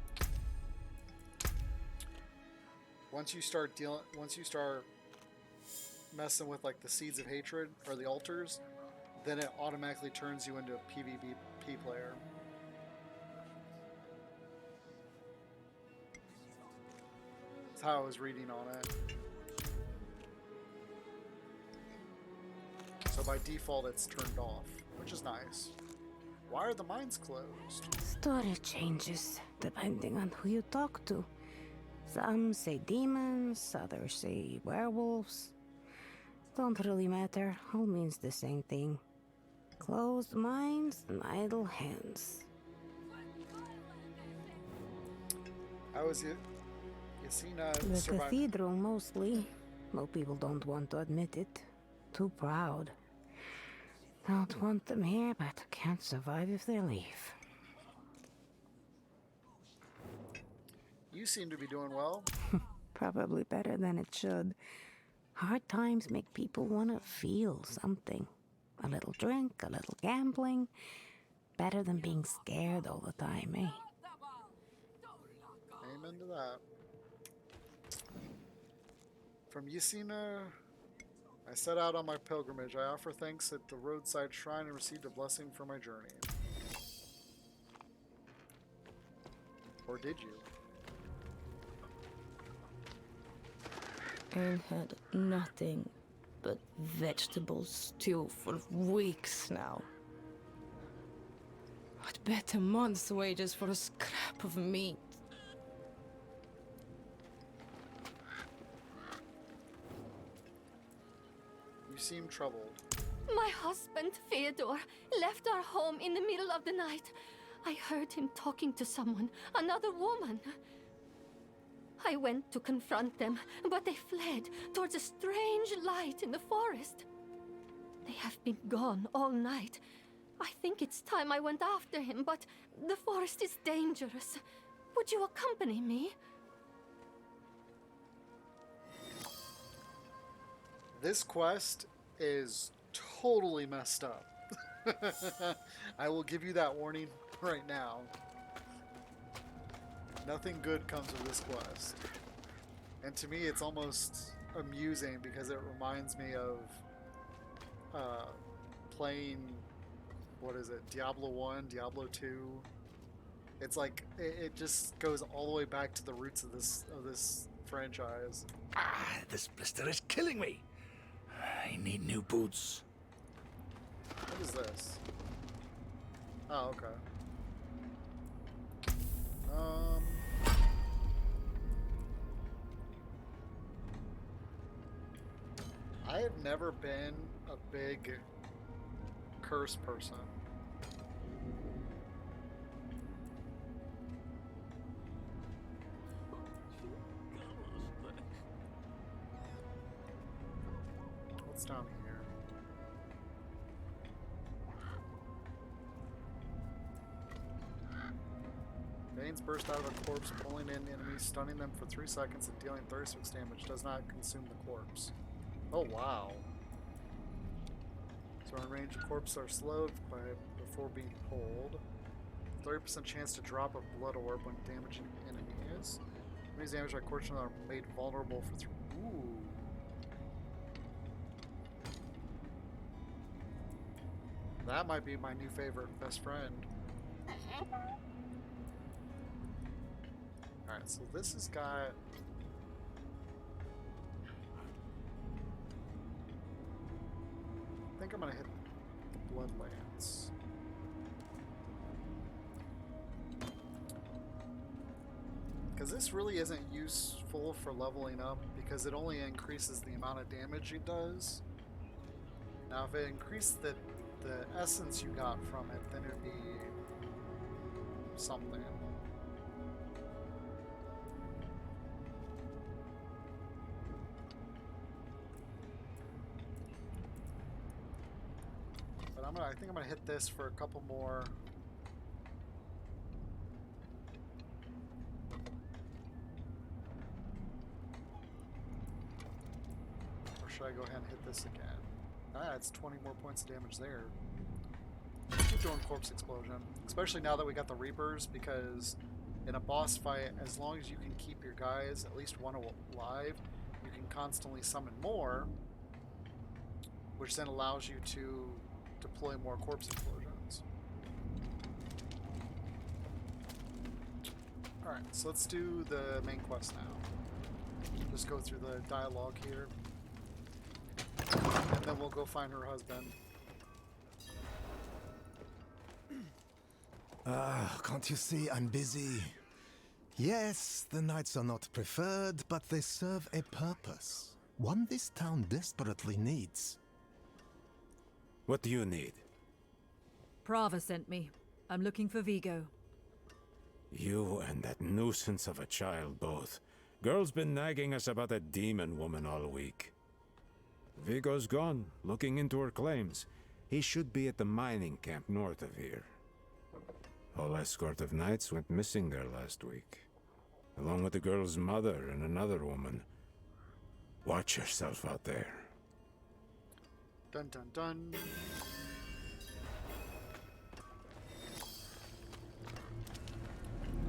Once you start messing with like the seeds of hatred or the altars, then it automatically turns you into a PvP player. That's how I was reading on it. So by default it's turned off, which is nice. Why are the mines closed? Story changes depending on who you talk to. Some say demons, others say werewolves. Don't really matter, all means the same thing. Closed minds and idle hands. How is it? Yasina The survived. cathedral mostly. Though people don't want to admit it. Too proud. Don't want them here, but can't survive if they leave. You seem to be doing well. Probably better than it should. Hard times make people want to feel something. A little drink, a little gambling. Better than being scared all the time, eh? Amen to that. From Yasina, I set out on my pilgrimage. I offer thanks at the roadside shrine and received a blessing for my journey. Or did you? I had nothing but vegetable stew for weeks now. I'd bet a month's wages for a scrap of meat. You seem troubled. My husband, Theodore, left our home in the middle of the night. I heard him talking to someone, another woman. I went to confront them, but they fled towards a strange light in the forest. They have been gone all night. I think it's time I went after him, but the forest is dangerous. Would you accompany me? This quest is totally messed up. I will give you that warning right now. Nothing good comes of this quest. And to me, it's almost amusing because it reminds me of playing, what is it, Diablo 1, Diablo 2. It's like, it just goes all the way back to the roots of this franchise. Ah, this blister is killing me. I need new boots. What is this? Oh, okay. I have never been a big curse person. What's down here? Veins burst out of a corpse, pulling in enemies, stunning them for 3 seconds and dealing 36 damage. Does not consume the corpse. Oh, wow. So on range, the corpses are slowed before being pulled. 30% chance to drop a blood orb when damaging enemies. Enemies damaged by corpses are made vulnerable for 3. Ooh. That might be my new favorite best friend. Alright, so this has got... I think I'm gonna hit the Bloodlands. Because this really isn't useful for leveling up because it only increases the amount of damage it does. Now if it increased the essence you got from it, then it would be something. But I think I'm gonna hit this for a couple more. Or should I go ahead and hit this again? Ah, it's 20 more points of damage there. Keep doing Corpse Explosion. Especially now that we got the Reapers, because in a boss fight, as long as you can keep your guys at least one alive, you can constantly summon more, which then allows you to deploy more Corpse Explosions. Alright, so let's do the main quest now. Just go through the dialogue here. And then we'll go find her husband. Can't you see I'm busy? Yes, the knights are not preferred, but they serve a purpose. One this town desperately needs. What do you need? Prava sent me. I'm looking for Vigo. You and that nuisance of a child both. Girl's been nagging us about a demon woman all week. Vigo's gone, looking into her claims. He should be at the mining camp north of here. Whole escort of knights went missing there last week, along with the girl's mother and another woman. Watch yourself out there. Dun dun dun.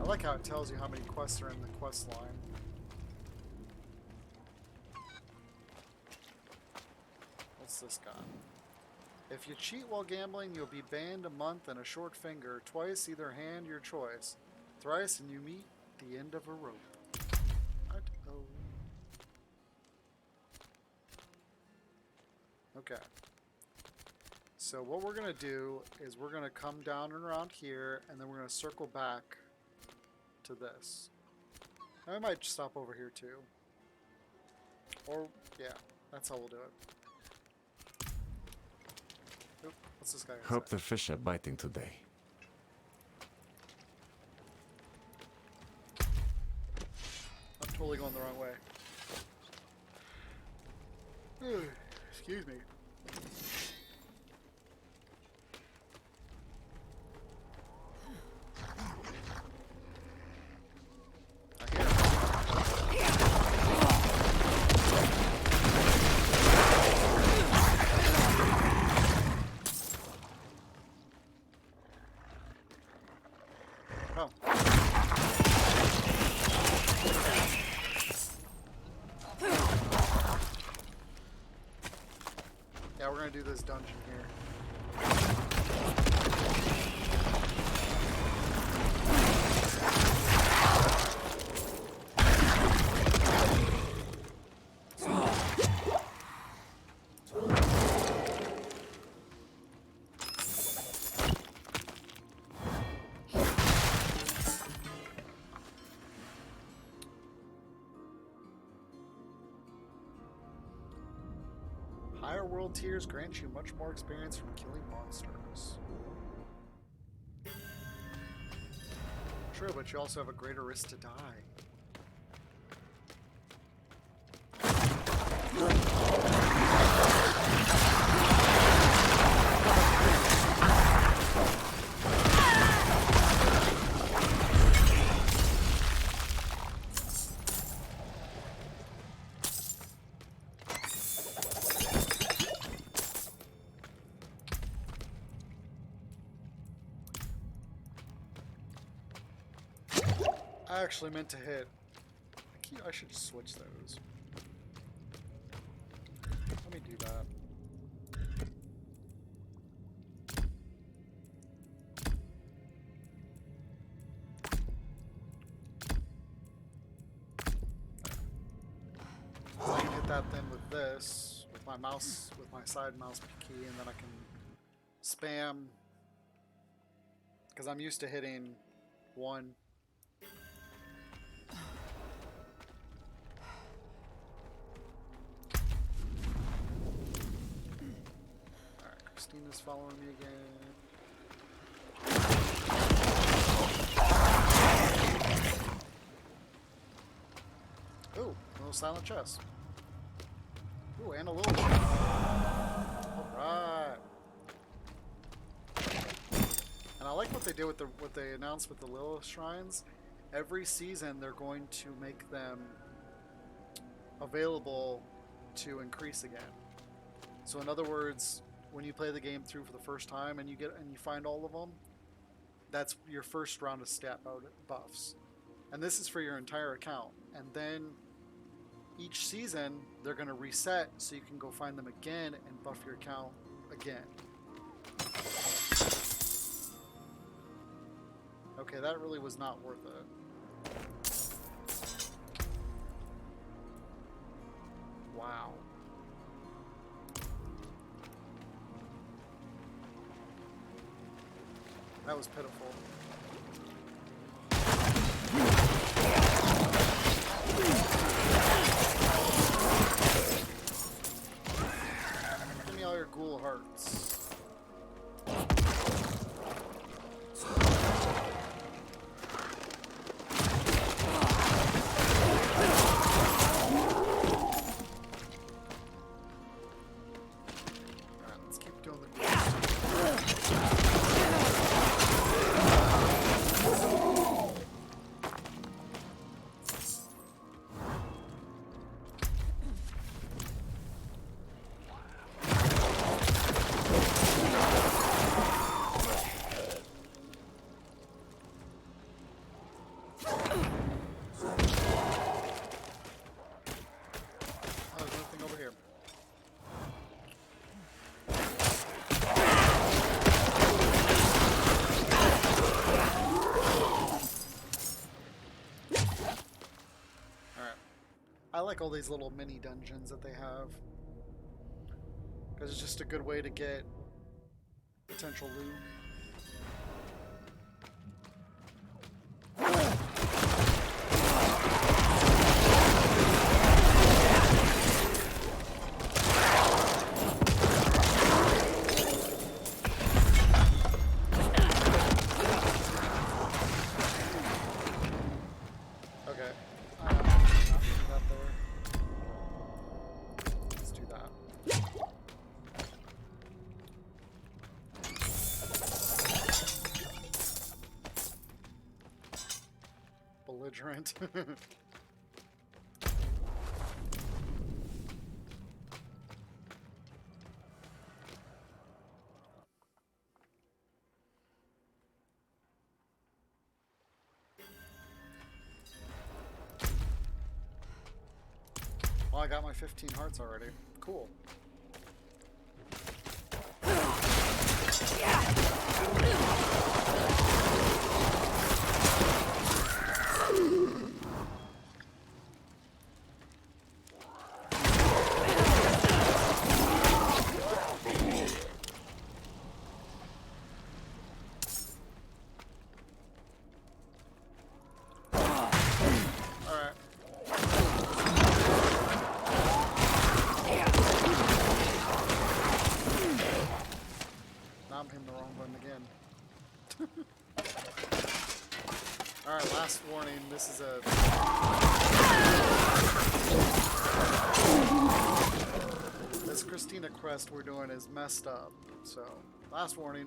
I like how it tells you how many quests are in the quest line. What's this got? If you cheat while gambling, you'll be banned a month and a short finger. Twice, either hand your choice. Thrice, and you meet the end of a rope. What? Oh. Okay. So what we're going to do is we're going to come down and around here, and then we're going to circle back to this. I might stop over here too. Or, yeah, that's how we'll do it. Oop, what's this guy? Hope the fish are biting today. I'm totally going the wrong way. Excuse me. Yeah, we're gonna do this dungeon here. Higher world tiers grant you much more experience from killing monsters. True, but you also have a greater risk to die. I actually meant to hit. I should switch those. Let me do that. I can hit that then with this, with my mouse, with my side mouse key, and then I can spam, because I'm used to hitting one. Christina's following me again. Ooh, a little silent chest. Ooh, and a little one. Alright. And I like what they did with what they announced with the Lilith shrines. Every season they're going to make them available to increase again. So in other words, when you play the game through for the first time and you find all of them, that's your first round of stat buffs. And this is for your entire account. And then each season they're going to reset so you can go find them again and buff your account again. Okay, that really was not worth it. Wow. That was pitiful. Give me all your ghoul hearts. Alright, let's keep doing the I like all these little mini dungeons that they have, because it's just a good way to get potential loot. belligerent. Well, I got my 15 hearts already. Cool. Now I'm hitting the wrong button again. Alright, last warning. This is a... This Christina quest we're doing is messed up. So, last warning.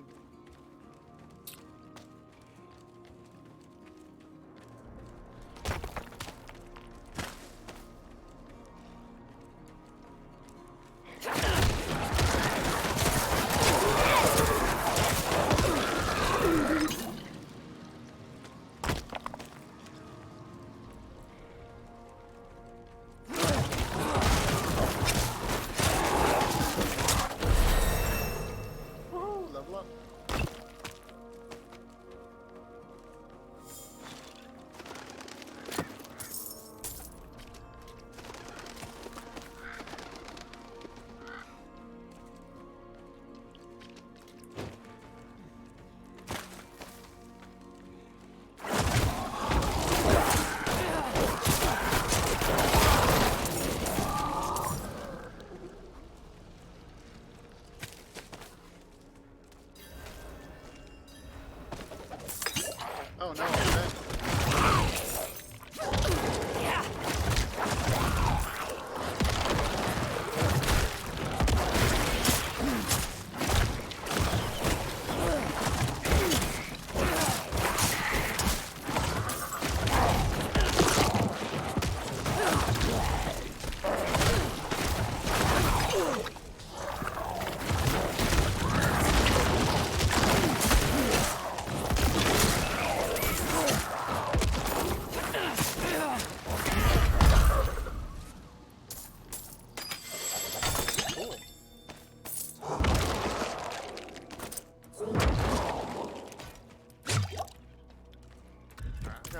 Oh no, I'm dead.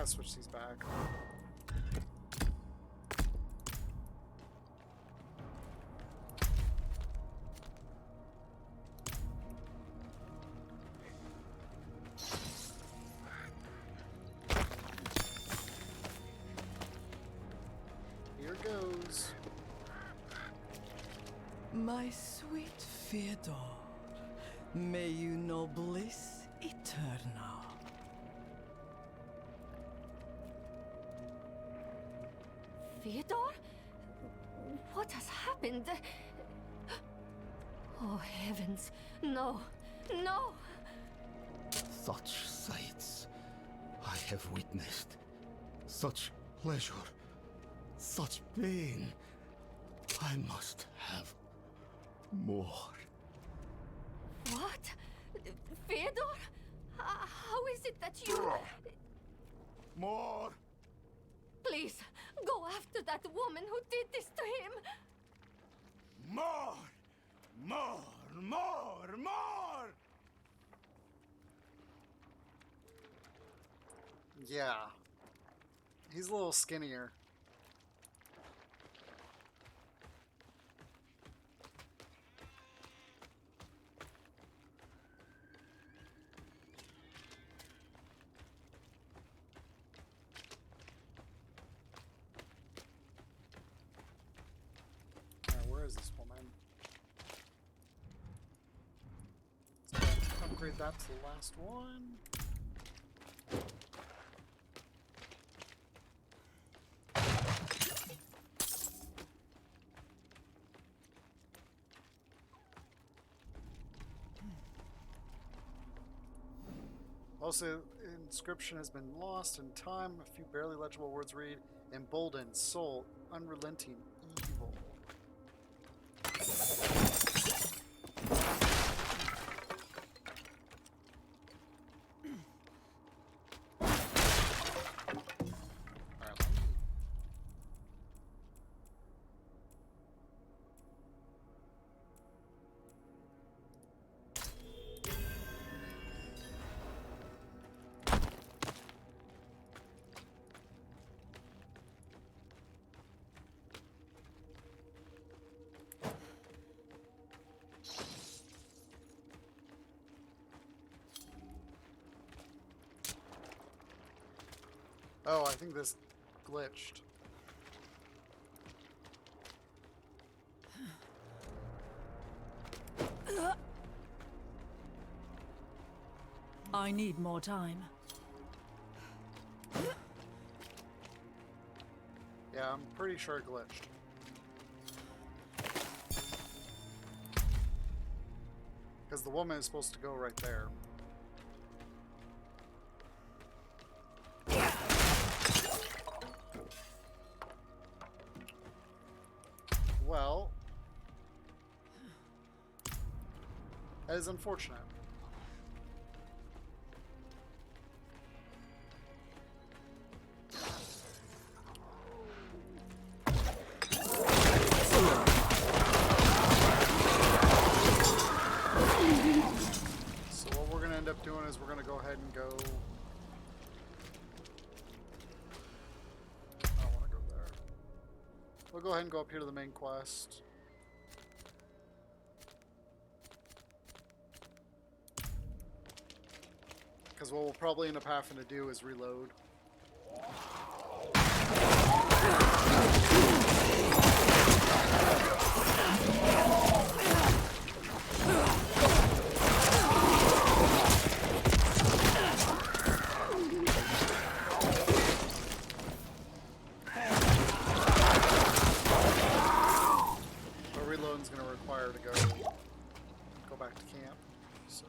Switch these back. Here goes. My sweet Fyodor, may you know bliss eternal. Fyodor? What has happened? Oh, heavens. No. No! Such sights I have witnessed. Such pleasure. Such pain. I must have more. What? Fyodor? How is it that you... More! Please, go after that woman who did this to him! More! More! More! More! Yeah. He's a little skinnier. Where is this woman? Let's go upgrade that to the last one. Most of the inscription has been lost in time. A few barely legible words read: emboldened, soul, unrelenting, evil. Oh, I think this glitched. I need more time. Yeah, I'm pretty sure it glitched. Because the woman is supposed to go right there. Well, that is unfortunate. So what we're going to end up doing is we're going to go ahead and go... I don't want to go there. We'll go ahead and go up here to the main quest. Because what we'll probably end up having to do is reload. But reloading's going to require to go back to camp. So.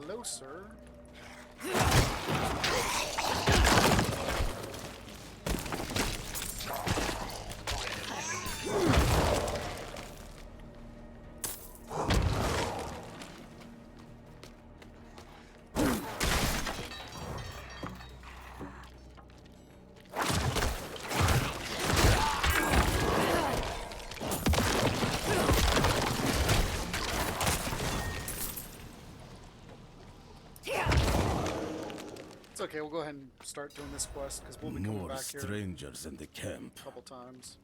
Closer. Okay, we'll go ahead and start doing this quest because we'll be coming More back here strangers in the camp. a couple times.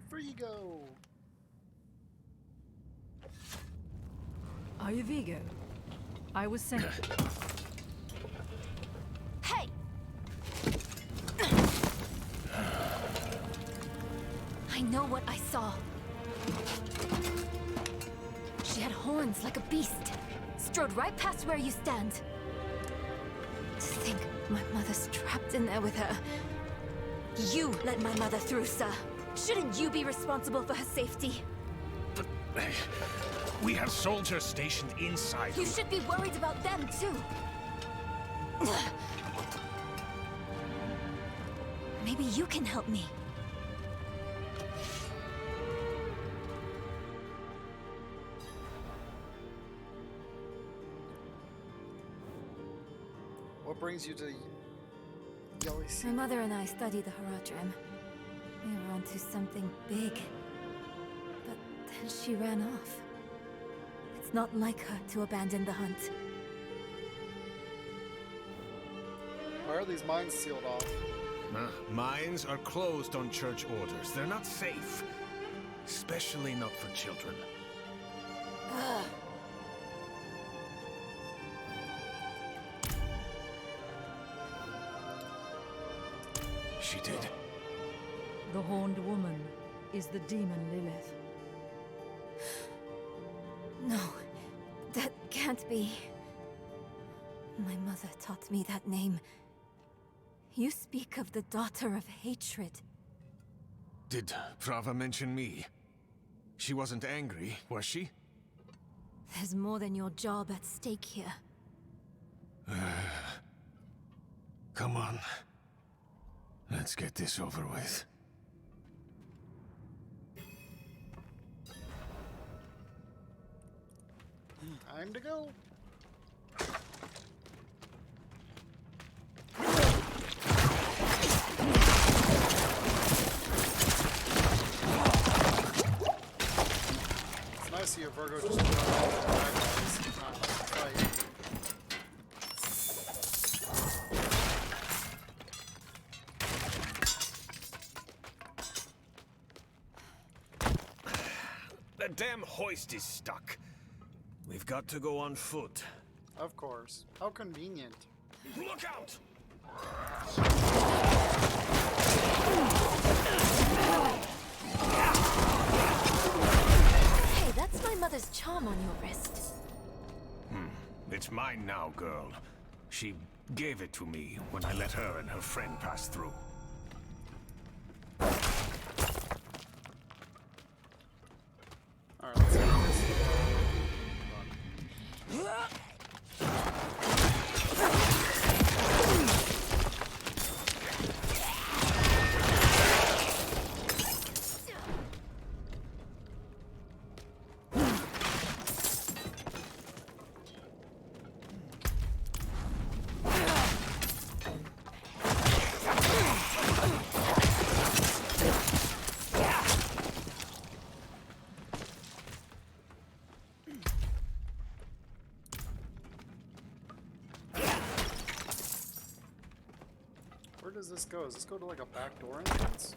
Free go. Are you Vigo? I was saying. Hey! I know what I saw. She had horns like a beast. Strode right past where you stand. To think my mother's trapped in there with her. You let my mother through, sir. Shouldn't you be responsible for her safety? But we have soldiers stationed inside. You should be worried about them, too. Maybe you can help me. What brings you to My mother and I studied the Haradrim. We were onto something big. But then she ran off. It's not like her to abandon the hunt. Why are these mines sealed off? Mines are closed on church orders. They're not safe. Especially not for children. She did. The horned woman is the demon Lilith. No, that can't be. My mother taught me that name. You speak of the daughter of hatred. Did Prava mention me? She wasn't angry, was she? There's more than your job at stake here. Come on. Let's get this over with. Time to go. It's nice to see a Virgo just run all the bad guys and not fight. The damn hoist is stuck. We've got to go on foot. Of course. How convenient. Look out! Hey, that's my mother's charm on your wrist. It's mine now, girl. She gave it to me when I let her and her friend pass through. Alright, let's do this. Where does this go? Does this go to like a back door entrance?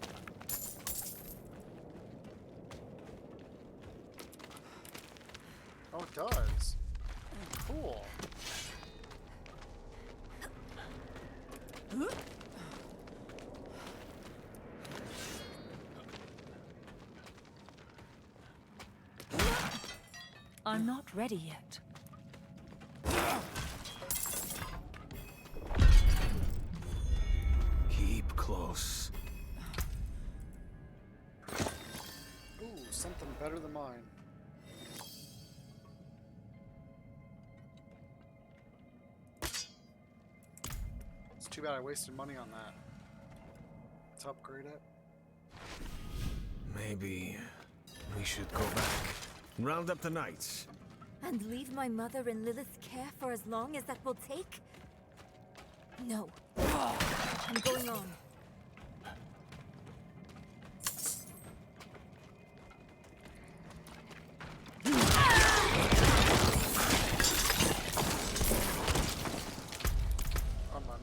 Oh, it does. Cool. I'm not ready yet. Keep close. Ooh, something better than mine. It's too bad I wasted money on that. Let's upgrade it. Maybe we should go back. Round up the knights. And leave my mother in Lilith's care for as long as that will take? No. I'm going on. Come on.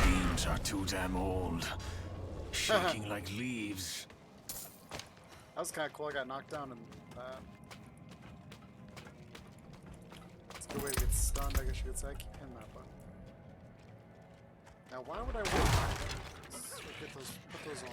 Beams are too damn old. Shaking like leaves. That was kind of cool. I got knocked down in that. It's a good way to get stunned, I guess you could say. I keep hitting that button. Now, why would I wait? Let's get those, put those on.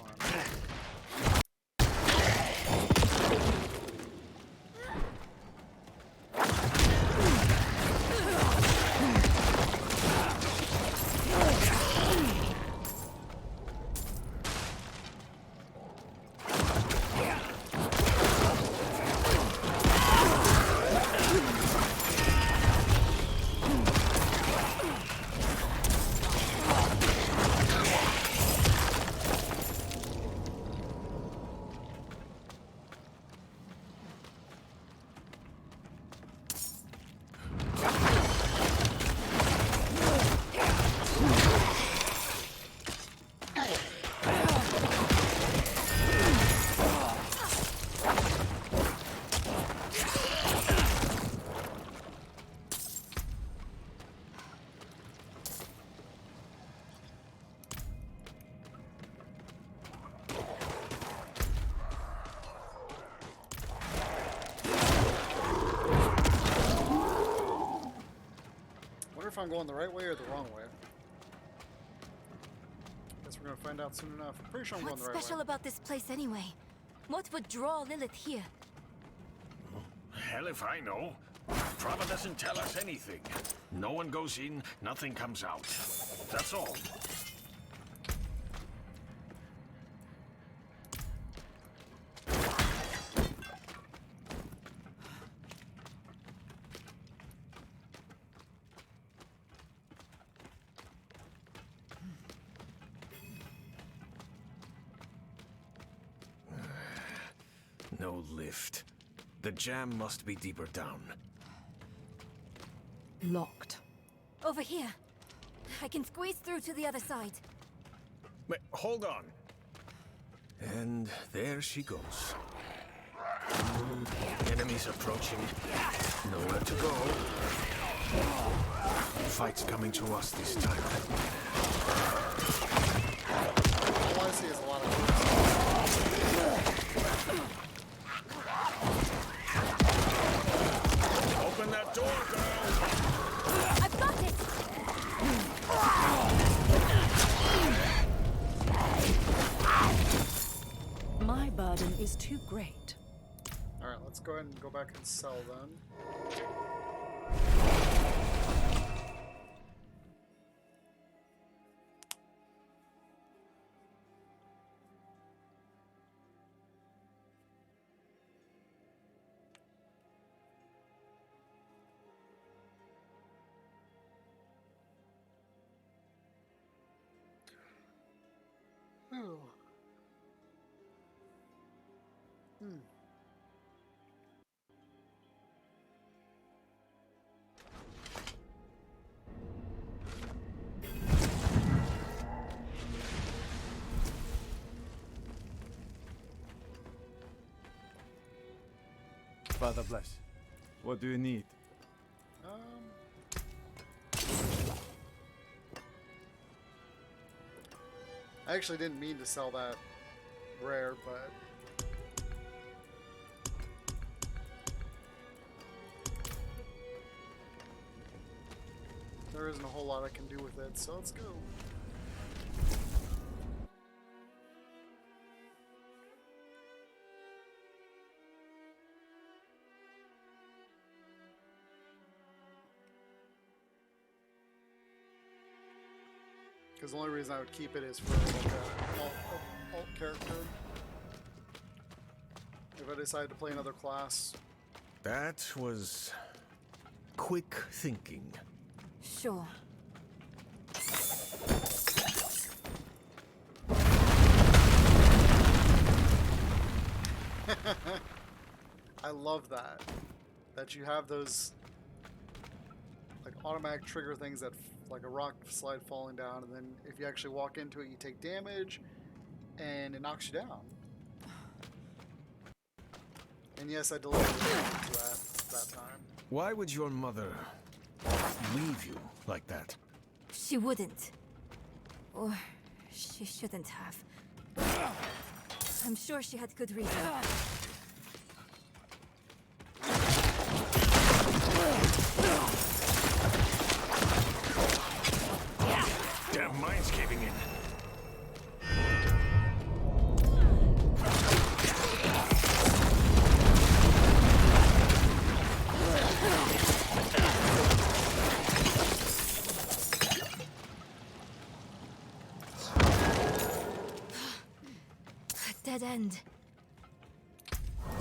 I'm going the right way or the wrong way. Guess we're gonna find out soon enough. I'm pretty sure I'm going What's the right way. special about this place anyway? What would draw Lilith here? Hell if I know. Prava doesn't tell us anything. No one goes in, nothing comes out. That's all. No lift. The jam must be deeper down. Locked. Over here. I can squeeze through to the other side. Wait, hold on. And there she goes. Enemies approaching. Nowhere to go. Fight's coming to us this time. All I see is a lot of Open that door, girl! I've got it! My burden is too great. Alright, let's go ahead and go back and sell them. Oh. Father bless. What do you need? I actually didn't mean to sell that rare, but there isn't a whole lot I can do with it, so let's go. Because the only reason I would keep it is for like a alt character. If I decide to play another class. That was quick thinking. Sure. I love that. That you have those like automatic trigger things that like a rock slide falling down, and then if you actually walk into it, you take damage, and it knocks you down. And yes, I delivered that time. Why would your mother leave you like that? She wouldn't. Or she shouldn't have. I'm sure she had good reason. Damn mine's caving in. Dead end.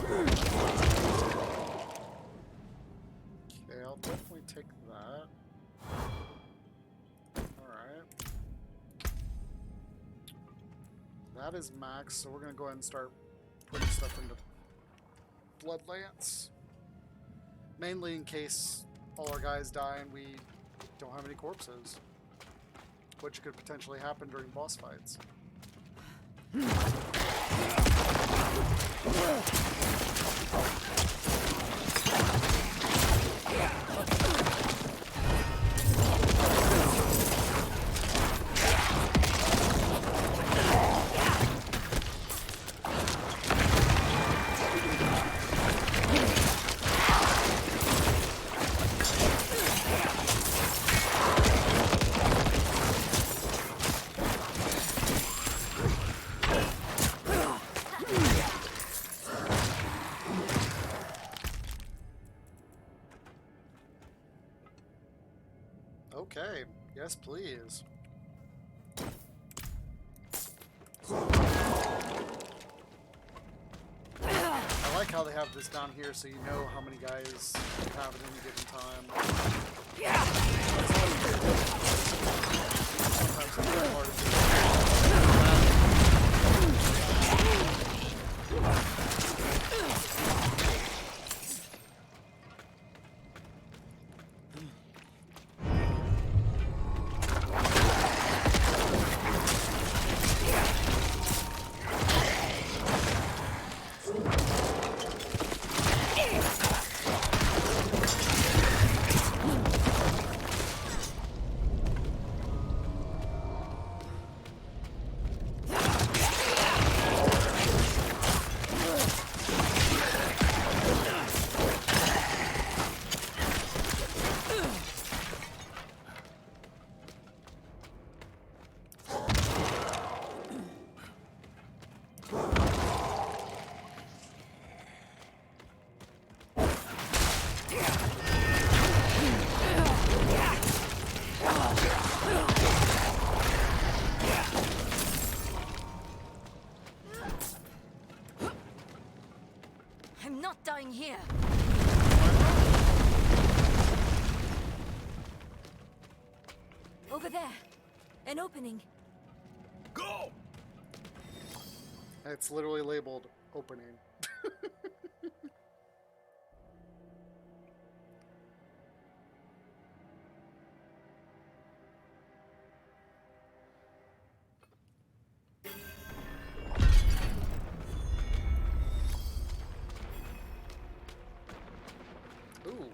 Okay, I'll definitely take that. Alright. That is max, so we're going to go ahead and start putting stuff into Bloodlance. Mainly in case all our guys die and we don't have any corpses. Which could potentially happen during boss fights. Yes, please. I like how they have this down here so you know how many guys you have at any given time. Sometimes it's really hard to do. I'm not dying here. Over there. An opening. Go! It's literally labeled opening. Ooh.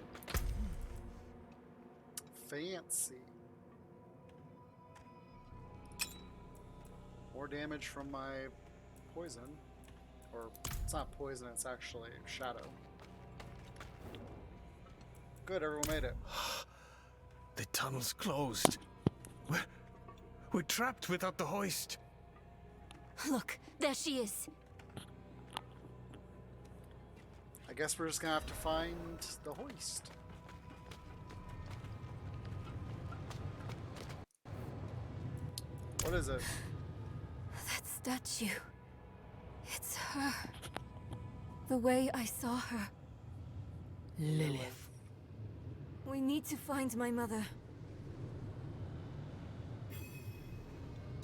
Fancy. More damage from my poison. Or, it's not poison, it's actually shadow. Good, everyone made it. The tunnel's closed. We're trapped without the hoist. Look, there she is. I guess we're just gonna have to find the hoist. What is it? That statue. It's her. The way I saw her. Lilith. We need to find my mother.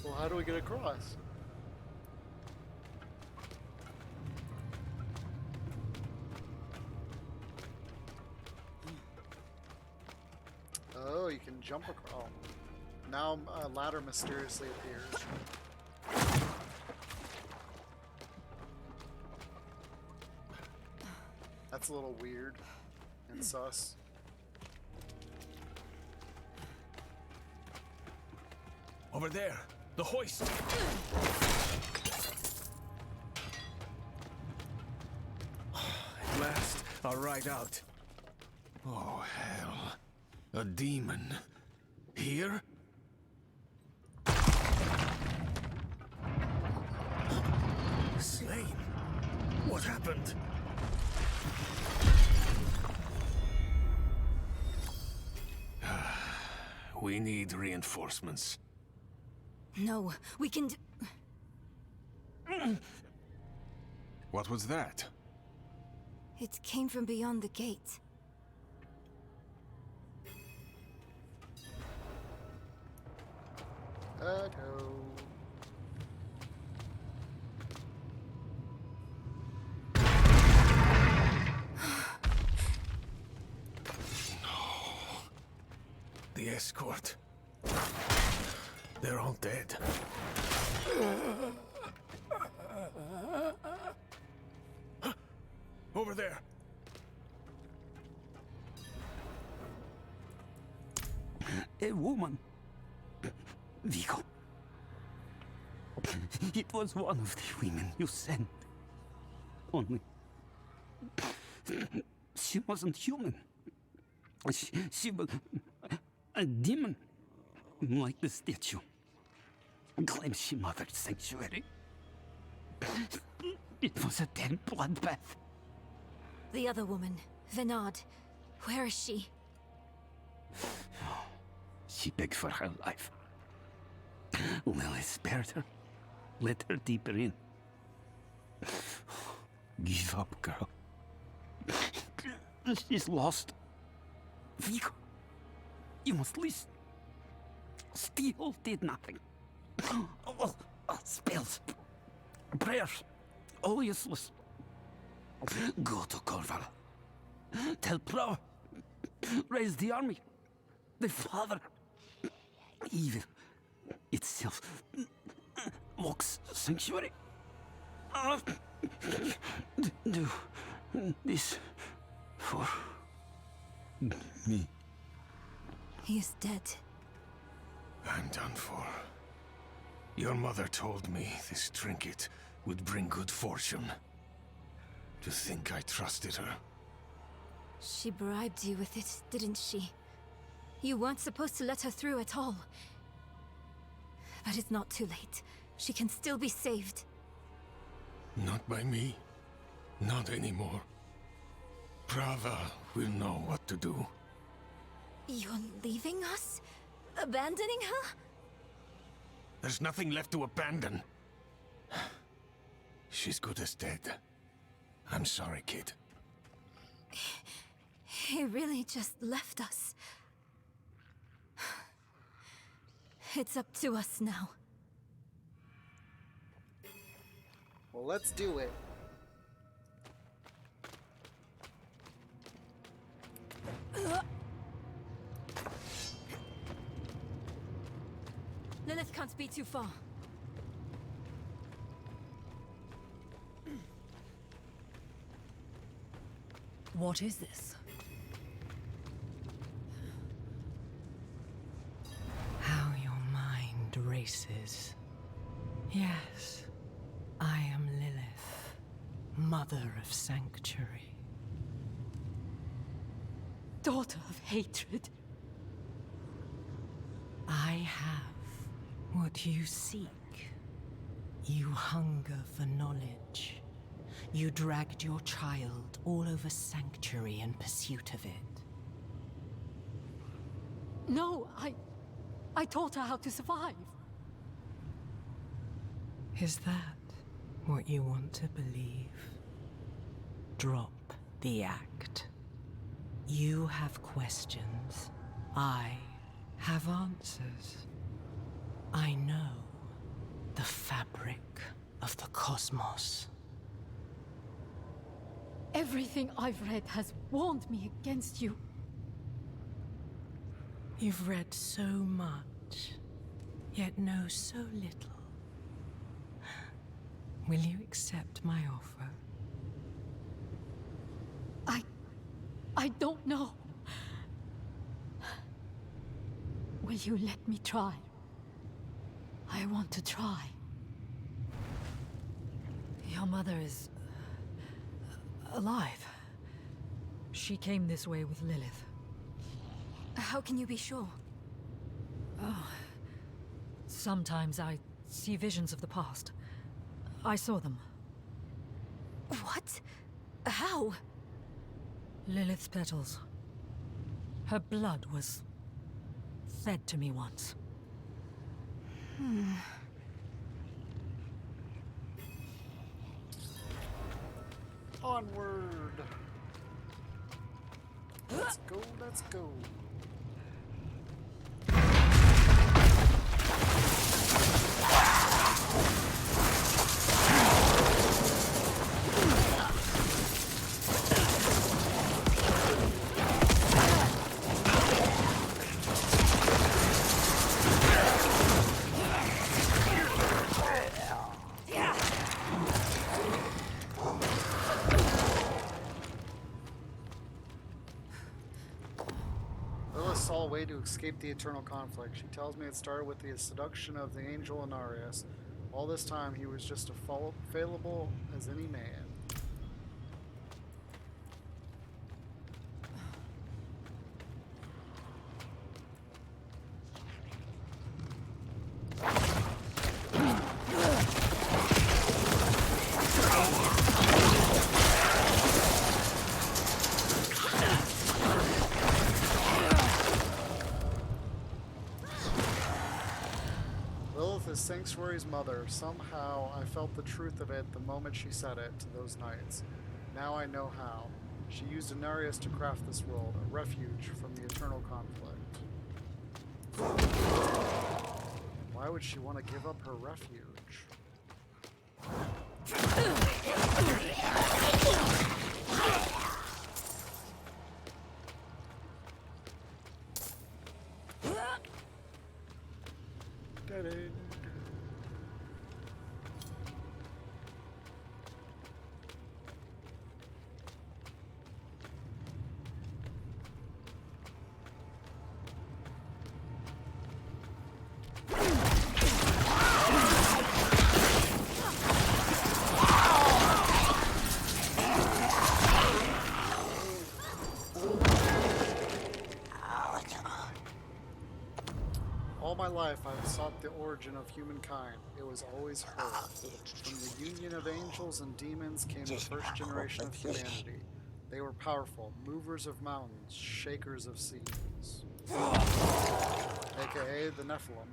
Well, how do we get across? Oh, you can jump across. Oh. Now a ladder mysteriously appears. That's a little weird and sus. Over there, the hoist. At last, a ride out. Oh, hell. A demon. Here? Slain? What happened? We need reinforcements. No, we can do... What was that? It came from beyond the gate. No. The escort. They're all dead. Over there. A woman. Vigo. It was one of the women you sent. Only... she wasn't human. She was... a demon. Like the statue. Claims she mothered sanctuary. It was a damn bloodbath. The other woman, Venard. Where is she? She begged for her life. Lilith spared her. Let her deeper in. Give up, girl. She's lost. Vigo, you must listen. Steel did nothing. Spells, prayers, all useless. Go to Corval. Tell Pro. Raise the army. The father. Evil itself. Mocks sanctuary. Do this for me. He is dead. I'm done for. Your mother told me this trinket would bring good fortune. To think I trusted her. She bribed you with it, didn't she? You weren't supposed to let her through at all. But it's not too late. She can still be saved. Not by me. Not anymore. Prava will know what to do. You're leaving us? Abandoning her? There's nothing left to abandon. She's good as dead. I'm sorry, kid. He really just left us. It's up to us now. Well, let's do it. Lilith can't be too far. What is this? How your mind races. Yes, I am Lilith, Mother of Sanctuary. Daughter of hatred. I have what you seek. You hunger for knowledge. You dragged your child all over Sanctuary in pursuit of it. No, I taught her how to survive. Is that what you want to believe? Drop the act. You have questions. I have answers. I know the fabric of the cosmos. Everything I've read has warned me against you. You've read so much, yet know so little. Will you accept my offer? I don't know. Will you let me try? I want to try. Your mother is alive. She came this way with Lilith. How can you be sure? Oh, sometimes I see visions of the past. I saw them. What? How? Lilith's petals. Her blood was fed to me once. Onward. Let's go, let's go. Saw a way to escape the eternal conflict. She tells me it started with the seduction of the angel Inarius. All this time, he was just as fallible as any man. Centauri's mother. Somehow I felt the truth of it the moment she said it to those knights. Now I know how. She used Inarius to craft this world, a refuge from the eternal conflict. Why would she want to give up her refuge? Dead end. All my life I've sought the origin of humankind. It was always her. From the union of angels and demons came the first generation of humanity. They were powerful, movers of mountains, shakers of seas. AKA the Nephilim.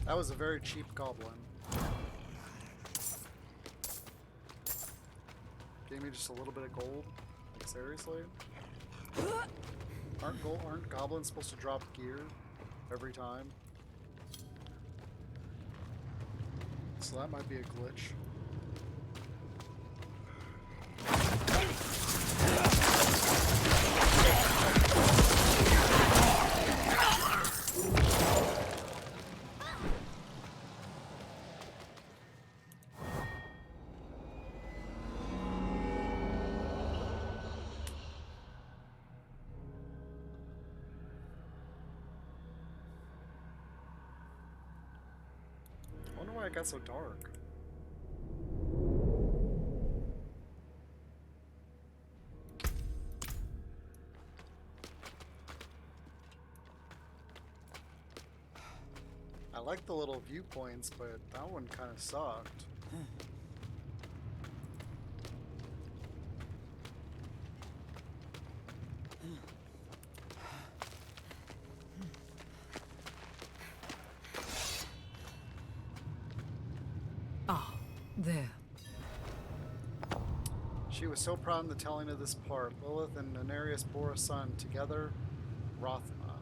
That was a very cheap goblin. Gave me just a little bit of gold. Like, seriously? Aren't goblins supposed to drop gear every time? So that might be a glitch. I wonder why it got so dark. I like the little viewpoints, but that one kind of sucked. There. She was so proud in the telling of this part. Lilith and Nenarius bore a son together, Rothma.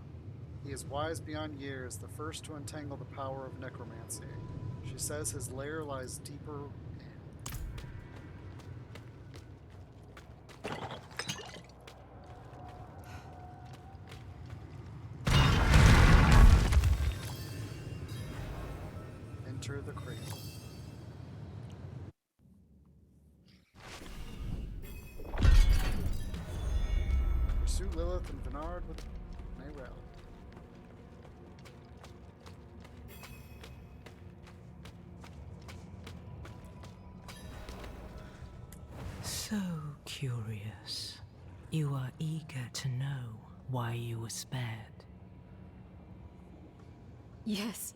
He is wise beyond years, the first to entangle the power of necromancy. She says his lair lies deeper Enter the cradle. Pursue Lilith and Venard with Mayrel. So curious. You are eager to know why you were spared. Yes.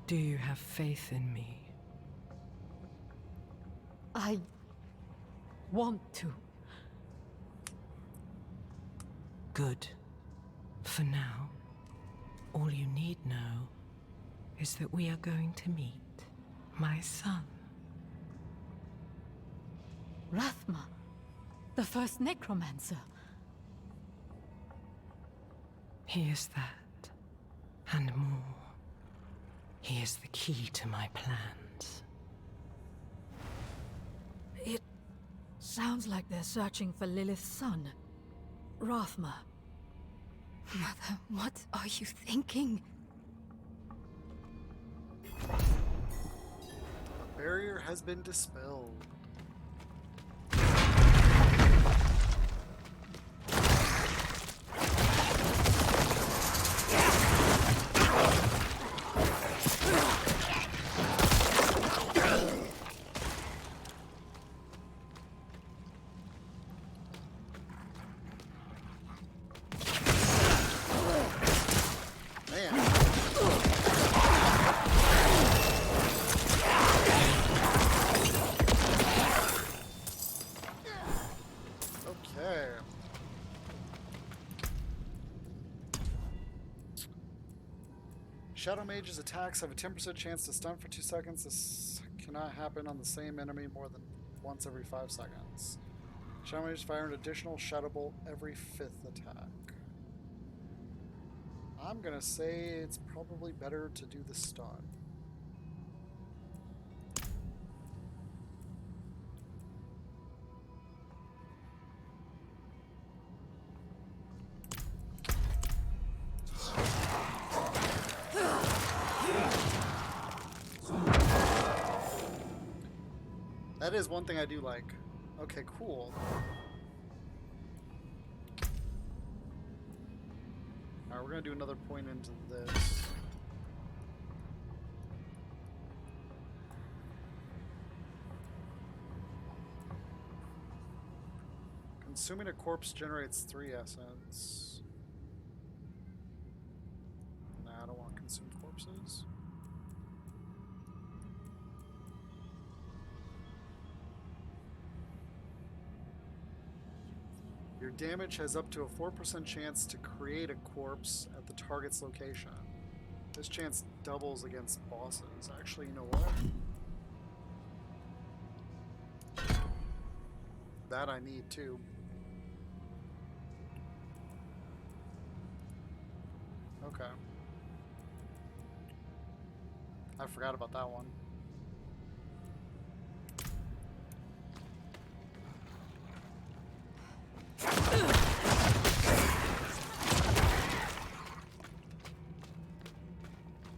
Do you have faith in me? I want to. Good. For now, all you need know is that we are going to meet my son. Rathma, the first Necromancer. He is that, and more. He is the key to my plans. It sounds like they're searching for Lilith's son, Rathma. Mother, what are you thinking? The barrier has been dispelled. Shadow Mage's attacks have a 10% chance to stun for 2 seconds. This cannot happen on the same enemy more than once every 5 seconds. Shadow Mages fire an additional Shadow Bolt every 5th attack. I'm gonna say it's probably better to do the stun. That is one thing I do like. Okay, cool. Alright, we're gonna do another point into this. Consuming a corpse generates 3 essence. Nah, I don't want consumed corpses. Your damage has up to a 4% chance to create a corpse at the target's location. This chance doubles against bosses. Actually, you know what? That I need too. Okay. I forgot about that one.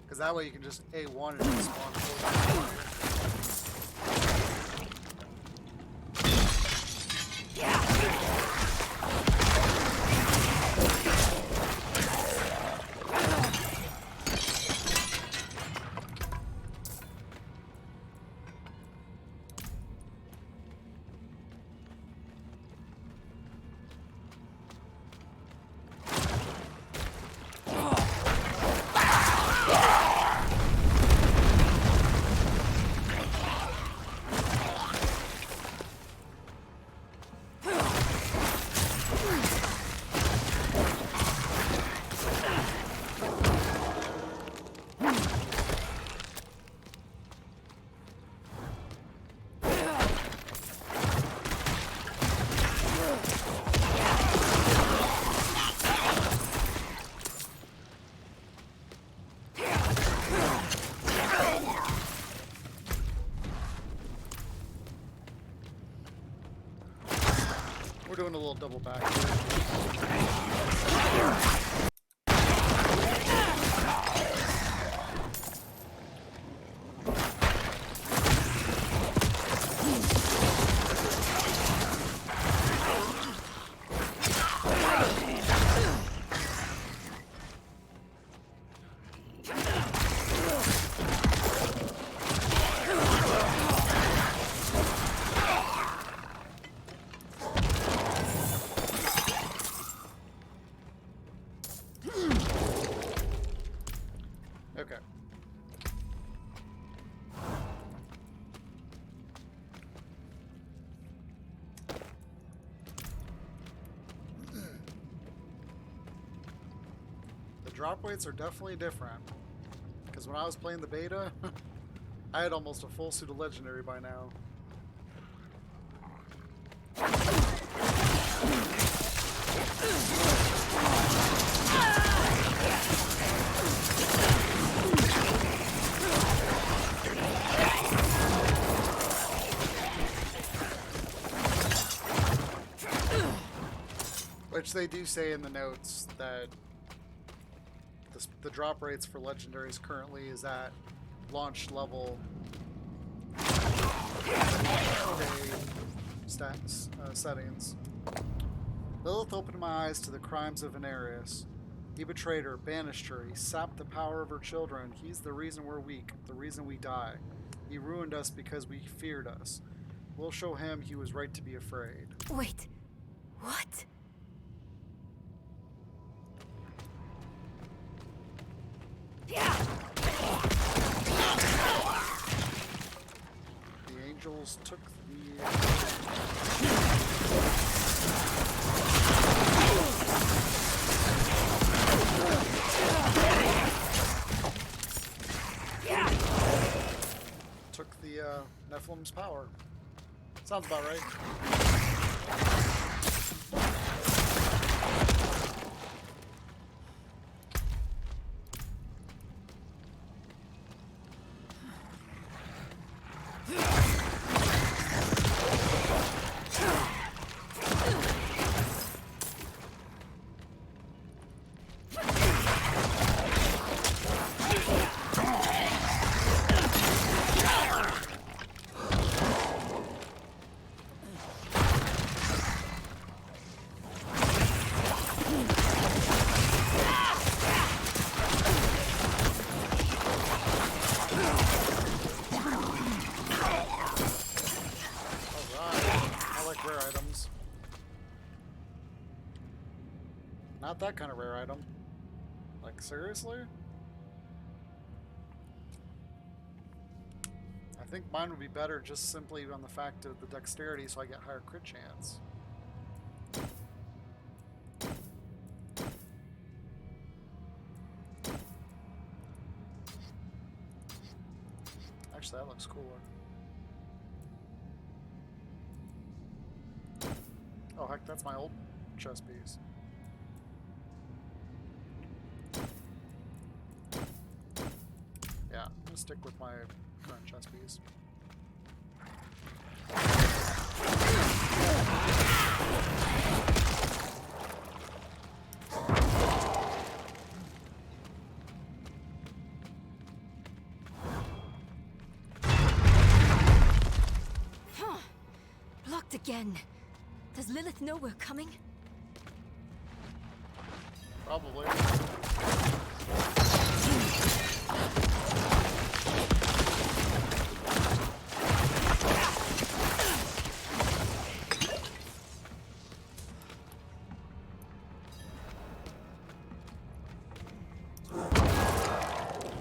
Because that way you can just A1 and just spawn forward. We're doing a little double back here. Okay. The drop weights are definitely different. Because when I was playing the beta, I had almost a full suit of legendary by now. Which they do say in the notes that the drop rates for legendaries currently is at launch level settings. Lilith opened my eyes to the crimes of Venarius. He betrayed her, banished her, he sapped the power of her children. He's the reason we're weak, the reason we die. He ruined us because we feared us. We'll show him he was right to be afraid. Wait, what? The angels took the... Nephilim's power. Sounds about right. Not that kind of rare item. Like, seriously? I think mine would be better just simply on the fact of the dexterity, so I get higher crit chance. Actually, that looks cooler. Oh, heck, that's my old chest piece. Yeah, I'm gonna stick with my current chest piece. Blocked again. Does Lilith know we're coming? Probably.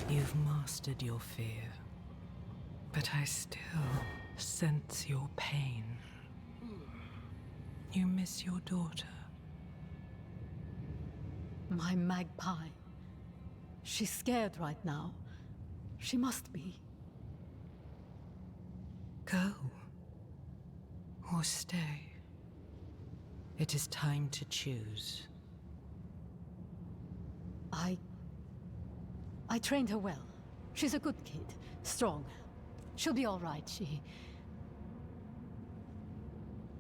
You've mastered your fear, but I still sense your pain. You miss your daughter. My magpie. She's scared right now. She must be. Go. Or stay. It is time to choose. I trained her well. She's a good kid. Strong. She'll be all right, she...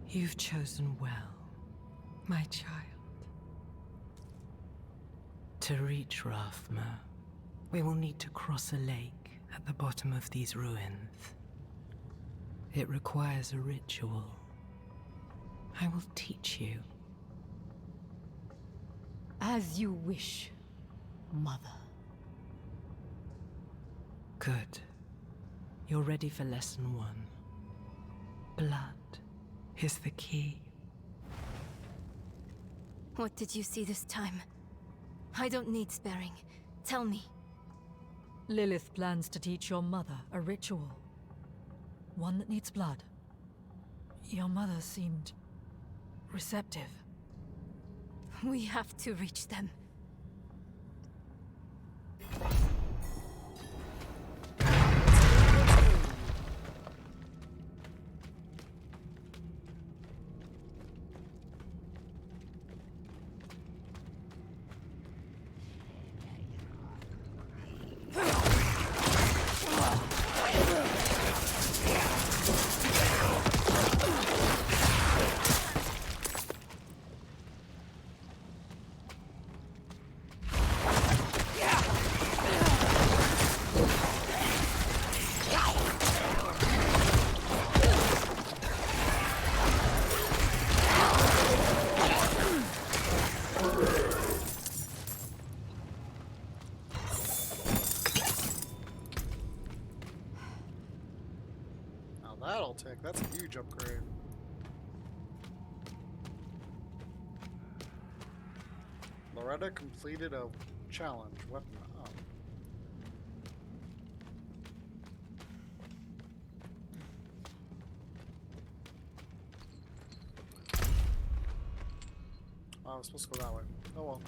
You've chosen well, my child. To reach Rathma, we will need to cross a lake at the bottom of these ruins. It requires a ritual. I will teach you. As you wish, Mother. Good. You're ready for lesson 1. Blood is the key. What did you see this time? I don't need sparing. Tell me. Lilith plans to teach your mother a ritual. One that needs blood. Your mother seemed receptive. We have to reach them. That'll take. That's a huge upgrade. Loretta completed a challenge. Weapon up. Oh, I was supposed to go that way. Oh well.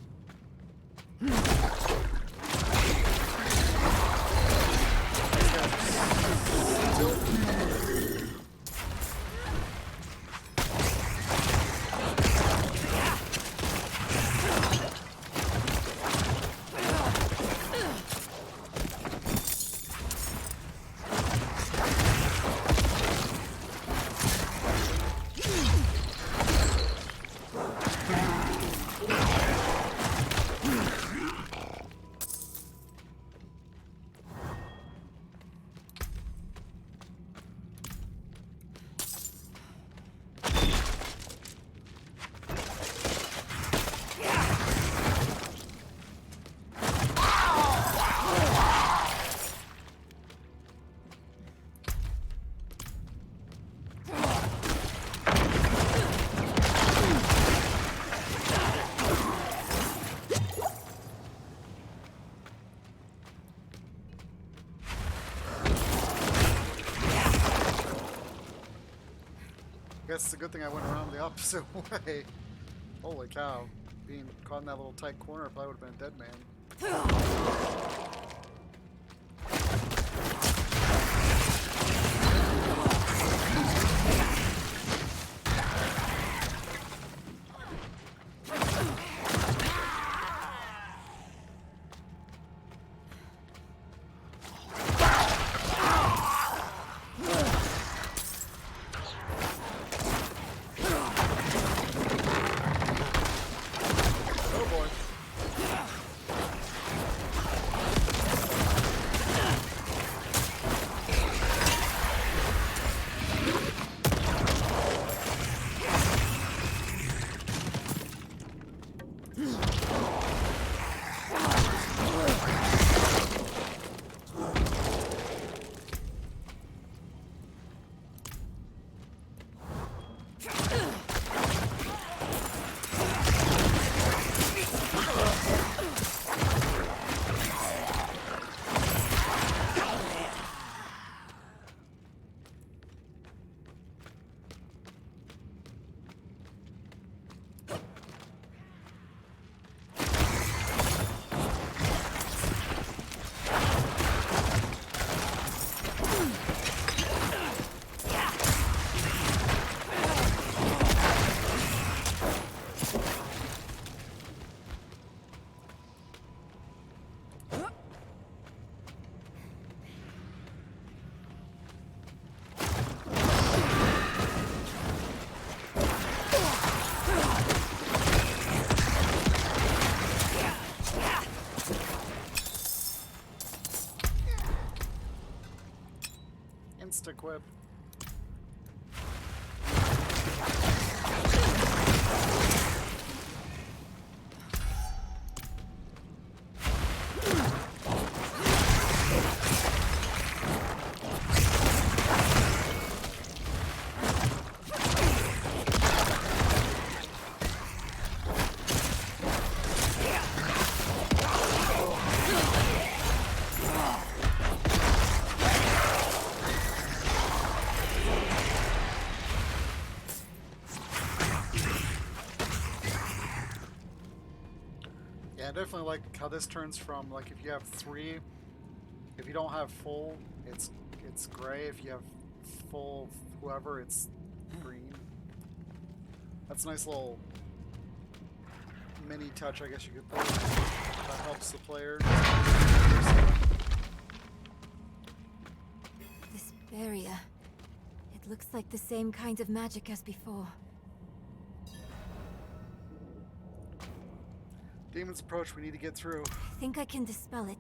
Guess it's a good thing I went around the opposite way. Holy cow. Being caught in that little tight corner probably would have been a dead man. Insta-quip. I definitely like how this turns from, like, if you have 3, if you don't have full, it's gray. If you have full whoever, it's green. That's a nice little mini touch, I guess you could put. That helps the player. This barrier. It looks like the same kind of magic as before. Demon's approach, we need to get through. I think I can dispel it.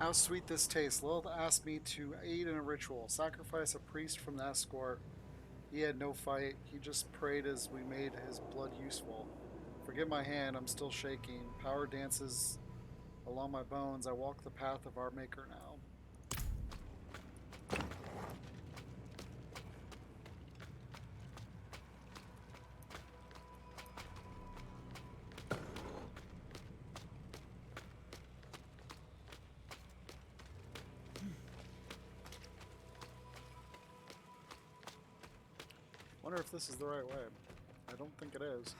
How sweet this tastes. Lilith asked me to aid in a ritual. Sacrifice a priest from the escort. He had no fight. He just prayed as we made his blood useful. Forgive my hand, I'm still shaking. Power dances along my bones. I walk the path of our maker now. wonder if this is the right way. I don't think it is.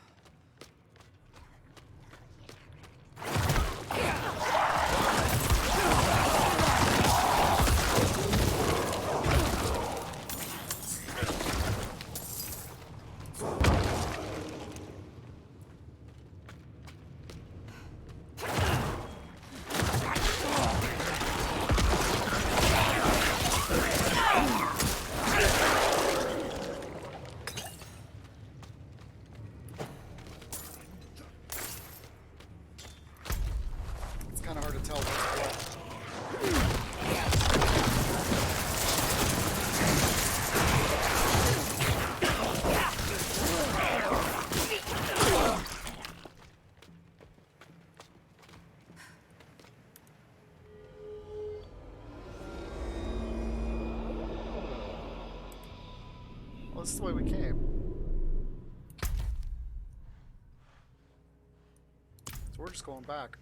Kind of hard to tell what's what. Well, this is the way we came. So we're just going back.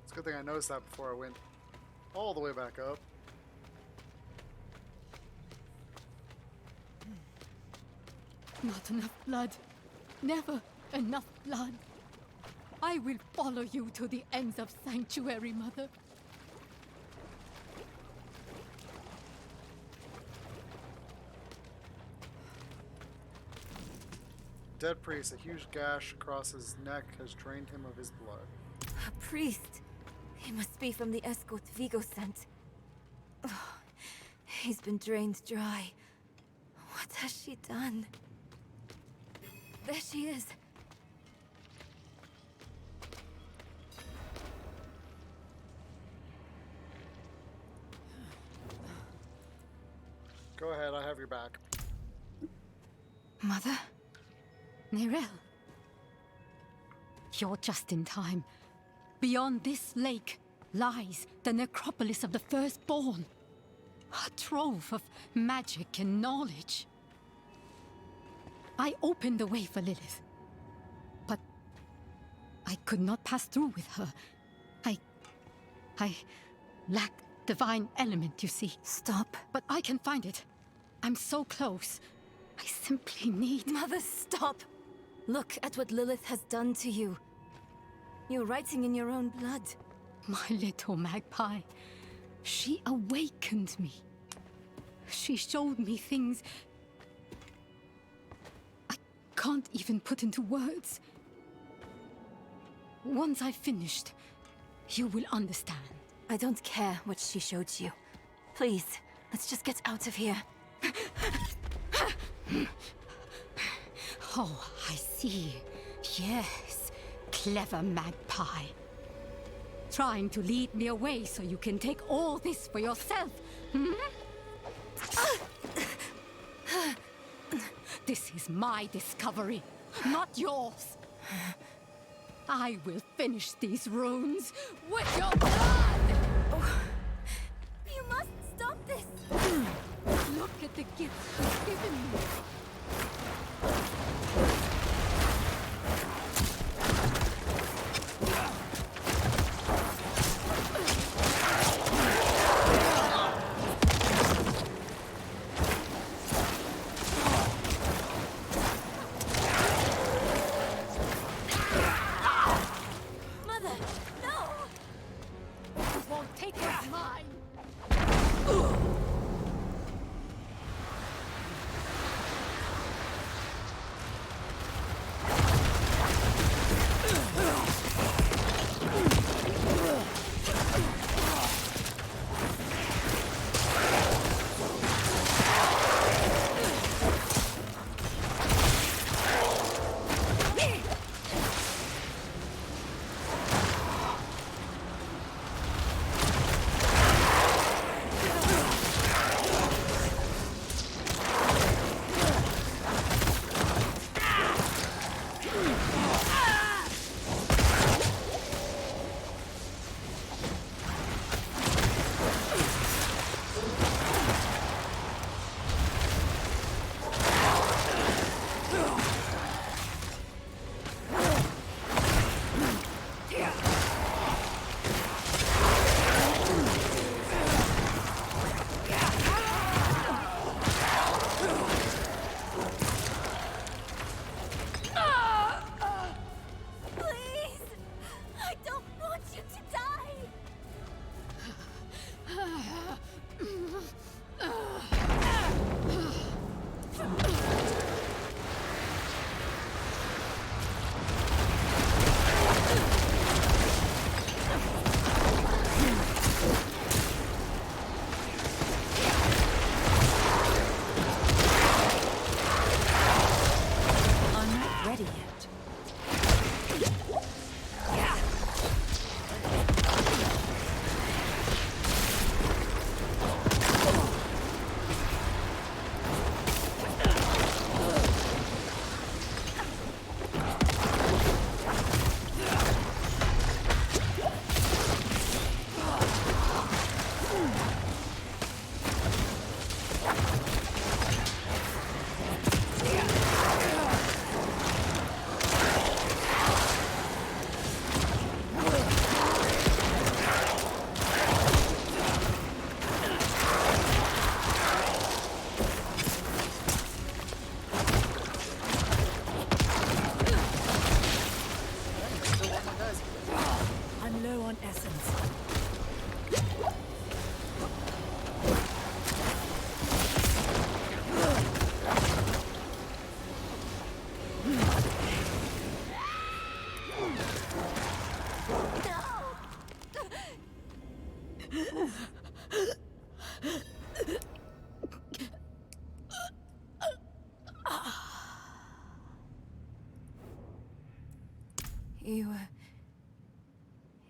It's a good thing I noticed that before I went all the way back up. Not enough blood. Never enough blood. I will follow you to the ends of Sanctuary, Mother. Dead priest, a huge gash across his neck has drained him of his blood. A priest. He must be from the escort Vigo sent. Oh, he's been drained dry. What has she done? There she is. Go ahead, I have your back. Mother? Nerel. You're just in time. Beyond this lake lies the necropolis of the Firstborn. A trove of magic and knowledge. I opened the way for Lilith. But I could not pass through with her. I lack divine element, you see. Stop. But I can find it. I'm so close. I simply need... Mother, stop! Look at what Lilith has done to you. You're writing in your own blood. My little magpie. She awakened me. She showed me things I can't even put into words. Once I've finished, you will understand. I don't care what she showed you. Please, let's just get out of here. Oh, I see. Yes, clever magpie. Trying to lead me away so you can take all this for yourself. Hmm? This is my discovery, not yours. I will finish these runes with your blood! Oh, you must stop this! Look at the gift you've given me.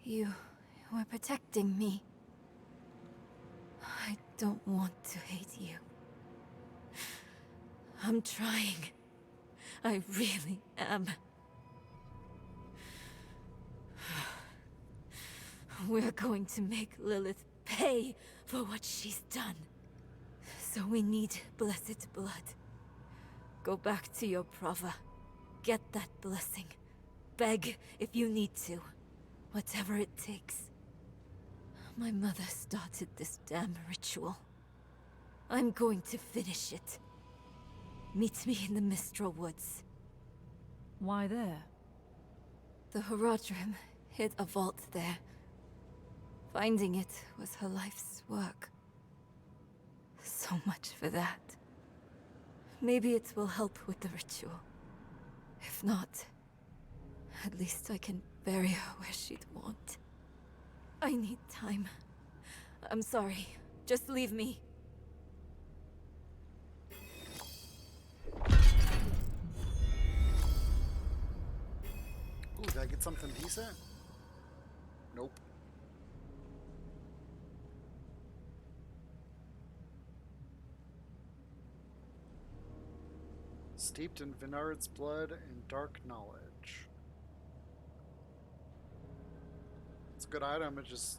You were protecting me. I don't want to hate you. I'm trying. I really am. We're going to make Lilith pay for what she's done. So we need blessed blood. Go back to your Prava. Get that blessing. Beg if you need to. Whatever it takes. My mother started this damn ritual. I'm going to finish it. Meet me in the Mistral Woods. Why there? The Horadrim hid a vault there. Finding it was her life's work. So much for that. Maybe it will help with the ritual. If not, at least I can bury her where she'd want. I need time. I'm sorry. Just leave me. Ooh, did I get something decent? Nope. Steeped in Vinard's blood and dark knowledge. It's a good item, it just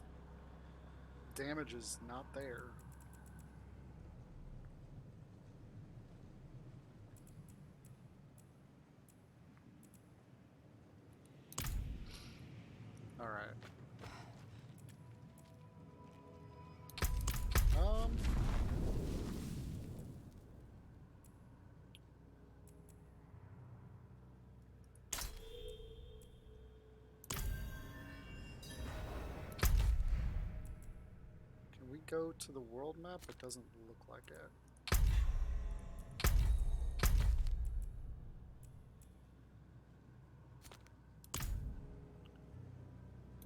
damage is not there. Alright. Can we go to the world map? It doesn't look like it.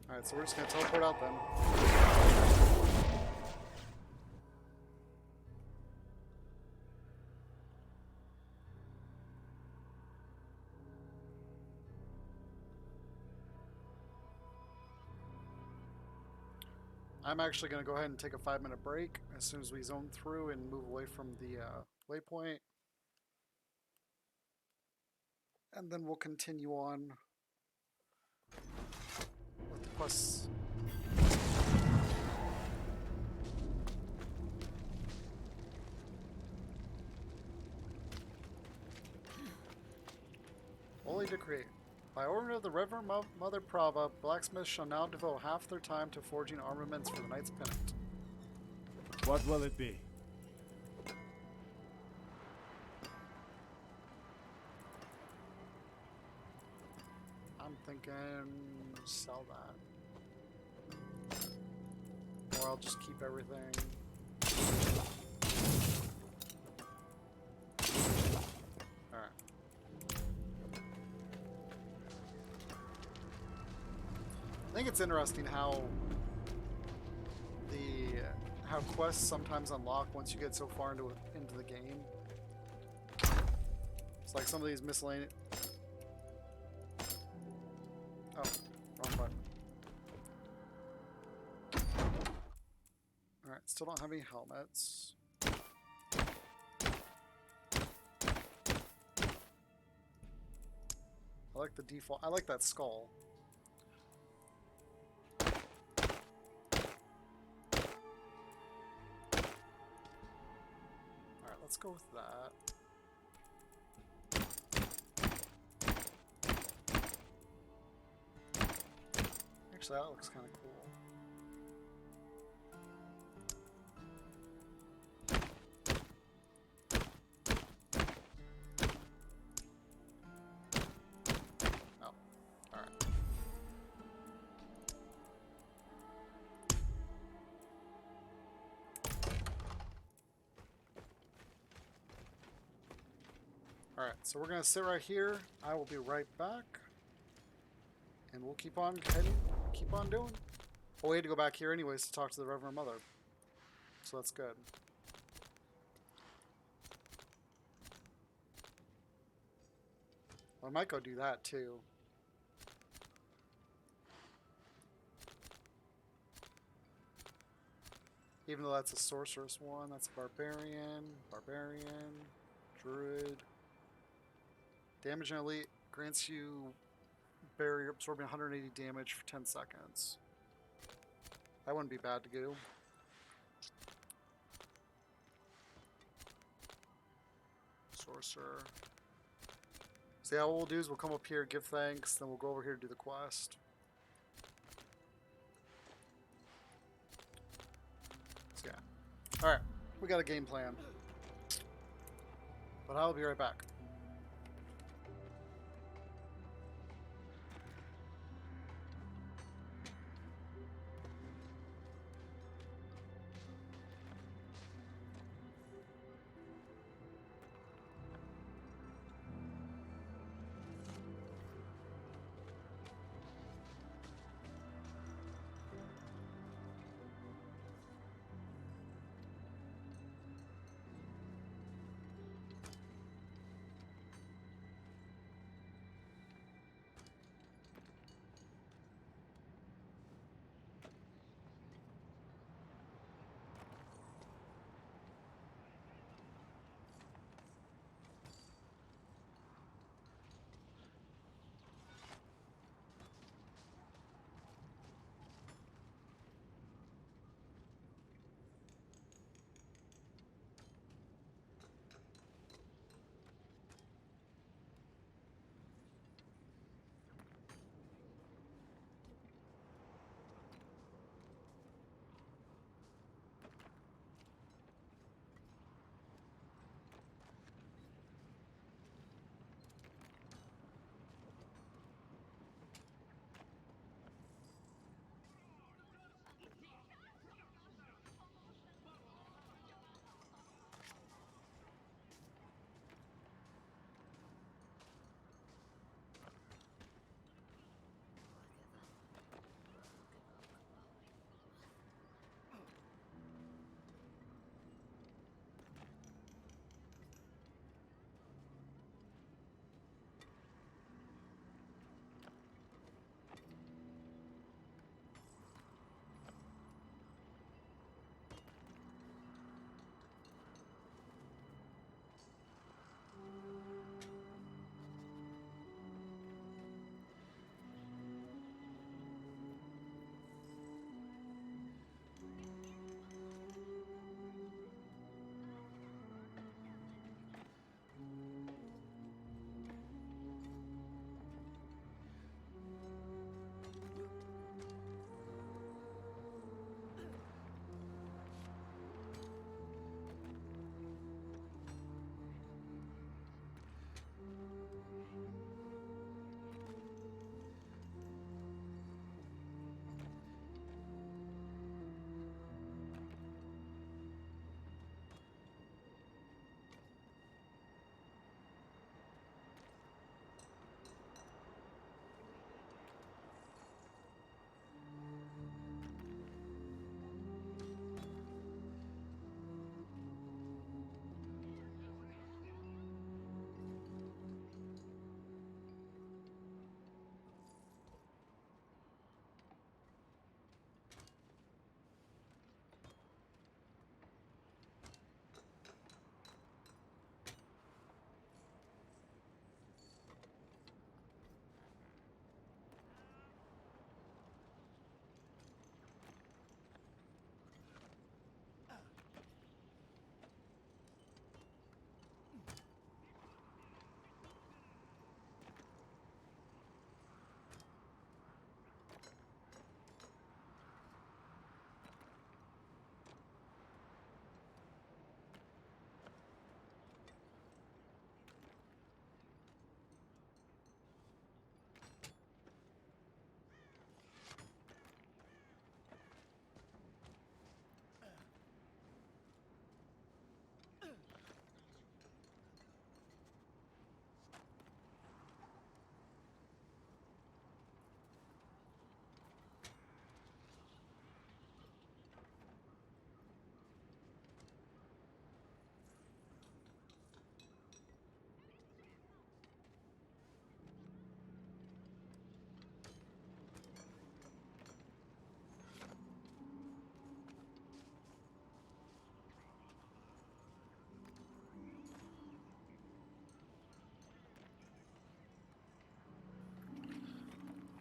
Alright, so we're just gonna teleport out then. I'm actually going to go ahead and take a 5-minute break as soon as we zone through and move away from the waypoint. And then we'll continue on with the quests. Holy decree. By order of the Reverend Mother Prava, blacksmiths shall now devote half their time to forging armaments for the Knight's Pennant. What will it be? I'm thinking sell that. Or I'll just keep everything. Alright. I think it's interesting how quests sometimes unlock once you get so far into the game. It's like some of these miscellaneous. Oh, wrong button. All right, still don't have any helmets. I like the default. I like that skull. Let's go with that. Actually, that looks kind of cool. Oh, all right. Alright, so we're going to sit right here. I will be right back. And we'll keep on heading, keep on doing. Oh, we had to go back here anyways to talk to the Reverend Mother. So that's good. I might go do that too. Even though that's a sorceress one, that's a barbarian, druid. Damage and elite grants you barrier absorbing 180 damage for 10 seconds. That wouldn't be bad to do. Sorcerer. So yeah, what we'll do is we'll come up here, give thanks, then we'll go over here to do the quest. So yeah. Alright, we got a game plan. But I'll be right back.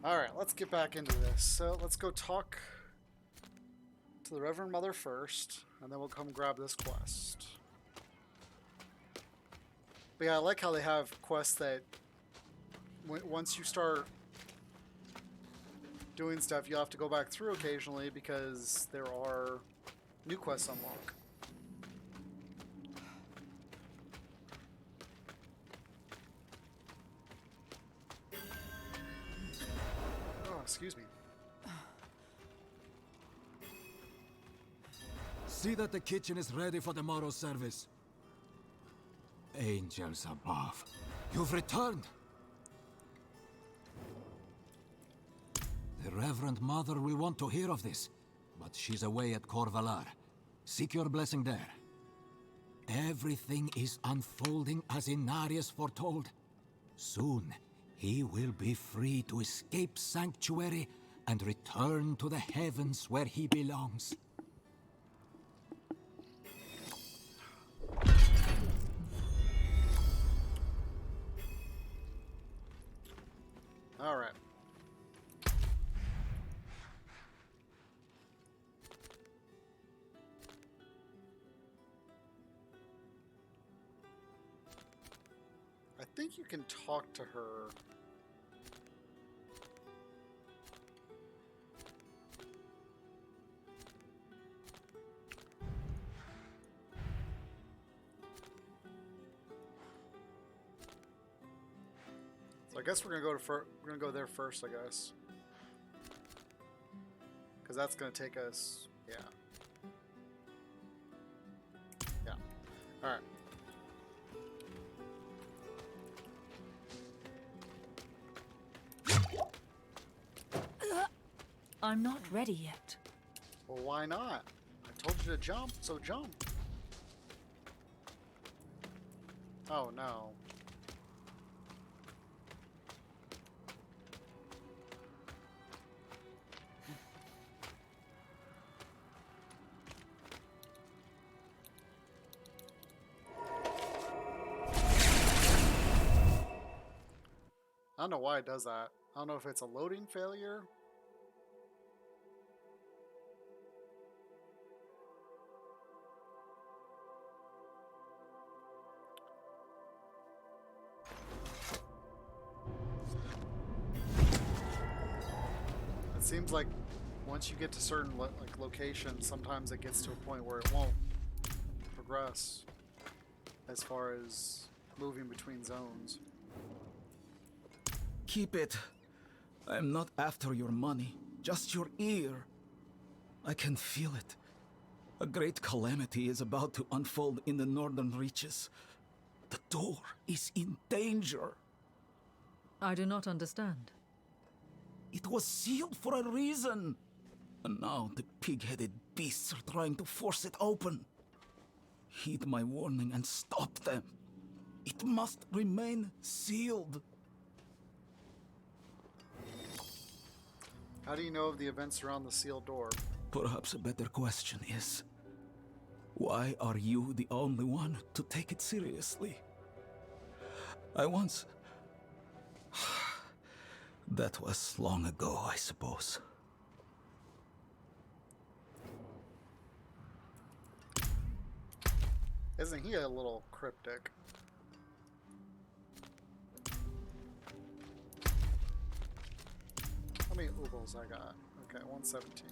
Alright, let's get back into this. So let's go talk to the Reverend Mother first, and then we'll come grab this quest. But yeah, I like how they have quests that once you start doing stuff, you have to go back through occasionally because there are new quests unlocked. Oh, excuse me. See that the kitchen is ready for tomorrow's service. Angels above, you've returned. The Reverend Mother will want to hear of this, but she's away at Corvalar. Seek your blessing there. Everything is unfolding as Inarius foretold. Soon, he will be free to escape Sanctuary and return to the heavens where he belongs. All right. I think you can talk to her. So I guess we're gonna go there first, I guess, because that's gonna take us. Yeah. Yeah. All right. I'm not ready yet. Well, why not? I told you to jump, so jump. Oh no. I don't know why it does that. I don't know if it's a loading failure. It seems like once you get to certain locations, sometimes it gets to a point where it won't progress as far as moving between zones. Keep it. I'm not after your money, just your ear. I can feel it. A great calamity is about to unfold in the northern reaches. The door is in danger. I do not understand. It was sealed for a reason. And now the pig-headed beasts are trying to force it open. Heed my warning and stop them. It must remain sealed. How do you know of the events around the sealed door? Perhaps a better question is, why are you the only one to take it seriously? I once... That was long ago, I suppose. Isn't he a little cryptic? How many obols I got? Okay, 117.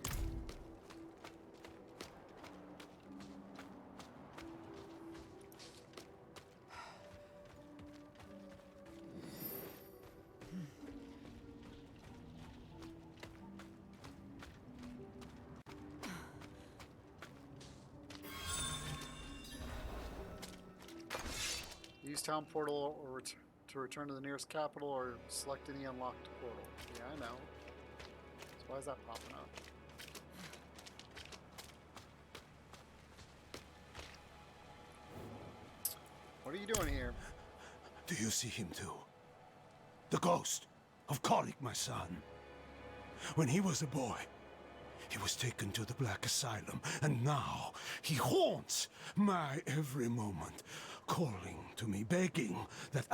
Use town portal or to return to the nearest capital, or select any unlocked portal. Yeah, I know. So why is that popping up? What are you doing here? Do you see him too? The ghost of Korik, my son. When he was a boy, he was taken to the Black Asylum, and now he haunts my every moment, calling to me, begging that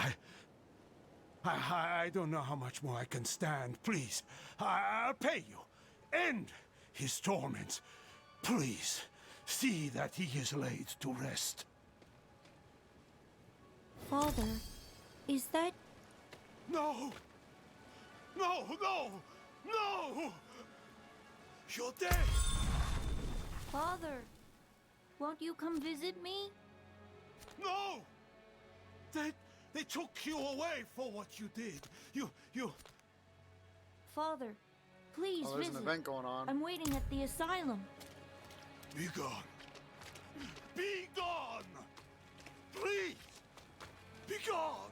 I don't know how much more I can stand. Please, I'll pay you. End his torments. Please, see that he is laid to rest. Father, is that... No! No, no! No! You're dead! Father, won't you come visit me? No! They took you away for what you did. You... Father, please Oh, there's visit. an event going on. I'm waiting at the asylum. Be gone. Be gone! Please! Be gone!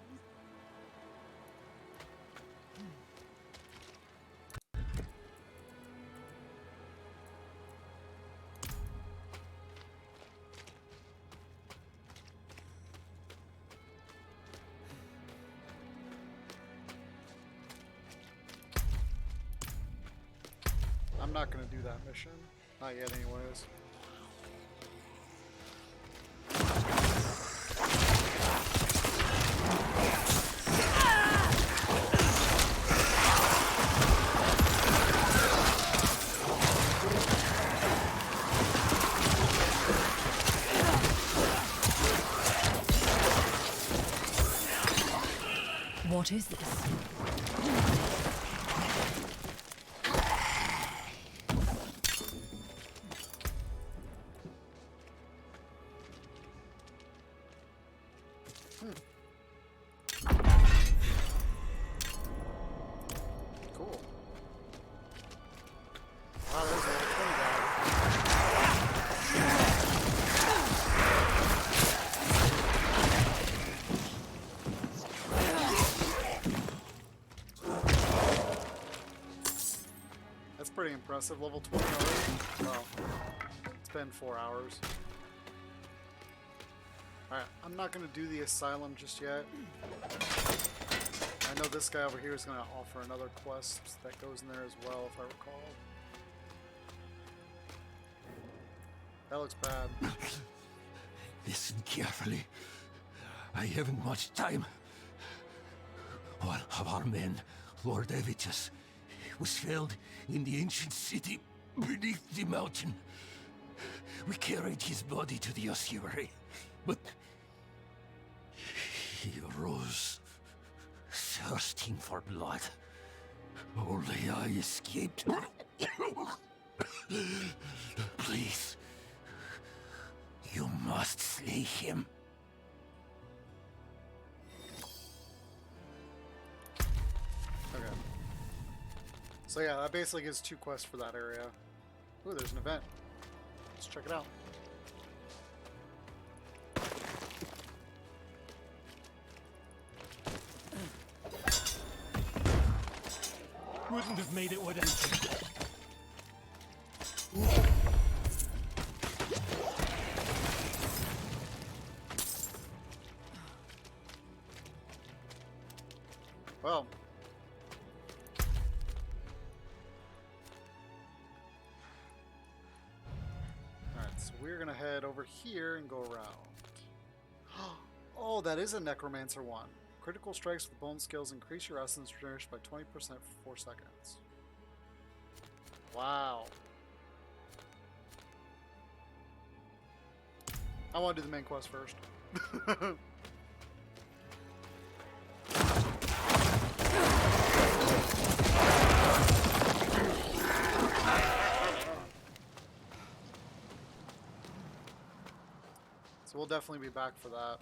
I'm not gonna do that mission. Not yet, anyways. What is this? Cool. Wow, there's a level 20 guy. That's pretty impressive. Level 20 already. Wow. It's been 4 hours. Alright, I'm not going to do the asylum just yet. I know this guy over here is going to offer another quest that goes in there as well, if I recall. That looks bad. Listen carefully. I haven't much time. One of our men, Lord Evitus, was felled in the ancient city beneath the mountain. We carried his body to the ossuary, but he arose, thirsting for blood. Only I escaped. Please, you must slay him. Okay. So yeah, that basically gives 2 quests for that area. Ooh, there's an event. Let's check it out. Wouldn't have made it without you. Well. Alright, so we're gonna head over here and go around. Oh, that is a Necromancer one. Critical strikes with bone skills increase your essence nourished by 20% for 4 seconds. Wow. I want to do the main quest first. So we'll definitely be back for that.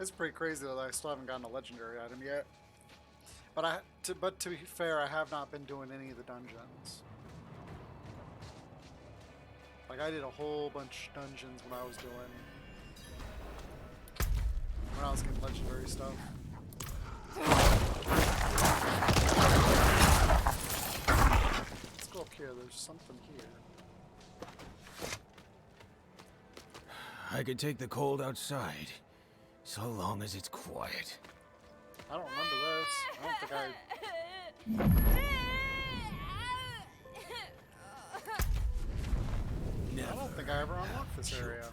It's pretty crazy that I still haven't gotten a legendary item yet. But to be fair, I have not been doing any of the dungeons. Like I did a whole bunch of dungeons when I was getting legendary stuff. Let's go up here. There's something here. I could take the cold outside. So long as it's quiet. I don't remember this. I don't think I don't think I ever unlocked this area.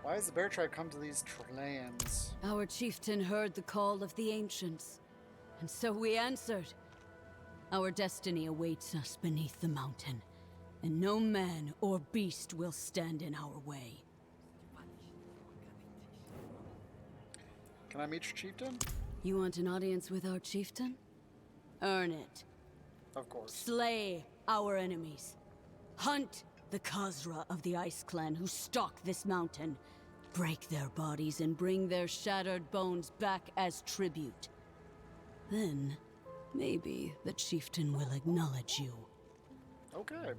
Why has the bear tribe come to these lands? Our chieftain heard the call of the ancients, and so we answered. Our destiny awaits us beneath the mountain, and no man or beast will stand in our way. Can I meet your chieftain? You want an audience with our chieftain? Earn it. Of course. Slay our enemies. Hunt the Khazra of the Ice Clan who stalk this mountain. Break their bodies and bring their shattered bones back as tribute. Then, maybe the chieftain will acknowledge you. Okay.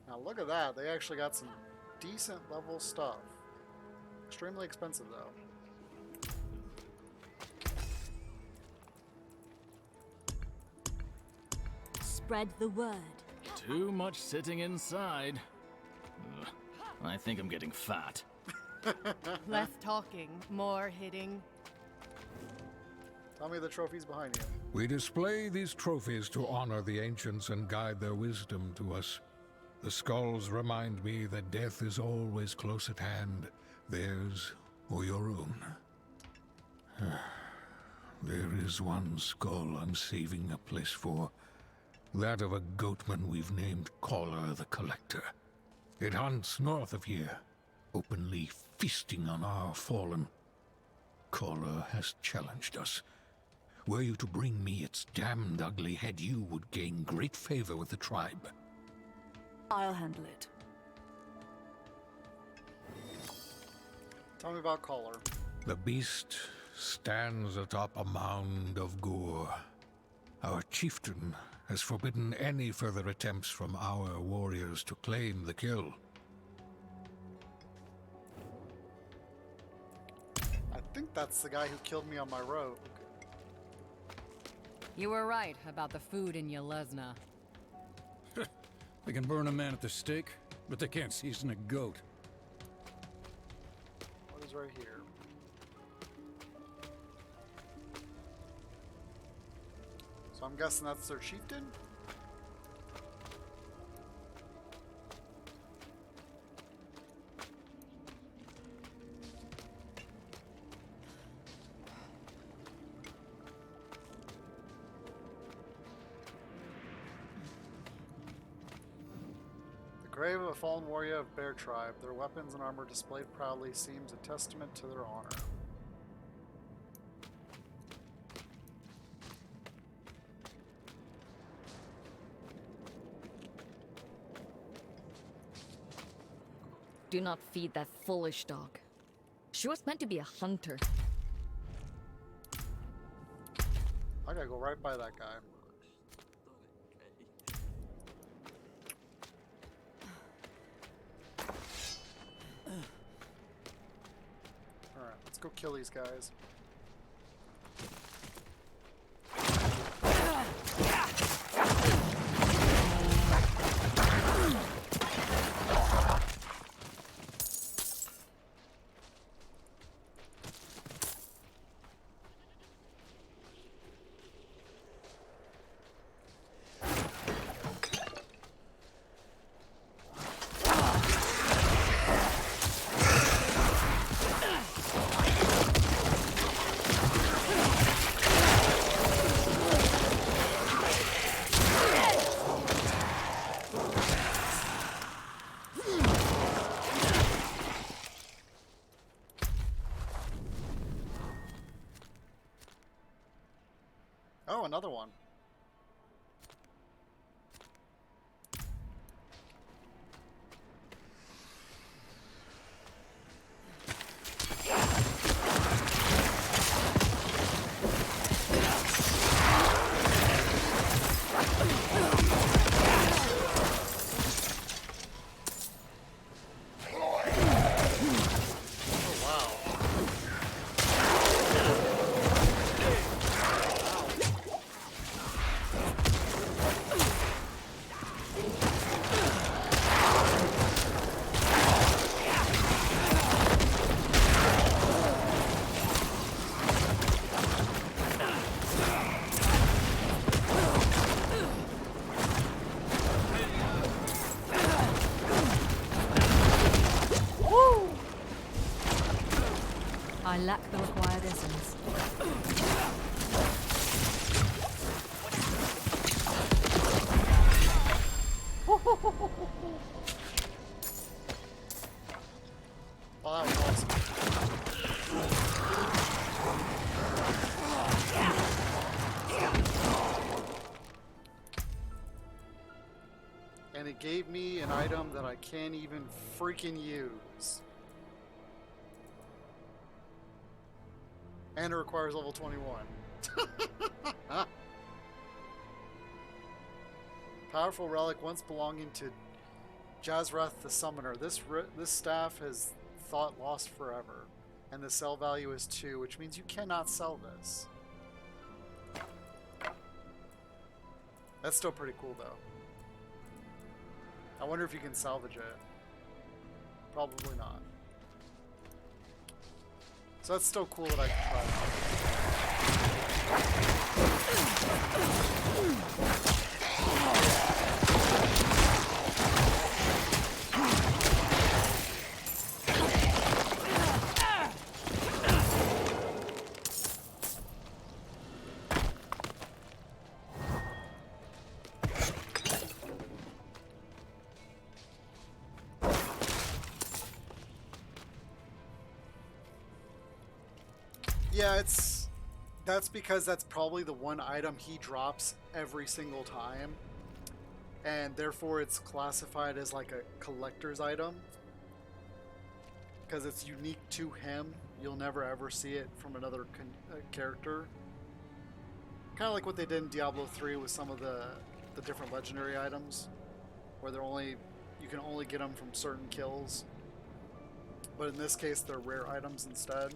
Now look at that. They actually got some decent level stuff. Extremely expensive though. Spread the word. Too much sitting inside. Ugh, I think I'm getting fat. Less talking, more hitting. Tell me the trophies behind you. We display these trophies to honor the ancients and guide their wisdom to us. The skulls remind me that death is always close at hand, theirs or your own. There is one skull I'm saving a place for. That of a goatman we've named Caller the Collector. It hunts north of here, openly feasting on our fallen. Caller has challenged us. Were you to bring me its damned ugly head, you would gain great favor with the tribe. I'll handle it. Tell me about Caller. The beast stands atop a mound of gore. Our chieftain has forbidden any further attempts from our warriors to claim the kill. I think that's the guy who killed me on my road. You were right about the food in Yelesna. They can burn a man at the stake, but they can't season a goat. What is right here? So I'm guessing that's their chieftain? The grave of a fallen warrior of Bear Tribe. Their weapons and armor displayed proudly seems a testament to their honor. Do not feed that foolish dog. She was meant to be a hunter. I gotta go right by that guy. Alright, let's go kill these guys. Oh, another one. lack the required essence. Wow, that was awesome. And it gave me an item that I can't even freaking use. And it requires level 21. Powerful relic once belonging to Jazrath the Summoner. This staff has thought lost forever. And the sell value is 2, which means you cannot sell this. That's still pretty cool though. I wonder if you can salvage it. Probably not. So that's still cool that I can try Yeah, that's because that's probably the one item he drops every single time, and therefore it's classified as like a collector's item because it's unique to him. You'll never ever see it from another character. Kind of like what they did in Diablo 3 with some of the different legendary items, where you can only get them from certain kills, but in this case they're rare items instead.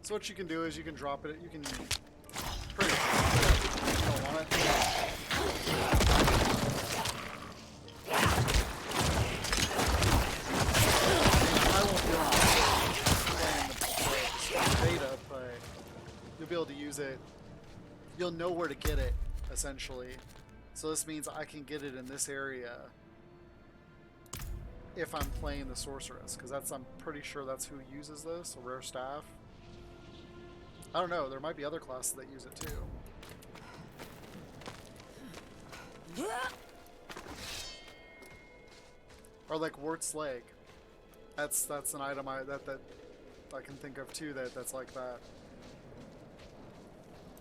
So what you can do is you can drop it. You can pretty much if you don't want it. I won't be able to play in the beta, but you'll be able to use it. You'll know where to get it, essentially. So this means I can get it in this area if I'm playing the sorceress, because I'm pretty sure that's who uses this, a rare staff. I don't know, there might be other classes that use it too. Or like Wart's Leg. That's an item that I can think of too that's like that.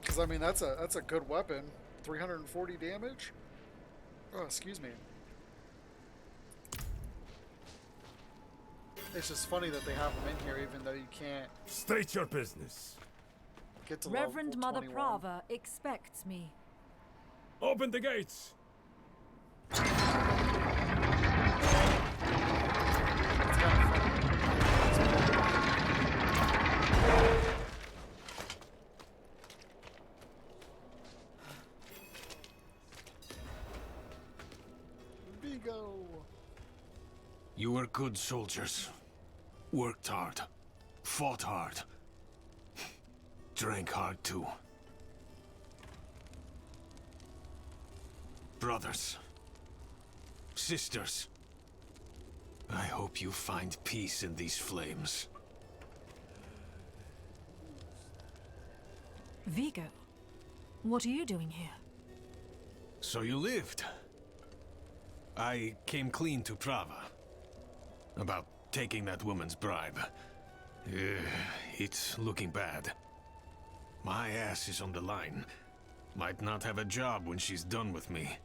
Cause I mean that's a good weapon. 340 damage? Oh, excuse me. It's just funny that they have them in here even though you can't State your business. get to Reverend level Mother 21. Prava expects me. Open the gates! Vigo. You were good soldiers. Worked hard. Fought hard. Drank hard too. Brothers. Sisters. I hope you find peace in these flames. Vigo, what are you doing here? So you lived. I came clean to Prava. About taking that woman's bribe. It's looking bad. My ass is on the line. Might not have a job when she's done with me.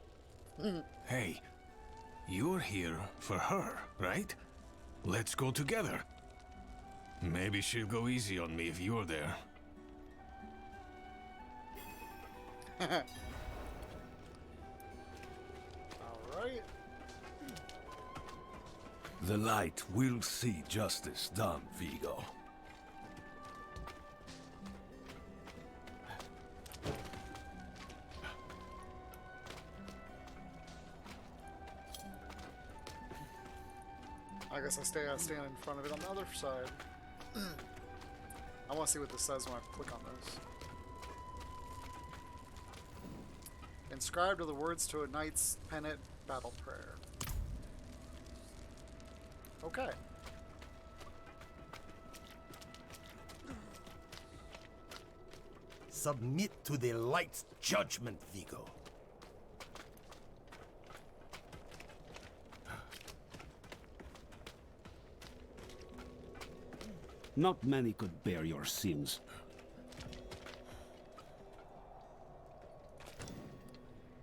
Hey, you're here for her, right? Let's go together. Maybe she'll go easy on me if you're there. Alright. The light will see justice done, Vigo. I guess I stand in front of it on the other side. I want to see what this says when I click on this. Inscribed are the words to a knight's pennant battle prayer. Okay. submit to the light's judgment, Vigo. Not many could bear your sins.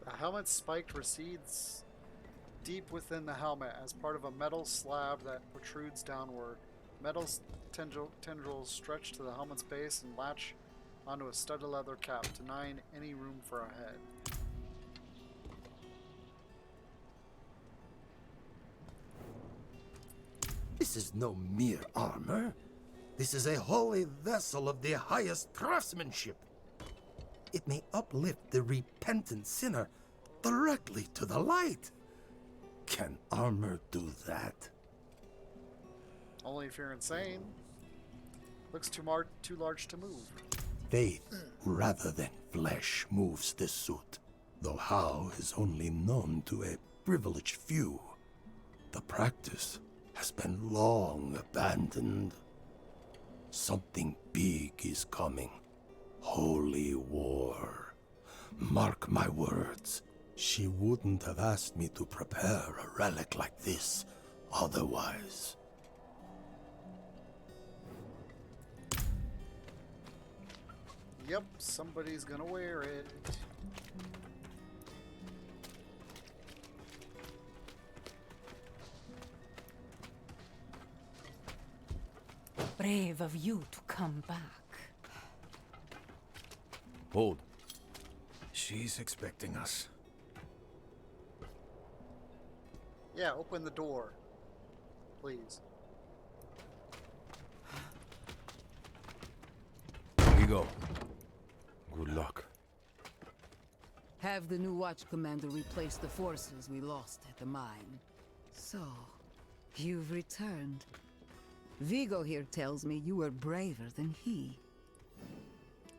The helmet's spike recedes deep within the helmet as part of a metal slab that protrudes downward. Metal tendrils stretch to the helmet's base and latch onto a studded leather cap, denying any room for a head. This is no mere armor. This is a holy vessel of the highest craftsmanship. It may uplift the repentant sinner directly to the light. Can armor do that? Only if you're insane. Looks too large to move. Faith rather than flesh moves this suit, though how is only known to a privileged few. The practice has been long abandoned. Something big is coming. Holy war. Mark my words. She wouldn't have asked me to prepare a relic like this otherwise. Yep, somebody's gonna wear it. Brave of you to come back. Hold. She's expecting us. Yeah, open the door. Please. Here you go. Good luck. Have the new watch commander replace the forces we lost at the mine. So, you've returned. Vigo here tells me you were braver than he.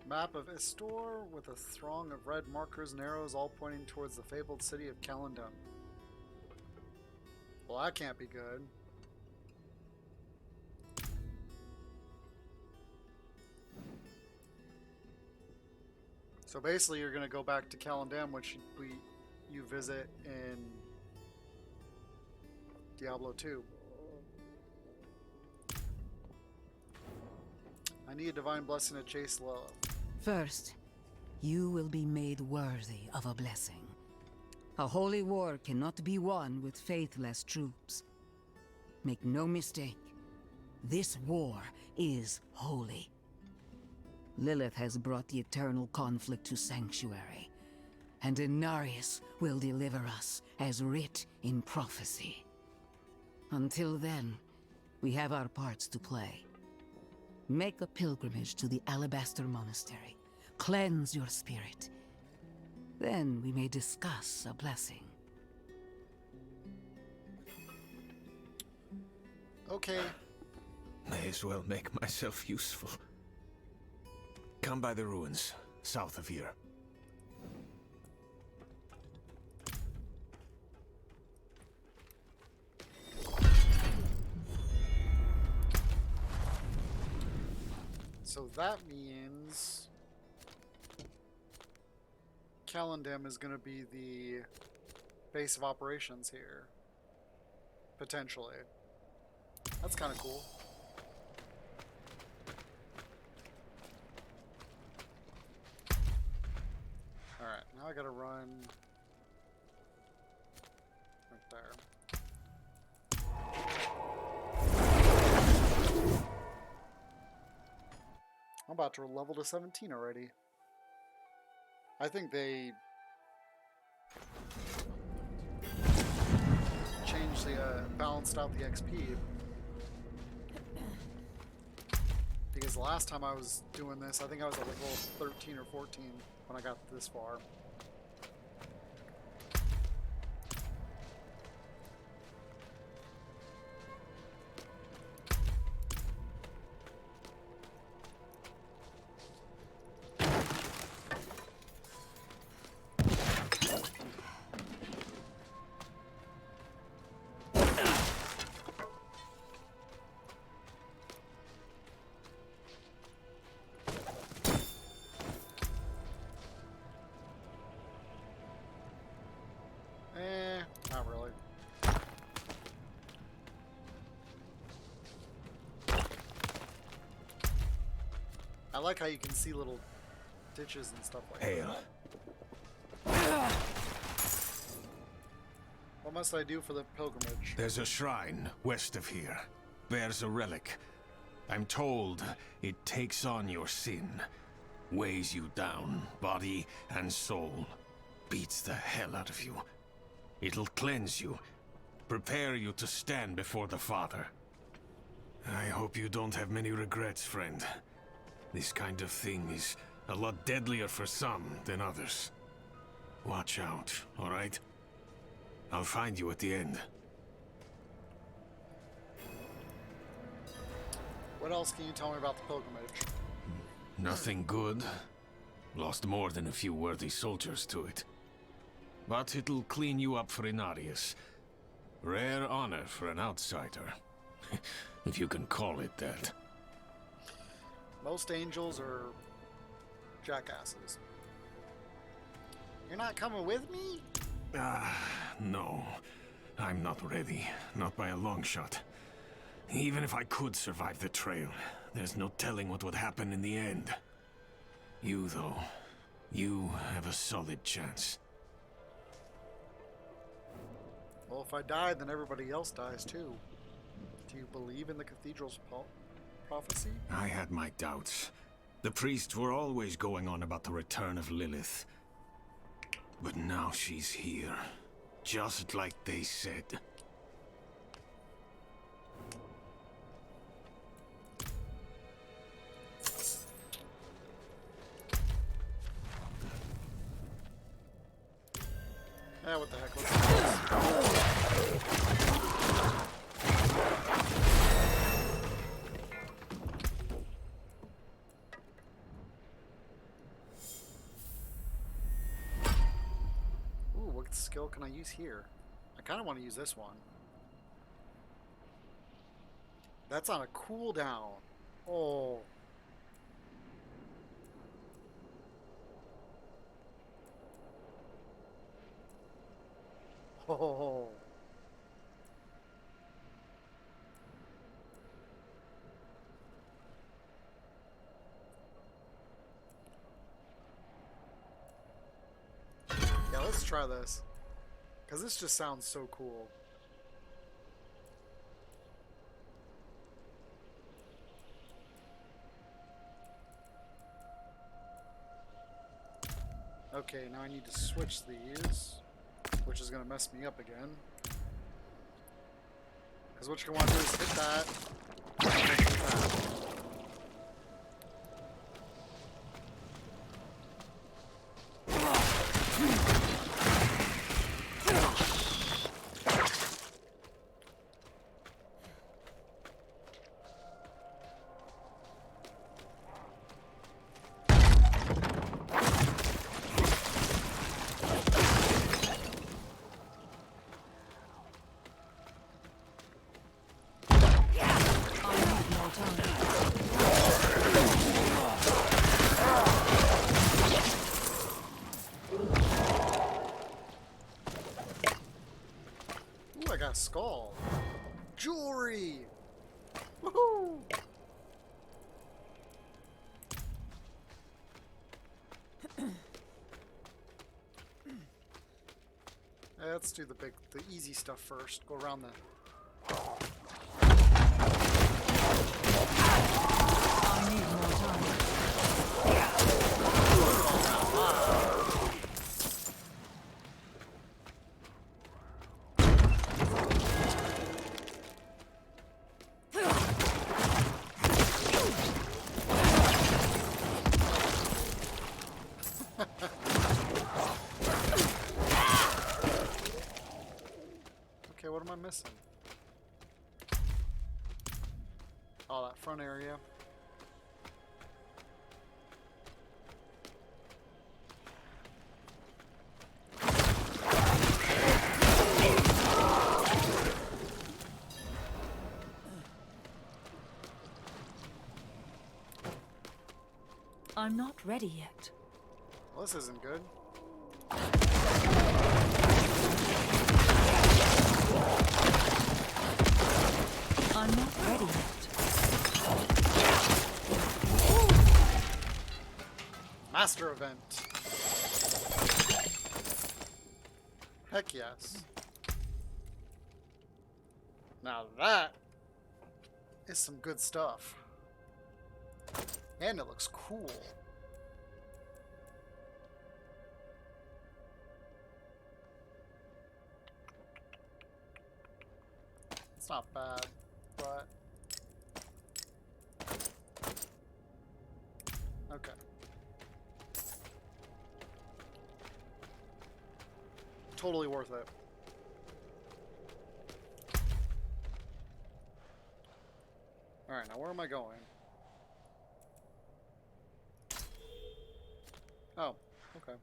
Map of Istor with a throng of red markers and arrows all pointing towards the fabled city of Calendum. Well, that can't be good. So basically you're going to go back to Calendum, which you visit in Diablo 2. I need a divine blessing to chase Lilith. First, you will be made worthy of a blessing. A holy war cannot be won with faithless troops. Make no mistake, this war is holy. Lilith has brought the eternal conflict to Sanctuary, and Inarius will deliver us as writ in prophecy. Until then, we have our parts to play. Make a pilgrimage to the Alabaster Monastery. Cleanse your spirit. Then we may discuss a blessing. Okay. May as well make myself useful. Come by the ruins, south of here. So that means Calendum is going to be the base of operations here. Potentially. That's kind of cool. Alright, now I gotta run right there. I'm about to level to 17 already. I think they changed the, balanced out the XP. Because the last time I was doing this, I think I was at level 13 or 14 when I got this far. I like how you can see little ditches and stuff like Hail. that. What must I do for the pilgrimage? There's a shrine west of here. Bears a relic. I'm told it takes on your sin. Weighs you down, body and soul. Beats the hell out of you. It'll cleanse you. Prepare you to stand before the Father. I hope you don't have many regrets, friend. This kind of thing is a lot deadlier for some than others. Watch out, all right? I'll find you at the end. What else can you tell me about the pilgrimage? Nothing good. Lost more than a few worthy soldiers to it. But it'll clean you up for Inarius. Rare honor for an outsider. If you can call it that. Most angels are jackasses. You're not coming with me? No. I'm not ready. Not by a long shot. Even if I could survive the trail, there's no telling what would happen in the end. You, though, you have a solid chance. Well, if I die, then everybody else dies too. Do you believe in the cathedral's prophecy? I had my doubts. The priests were always going on about the return of Lilith. But now she's here. Just like they said. Yeah, what the heck, let's do this. Ooh, what skill can I use here? I kind of want to use this one. That's on a cooldown. Oh. Oh. Yeah, let's try this. Because this just sounds so cool. Okay, now I need to switch these, which is going to mess me up again. Because what you want to do is hit that, and then hit that. Ooh, I got a skull. Jewelry! Woohoo! Let's do the easy stuff first. Go around the... I need more time. Okay, what am I missing? Oh, that front area. I'm not ready yet. Well, this isn't good. I'm not ready yet. Master event. Heck yes. Now that is some good stuff. And it looks cool. It's not bad, but... Okay. Totally worth it. Alright, now where am I going? Oh, okay.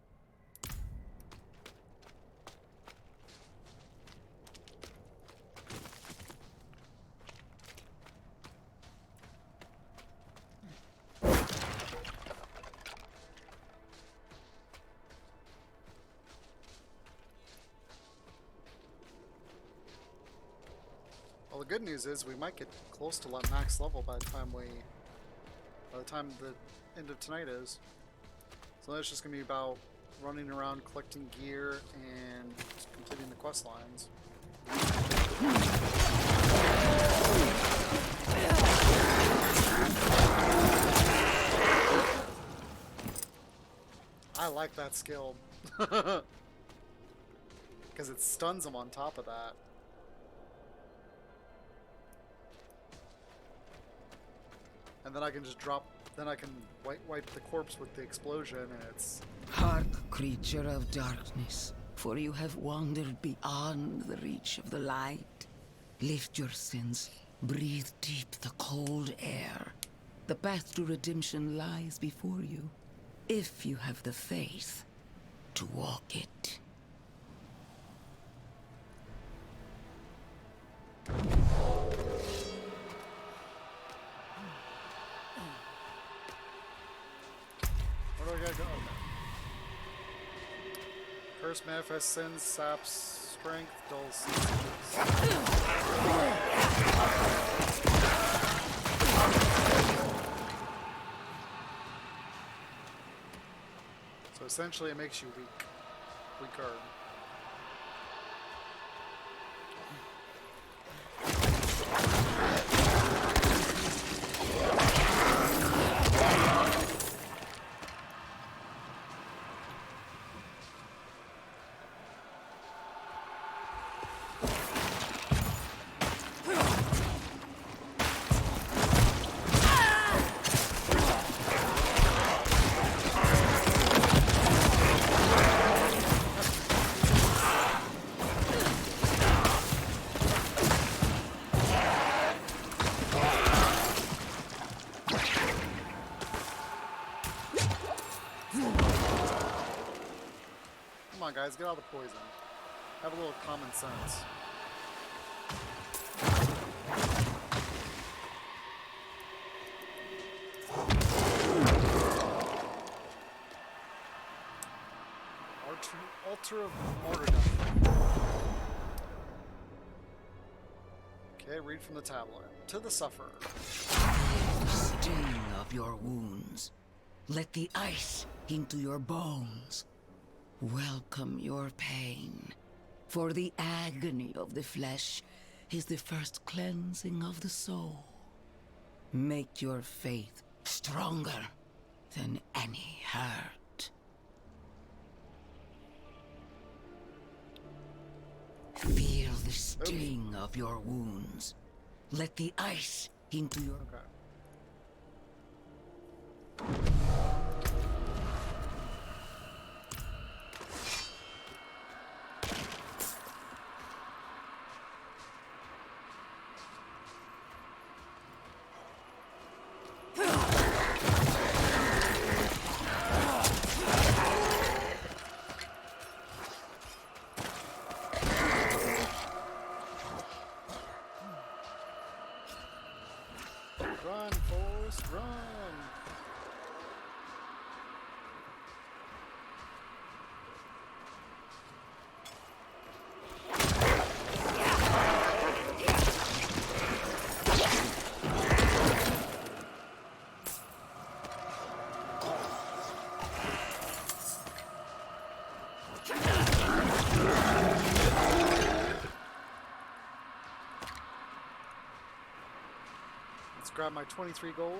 Well, the good news is we might get close to max level by the time the end of tonight is. So that's just gonna be about running around collecting gear and completing the quest lines. I like that skill. Because it stuns them on top of that. And then I can just drop, then I can wipe the corpse with the explosion, and it's... Hark, creature of darkness, for you have wandered beyond the reach of the light. Lift your sins, breathe deep the cold air. The path to redemption lies before you, if you have the faith to walk it. Where do I gotta go? Okay. Curse manifest sins, saps strength, dulls senses. So essentially it makes you weaker. Come on, guys, get out of the poison. Have a little common sense. Altar of Martyrdom. Okay, read from the tablet. To the sufferer. The sting of your wounds. Let the ice into your bones. Welcome your pain, for the agony of the flesh is the first cleansing of the soul. Make your faith stronger than any hurt. Feel the sting of your wounds. Let the ice into your... grab my 23 gold.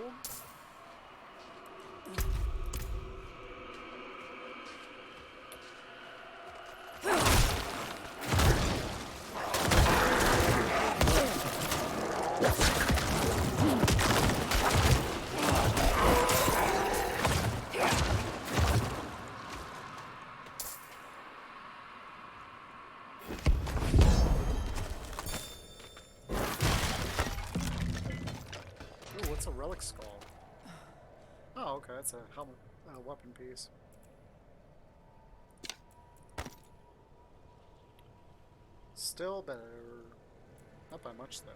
What's a relic skull? Oh, okay, that's a helmet, weapon piece. Still better. Not by much, though.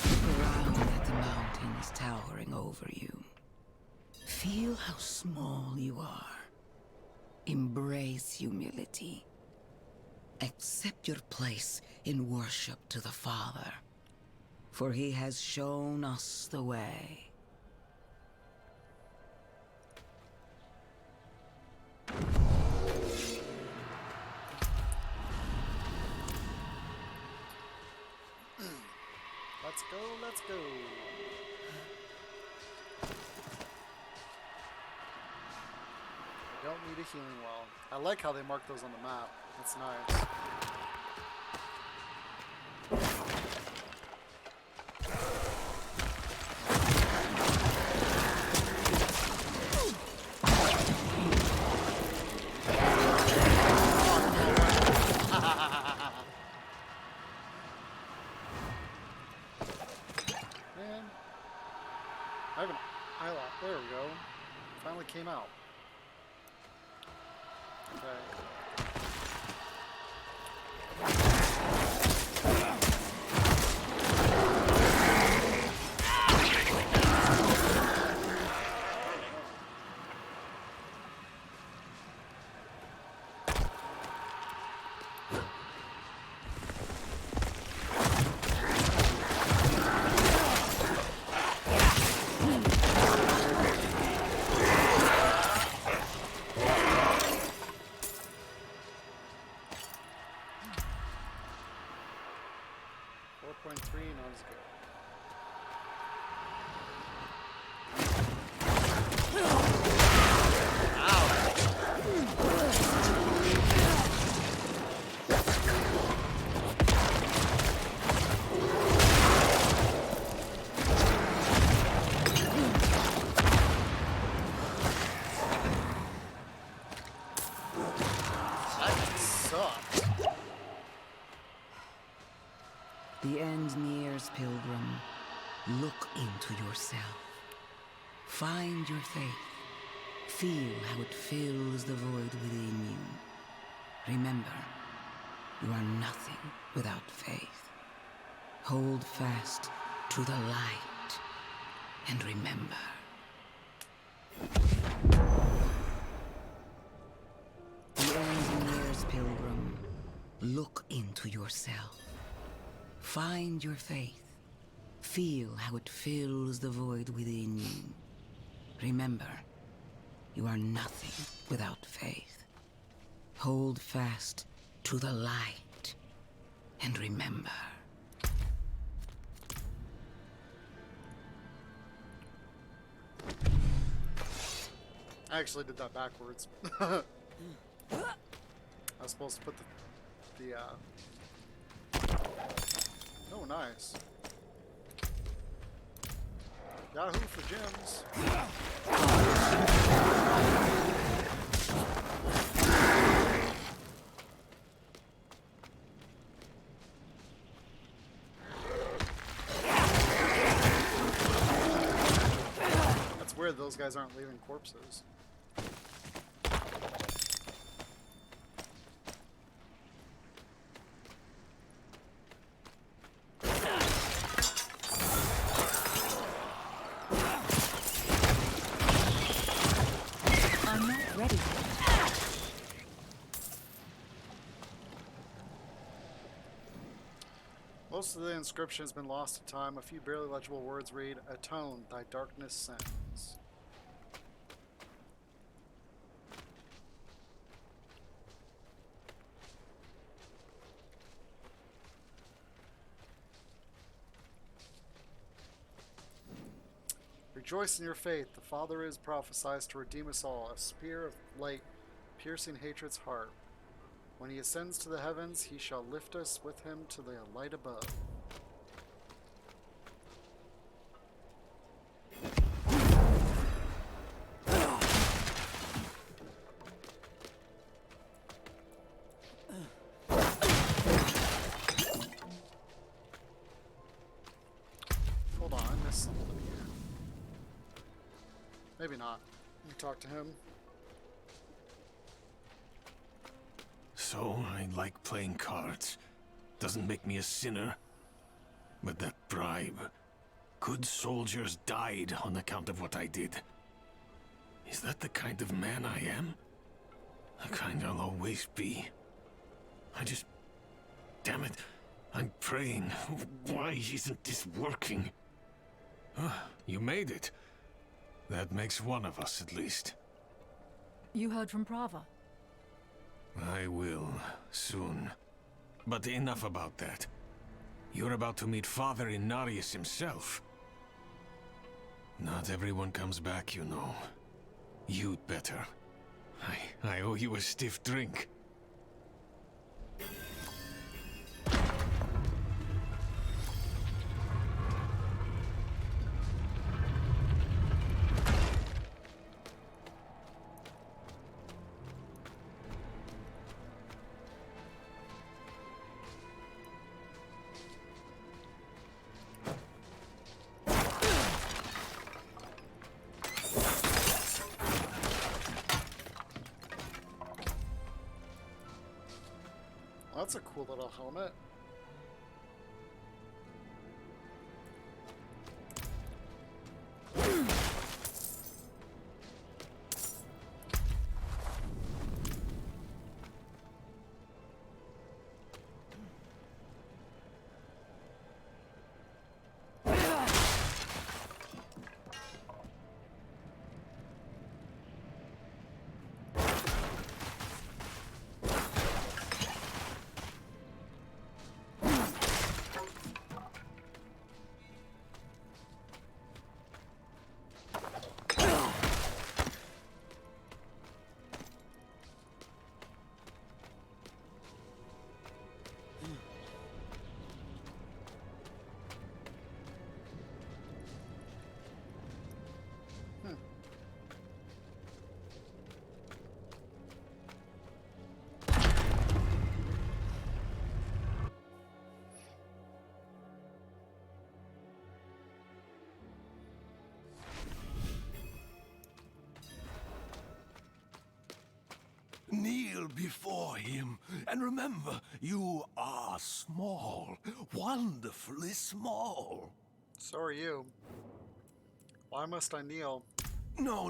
Look around at the mountains towering over you. Feel how small you are. Embrace humility. Accept your place in worship to the Father, for He has shown us the way. Let's go, let's go. I don't need a healing well. I like how they mark those on the map. That's nice. Man, I have an eyelot. There we go. Finally came out. Okay. The end nears, pilgrim. Look into yourself. Find your faith. Feel how it fills the void within you. Remember, you are nothing without faith. Hold fast to the light and remember. The end nears, pilgrim. Look into yourself. Find your faith. Feel how it fills the void within you. Remember, you are nothing without faith. Hold fast to the light and remember. I actually did that backwards. I was supposed to put the oh, nice. Yahoo for gems. That's weird, those guys aren't leaving corpses. Most of the inscription has been lost to time. A few barely legible words read, "Atone, thy darkness sends." Rejoice in your faith. The Father is prophesied to redeem us all, a spear of light piercing hatred's heart. When he ascends to the heavens, he shall lift us with him to the light above. Hold on, I missed something here. Maybe not. Let me talk to him. So, I like playing cards. Doesn't make me a sinner. But that bribe... Good soldiers died on account of what I did. Is that the kind of man I am? The kind I'll always be. I just... Damn it. I'm praying. Why isn't this working? You made it. That makes one of us, at least. You heard from Prava. I will, soon. But enough about that. You're about to meet Father Inarius himself. Not everyone comes back, you know. You'd better. I owe you a stiff drink. That's a cool little helmet. Kneel before him, and remember, you are small, wonderfully small. So are you. Why must I kneel? No,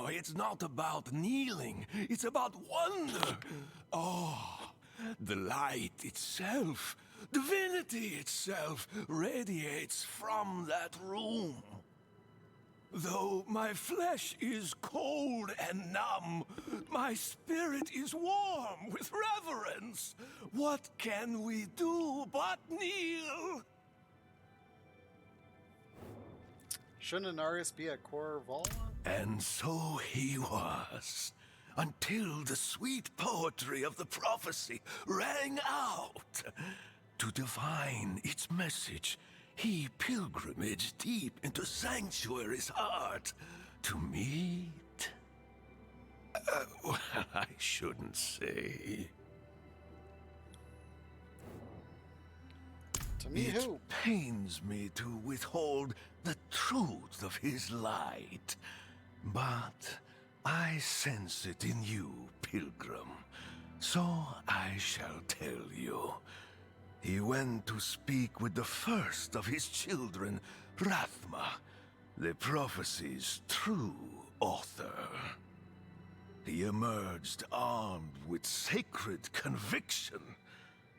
it's not about kneeling. It's about wonder. Oh, the light itself, divinity itself, radiates from that room. Though my flesh is cold and numb, my spirit is warm with reverence. What can we do but kneel? Shouldn't Inarius be at Corvallis? And so he was, until the sweet poetry of the prophecy rang out. To divine its message, he pilgrimaged deep into Sanctuary's heart to meet... well, I shouldn't say. To meet It who? pains me to withhold the truth of his light, but I sense it in you, pilgrim, so I shall tell you. He went to speak with the first of his children, Rathma, the prophecy's true author. He emerged armed with sacred conviction,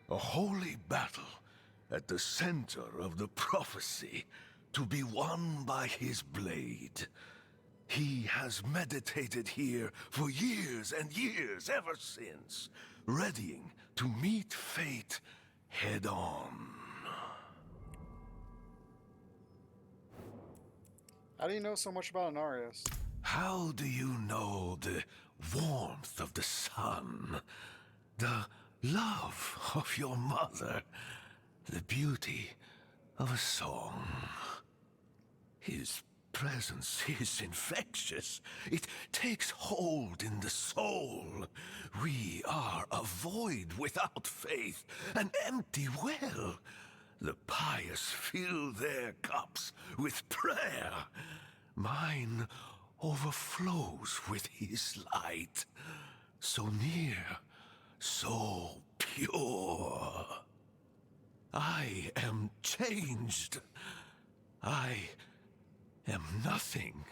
a holy battle at the center of the prophecy to be won by his blade. He has meditated here for years and years ever since, readying to meet fate head on. How do you know so much about Anarius? How do you know the warmth of the sun, the love of your mother, the beauty of a song? His presence is infectious. It takes hold in the soul. We are a void without faith, an empty well. The pious fill their cups with prayer. Mine overflows with his light. So near, so pure. I am changed. I am nothing.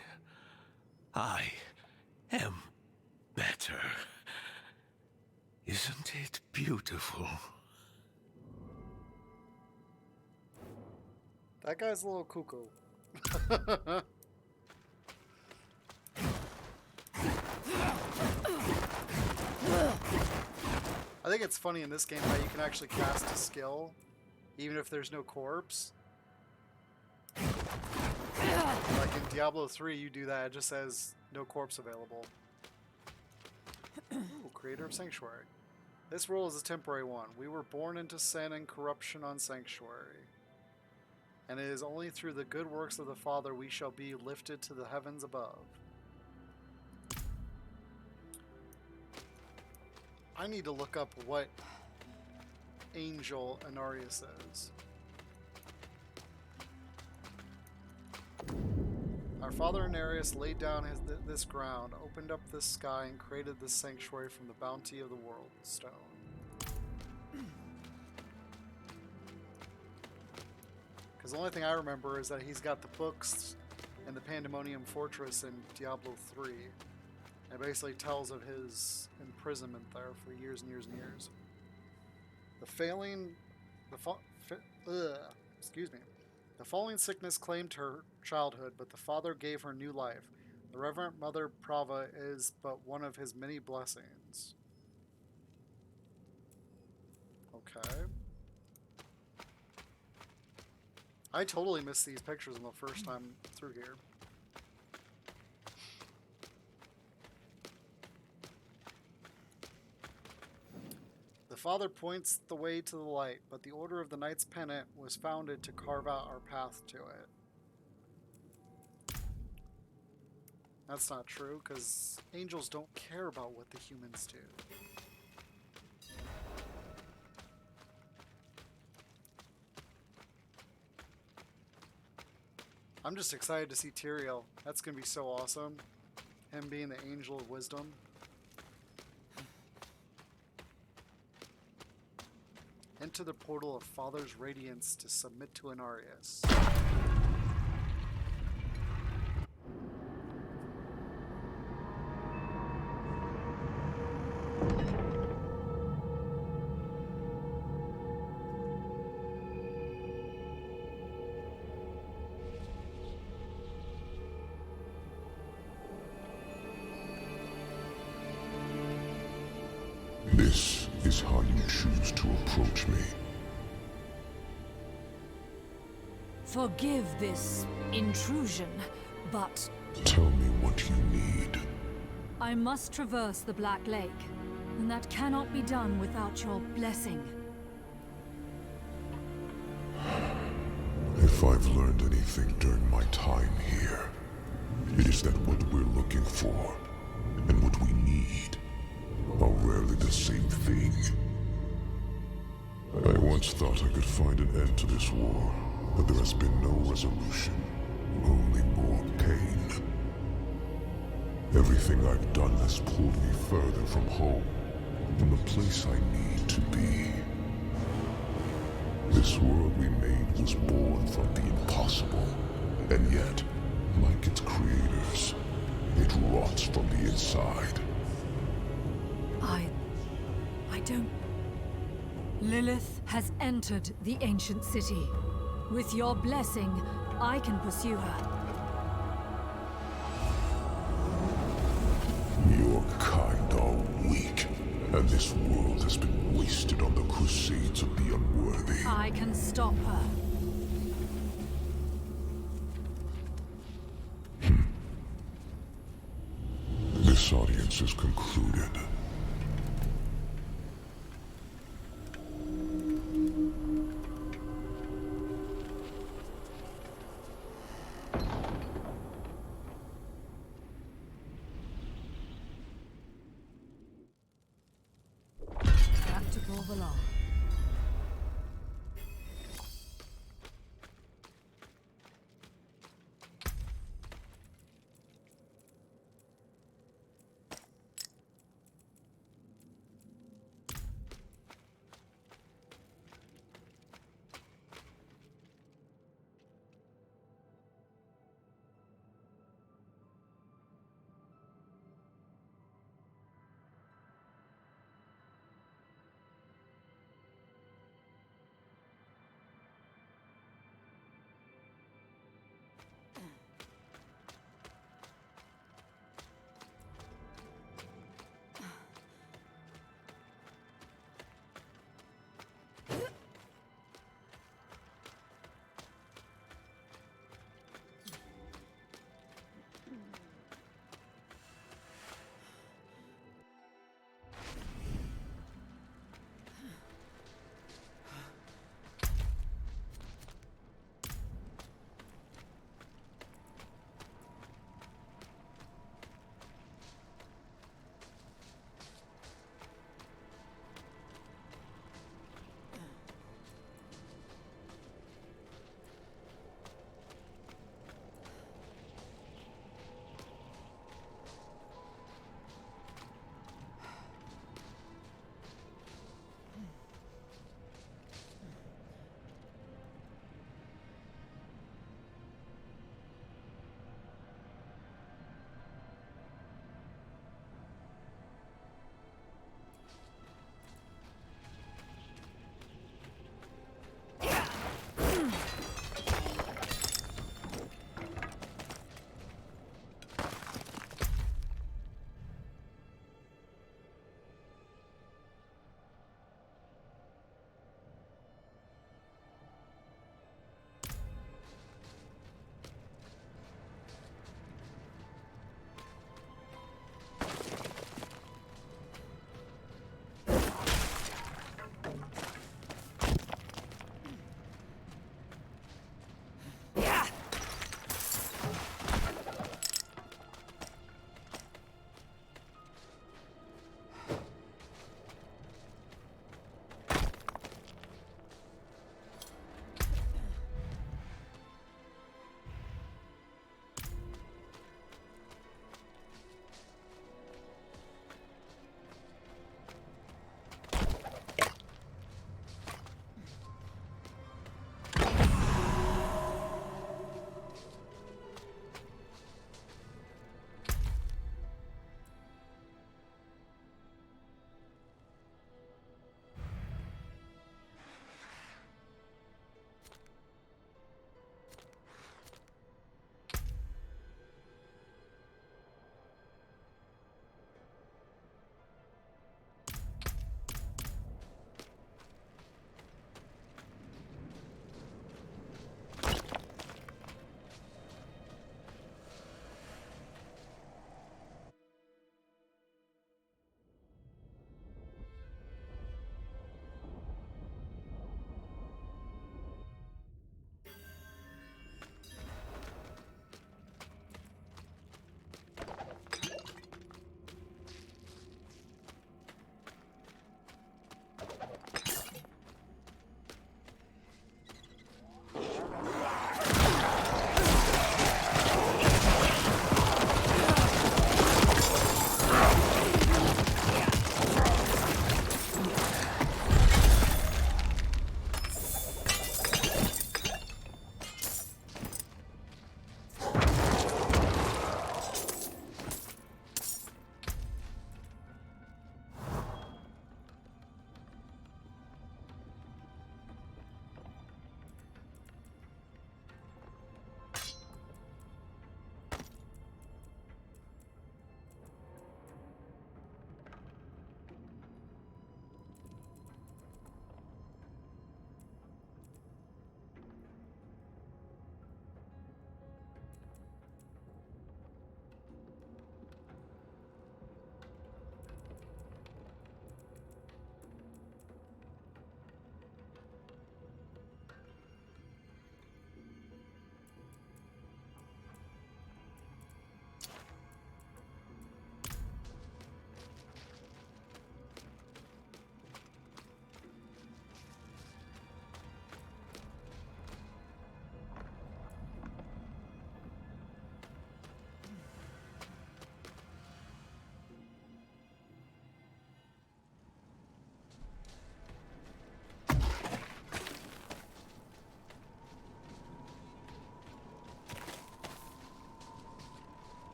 I am better. Isn't it beautiful? That guy's a little cuckoo. I think it's funny in this game how you can actually cast a skill even if there's no corpse. Like in Diablo 3, you do that, it just says no corpse available. Ooh, creator of Sanctuary. This role is a temporary one. We were born into sin and corruption on Sanctuary. And it is only through the good works of the Father we shall be lifted to the heavens above. I need to look up what angel Anarius is. Our father Anarius laid down this ground, opened up this sky, and created this sanctuary from the bounty of the world stone. Because the only thing I remember is that he's got the books in the Pandemonium Fortress in Diablo 3. It basically tells of his imprisonment there for years and years and years. The falling sickness claimed her childhood, but the Father gave her new life. The Reverend Mother Prava is but one of his many blessings. Okay. I totally missed these pictures on the first time through here. The Father points the way to the light, but the Order of the Knights Pennant was founded to carve out our path to it. That's not true, because angels don't care about what the humans do. I'm just excited to see Tyrael. That's going to be so awesome. Him being the angel of wisdom. Enter the portal of Father's Radiance to submit to Anarius. This is how you choose to approach me. Forgive this intrusion, but Tell me what you need. I must traverse the Black Lake, and that cannot be done without your blessing. If I've learned anything during my time here, it is that what we're looking for and what we need are rarely the same thing. I once thought I could find an end to this war, but there has been no resolution, only more pain. Everything I've done has pulled me further from home, from the place I need to be. This world we made was born from the impossible, and yet, like its creators, it rots from the inside. I don't... Lilith has entered the ancient city. With your blessing, I can pursue her. Your kind are weak, and this world has been wasted on the crusades of the unworthy. I can stop her. audience is concluded. Practical the law.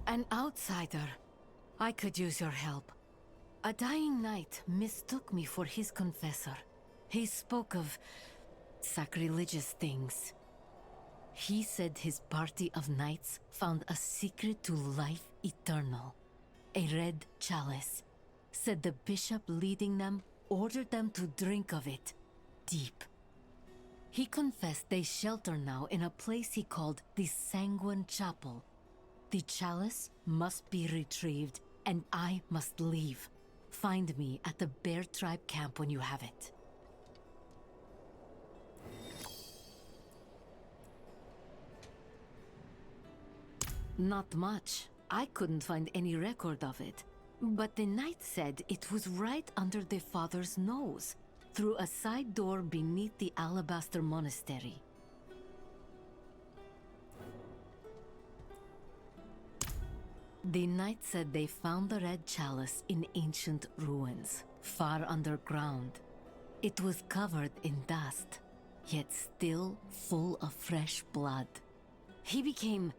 An outsider. I could use your help. A dying knight mistook me for his confessor. He spoke of sacrilegious things. He said his party of knights found a secret to life eternal. A red chalice. Said the bishop leading them ordered them to drink of it. Deep. He confessed they shelter now in a place he called the Sanguine Chapel. The chalice must be retrieved, and I must leave. Find me at the Bear Tribe camp when you have it. Not much. I couldn't find any record of it. But the knight said it was right under the father's nose, through a side door beneath the Alabaster Monastery. The knight said they found the red chalice in ancient ruins, far underground. It was covered in dust, yet still full of fresh blood. He became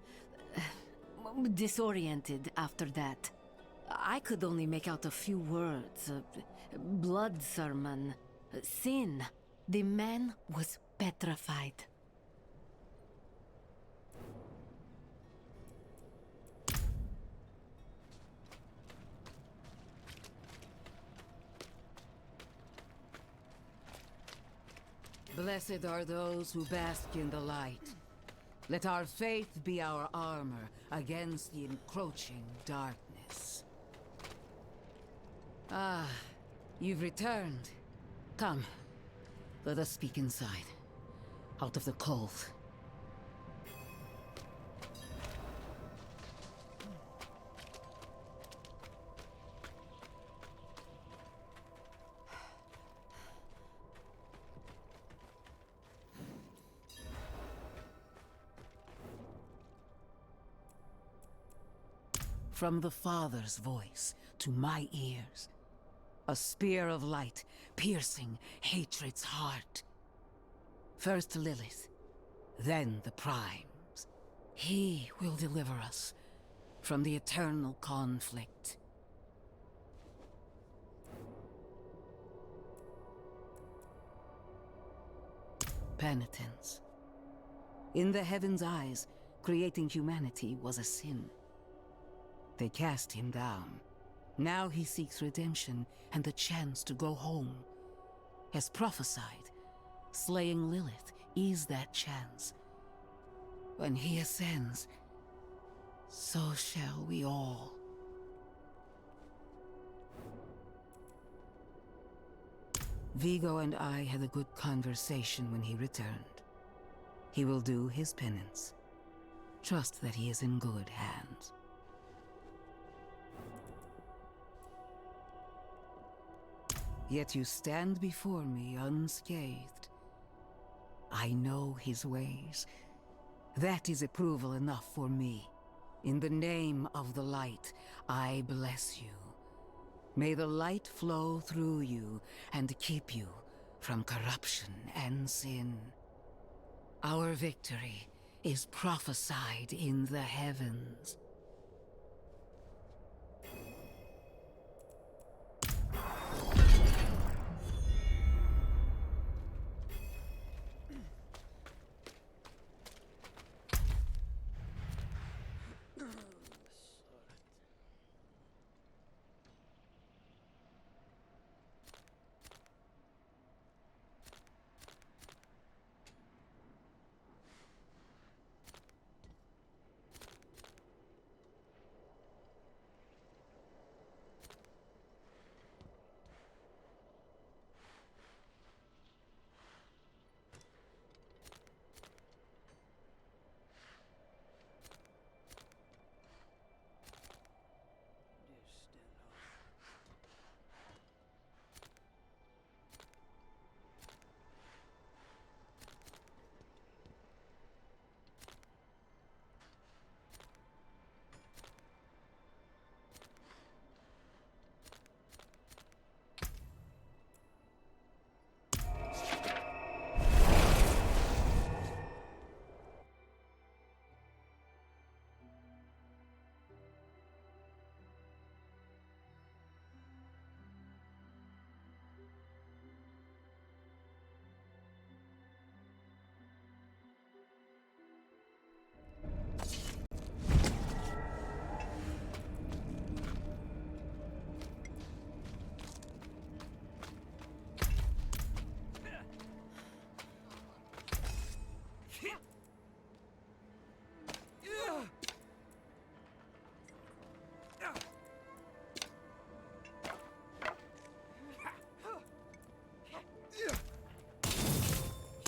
disoriented after that. I could only make out a few words. Blood sermon. Sin. The man was petrified. Blessed are those who bask in the light. Let our faith be our armor against the encroaching darkness. Ah, you've returned. Come, let us speak inside, out of the cold. From the Father's voice to my ears, a spear of light piercing hatred's heart. First Lilith, then the Primes. He will deliver us from the eternal conflict. Penitence. In the heavens' eyes, creating humanity was a sin. They cast him down. Now he seeks redemption and the chance to go home. has prophesied. Slaying Lilith is that chance. When he ascends, so shall we all. Vigo and I had a good conversation when he returned. He will do his penance. Trust that he is in good hands. Yet you stand before me unscathed. I know his ways. That is approval enough for me. In the name of the light, I bless you. May the light flow through you and keep you from corruption and sin. Our victory is prophesied in the heavens.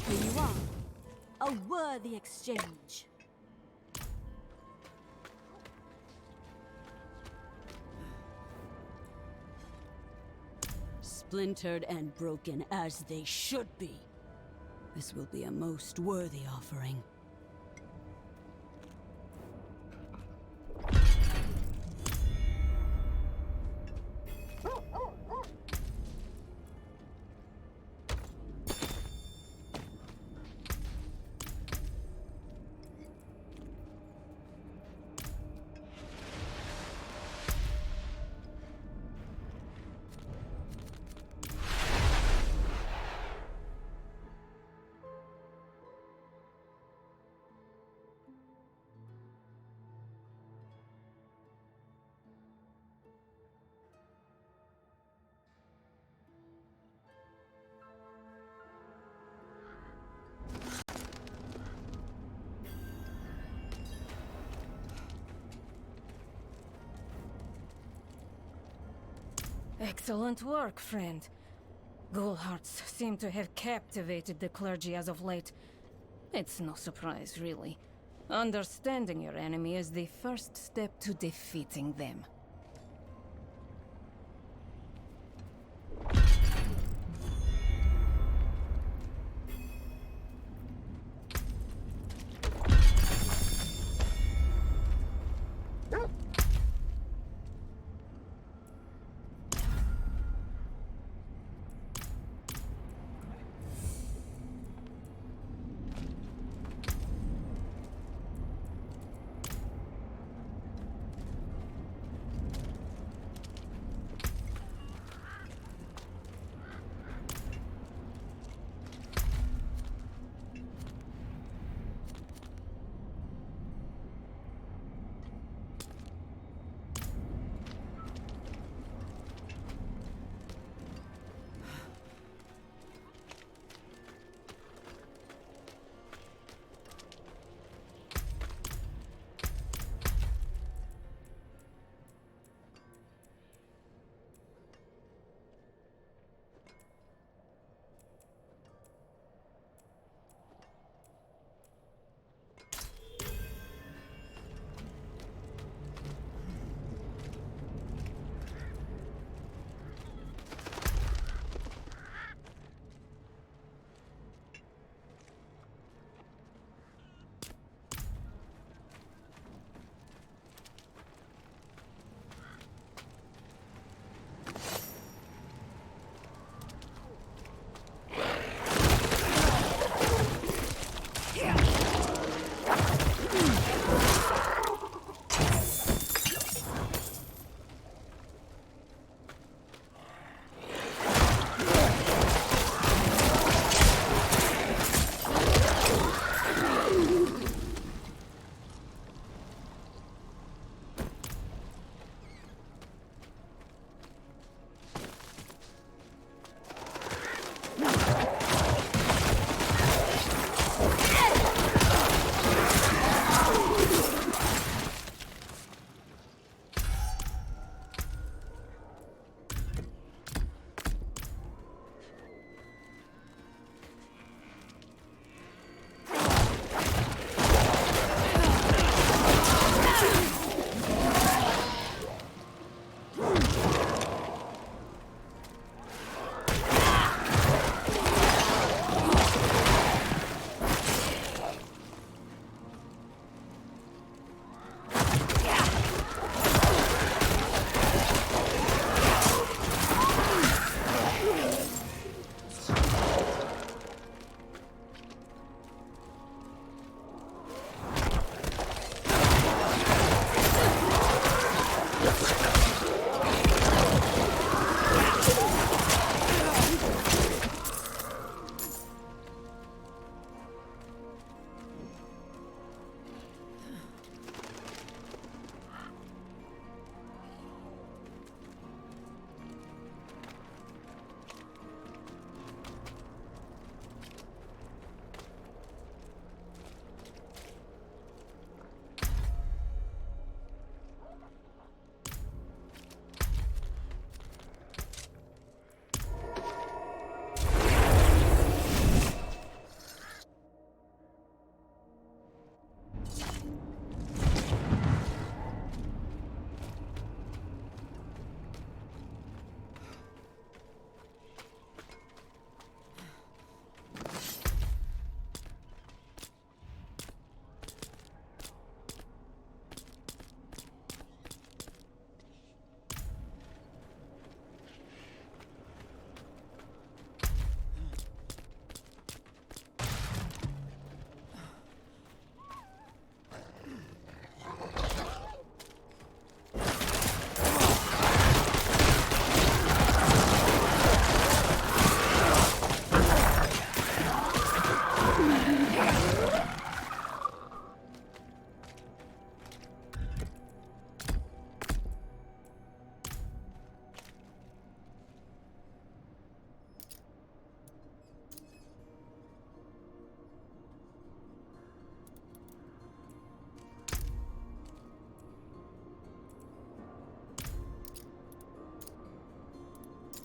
Here you are. A worthy exchange. Splintered and broken as they should be. This will be a most worthy offering. Excellent work, friend. Ghoulhearts seem to have captivated the clergy as of late. It's no surprise, really. Understanding your enemy is the first step to defeating them.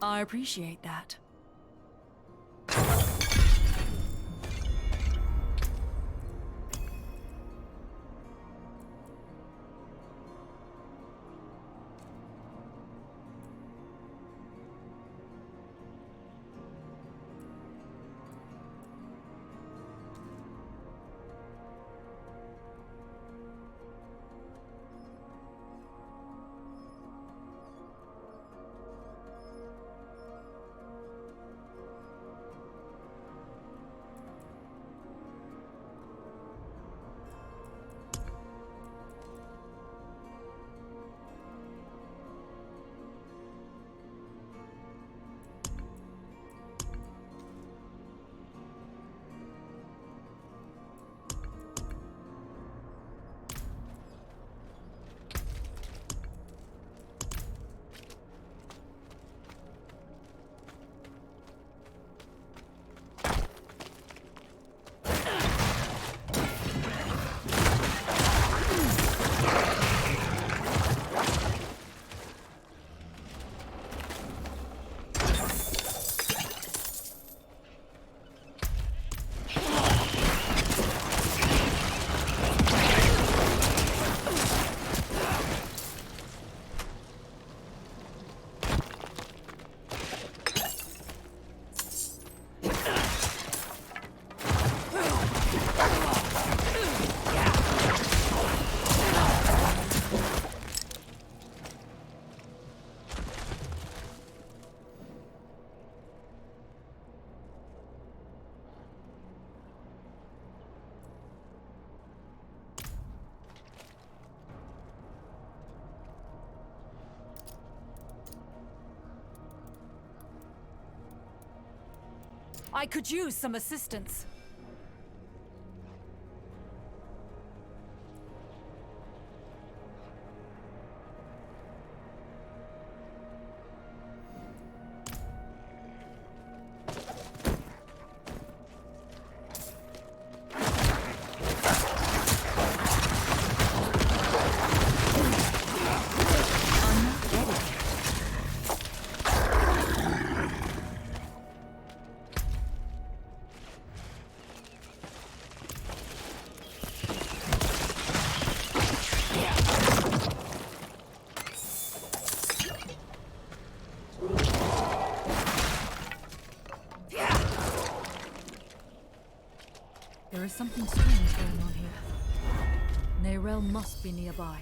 I appreciate that. I could use some assistance. There is something strange going on here. Neyrel must be nearby.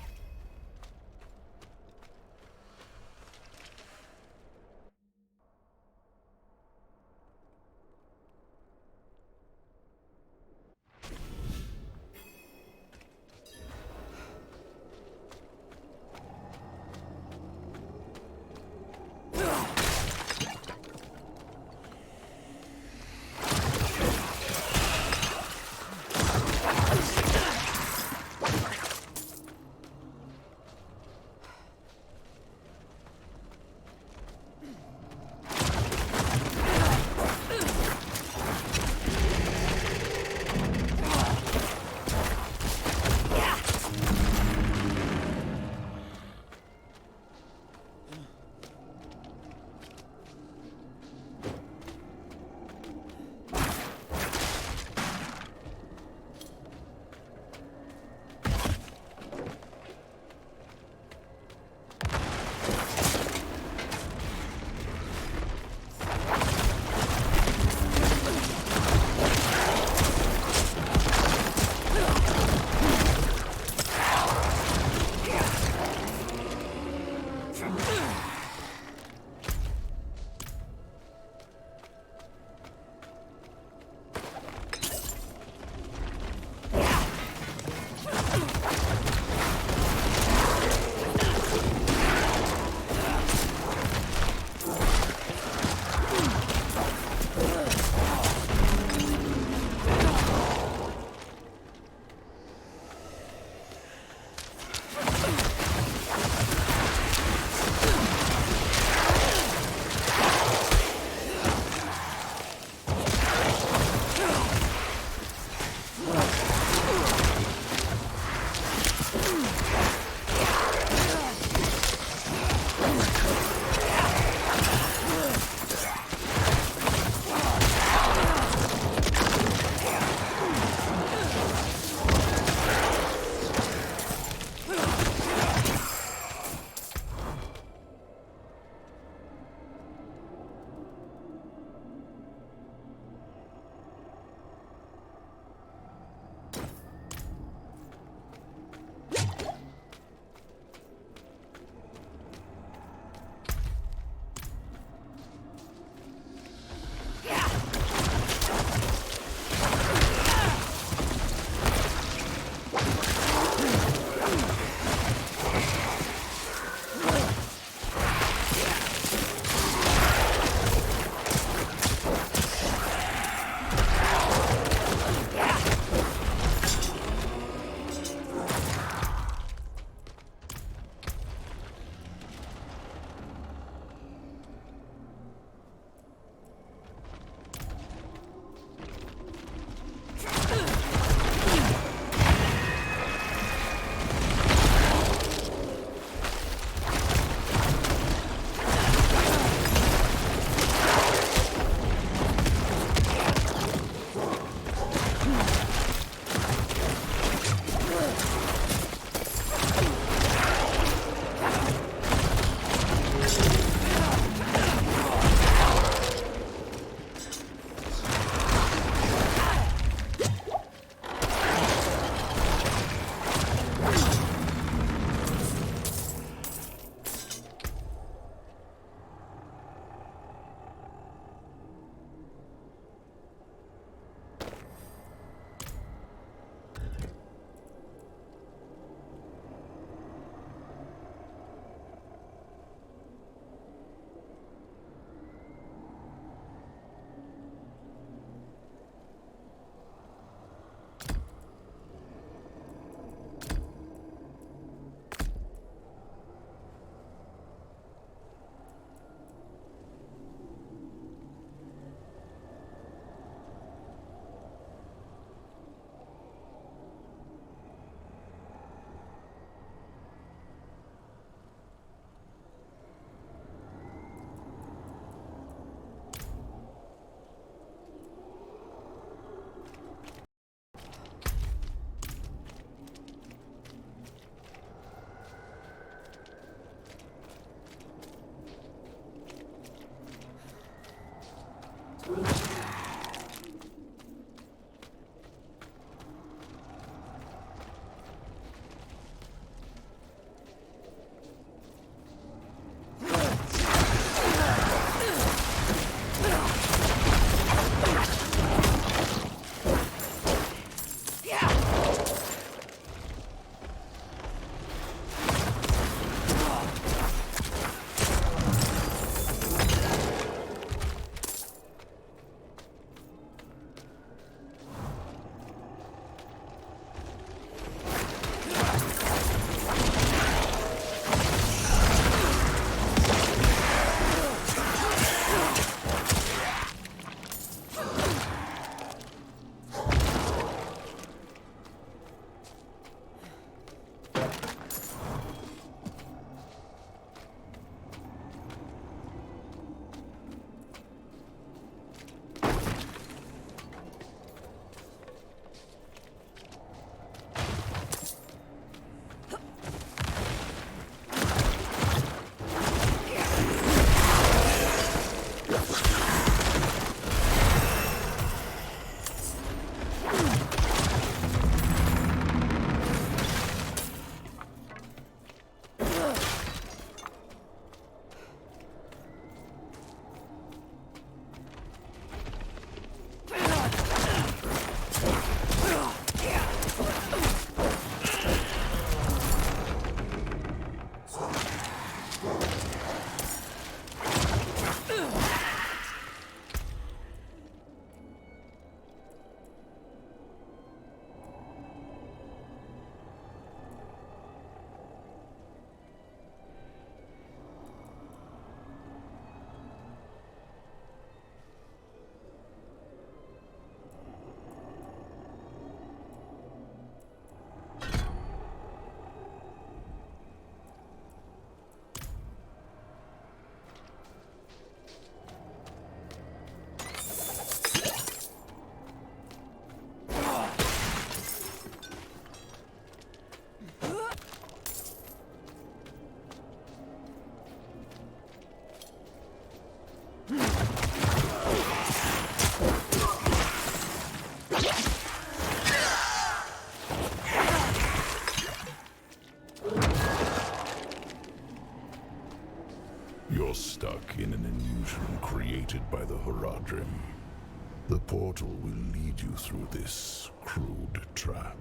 portal will lead you through this crude trap.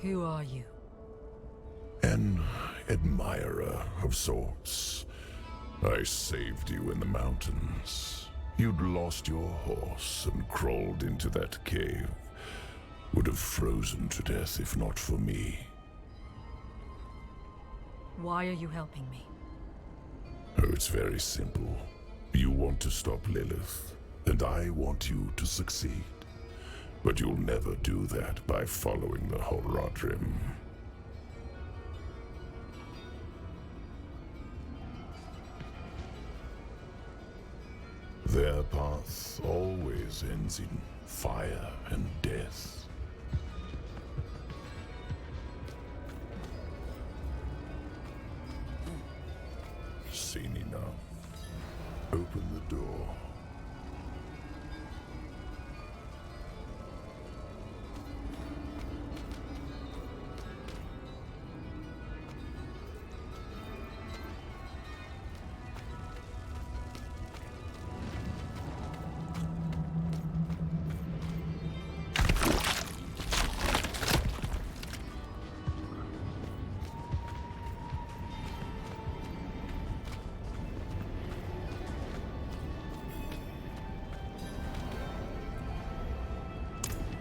Who are you? An admirer of sorts. I saved you in the mountains. You'd lost your horse and crawled into that cave. Would have frozen to death if not for me. Why are you helping me? Oh, it's very simple. You want to stop Lilith, and I want you to succeed. But you'll never do that by following the Horadrim. Their path always ends in fire and death. Seen enough. Open the door.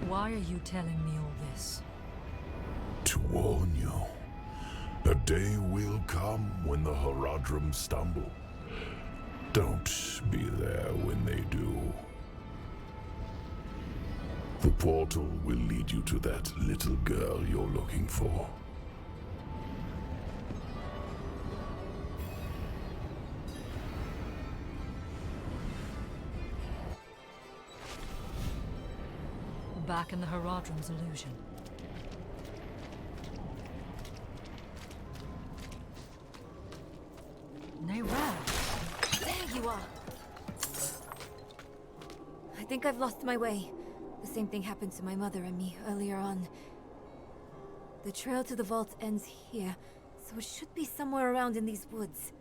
Why are you telling me all this? To warn you. A day will come when the Horadrim stumble. Don't be there when they do. The portal will lead you to that little girl you're looking for. Back in the Horadrim's illusion. Nayra! There you are! I think I've lost my way. The same thing happened to my mother and me earlier on. The trail to the vault ends here, so it should be somewhere around in these woods.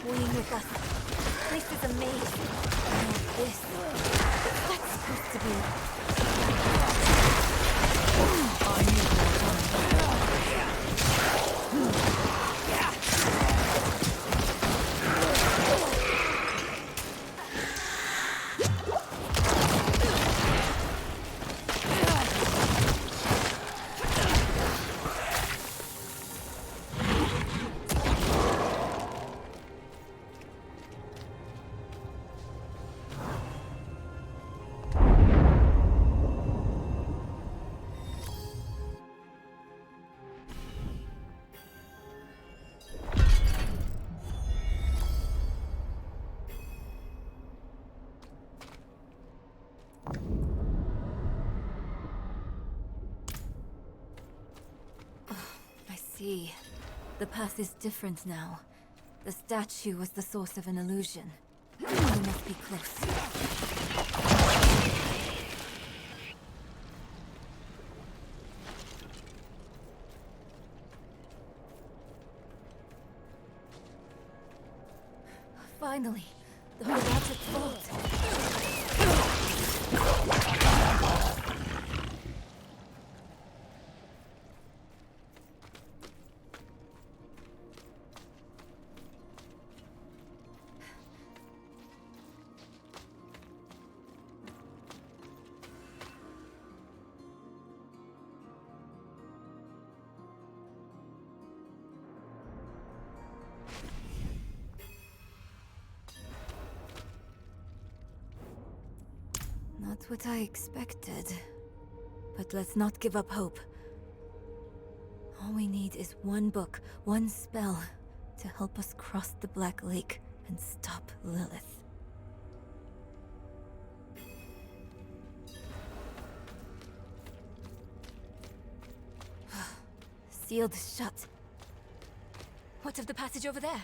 Toying with us. This is a maze. Now this. What's supposed to be? The path is different now. The statue was the source of an illusion. We must be close. Finally, the Horadrim vault. what I expected. But let's not give up hope. All we need is one book, one spell, to help us cross the Black Lake and stop Lilith. Sealed shut. What of the passage over there?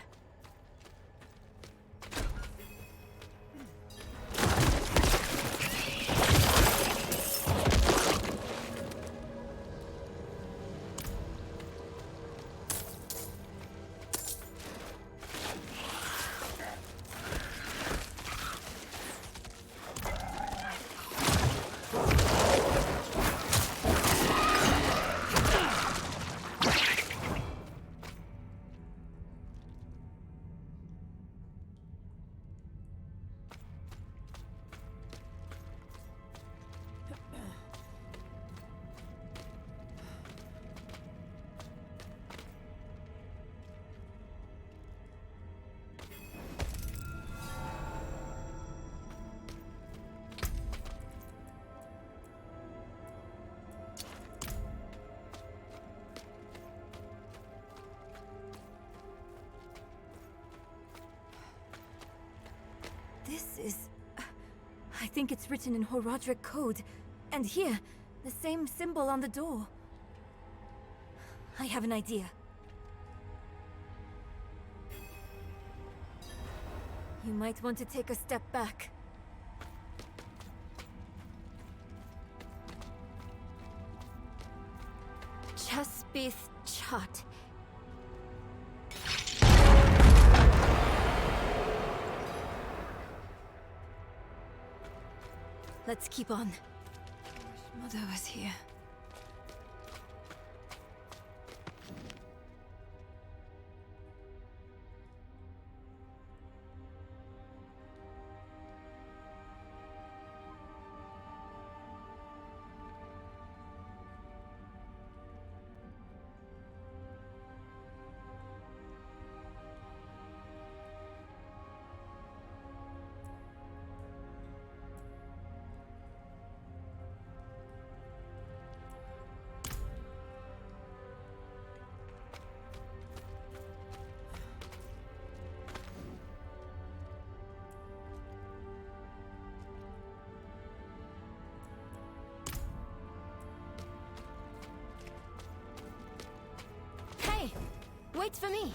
This is... I think it's written in Horadric code. And here, the same symbol on the door. I have an idea. You might want to take a step back. Chaspith Chat. Let's keep on. Wish Mother was here. Hey! Wait for me!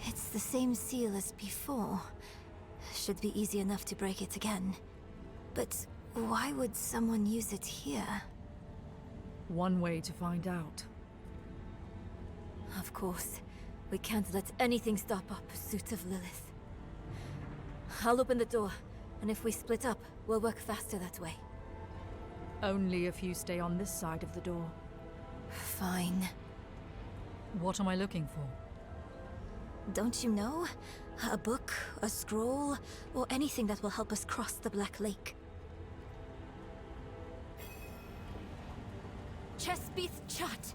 It's the same seal as before. Should be easy enough to break it again. But why would someone use it here? One way to find out. Of course. We can't let anything stop our pursuit of Lilith. I'll open the door, and if we split up, we'll work faster that way. Only if you stay on this side of the door. Fine. What am I looking for? Don't you know? A book, a scroll, or anything that will help us cross the Black Lake. Chespith Chat!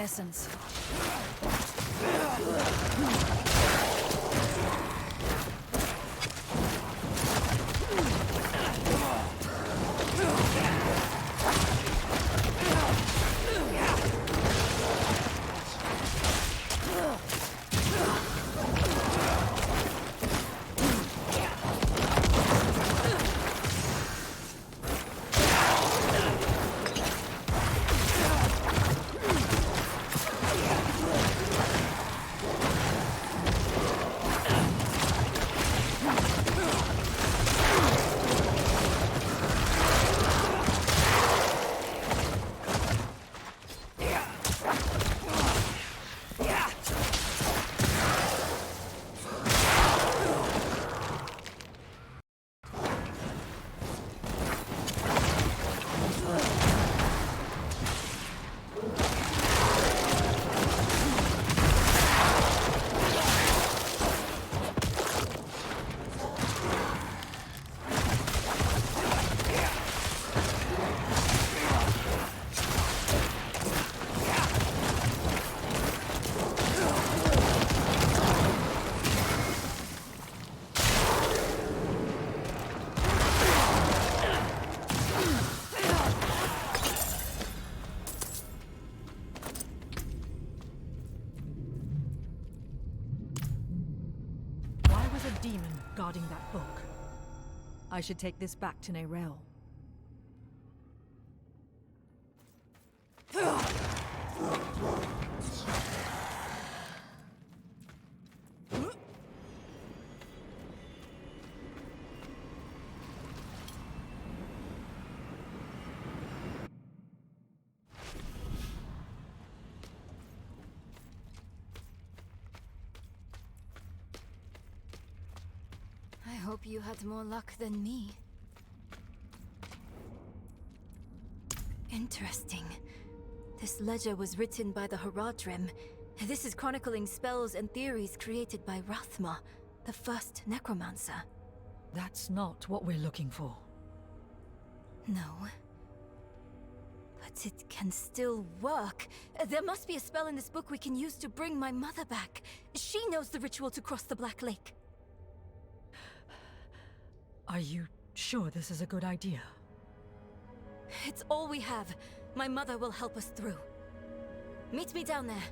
essence. Why was a demon guarding that book? I should take this back to Neyrelle. I hope you had more luck than me. Interesting. This ledger was written by the Haradrim. This is chronicling spells and theories created by Rathma, the first Necromancer. That's not what we're looking for. No. But it can still work. There must be a spell in this book we can use to bring my mother back. She knows the ritual to cross the Black Lake. Are you sure this is a good idea? It's all we have. My mother will help us through. Meet me down there.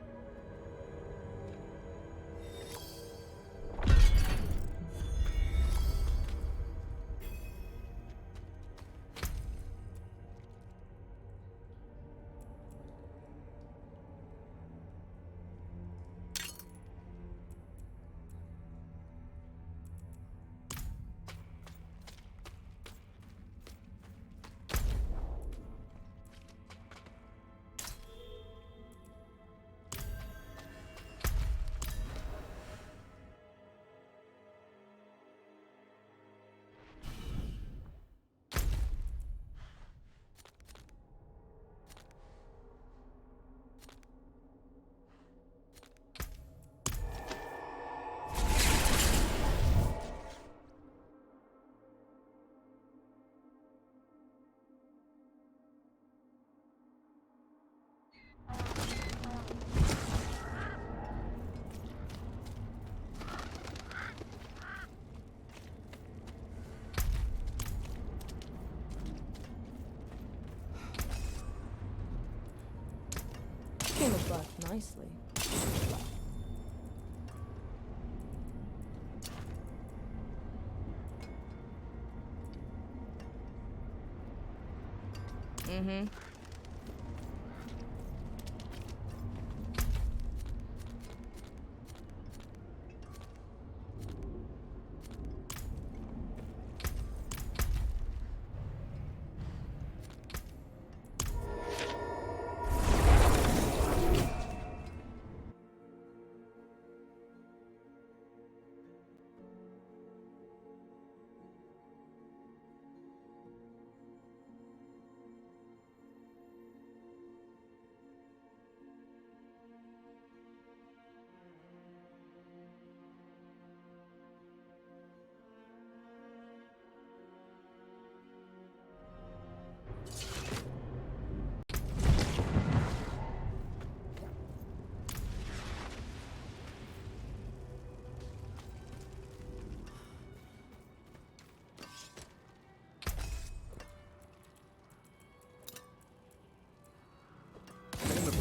Came back nicely. Mm-hmm.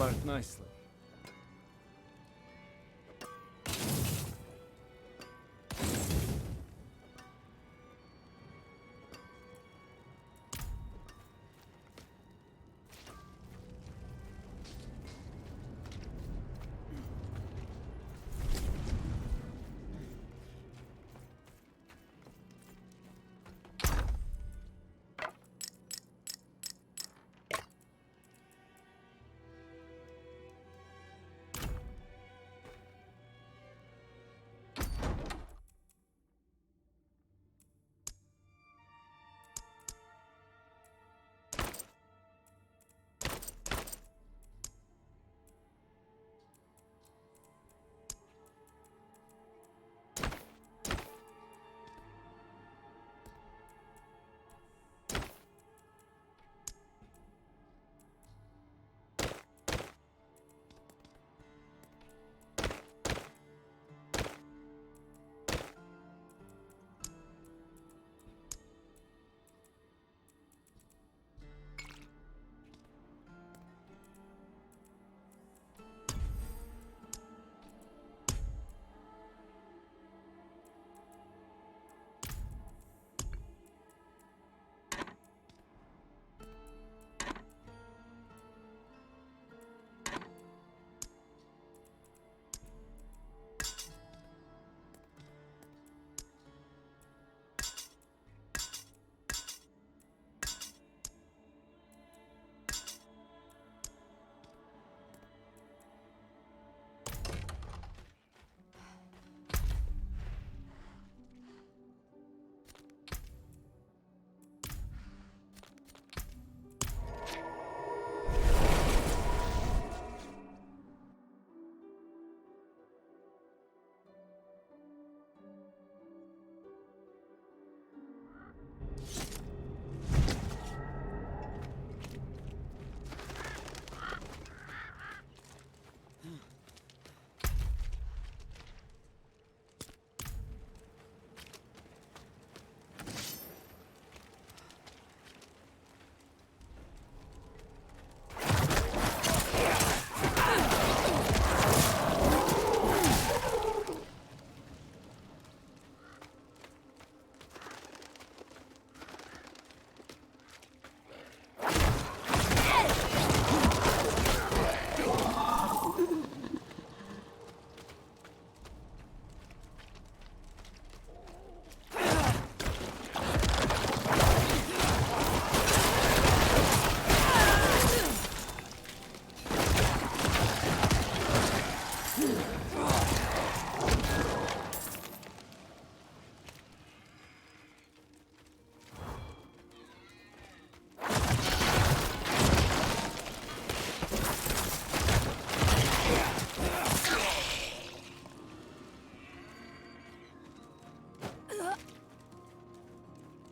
apart nicely.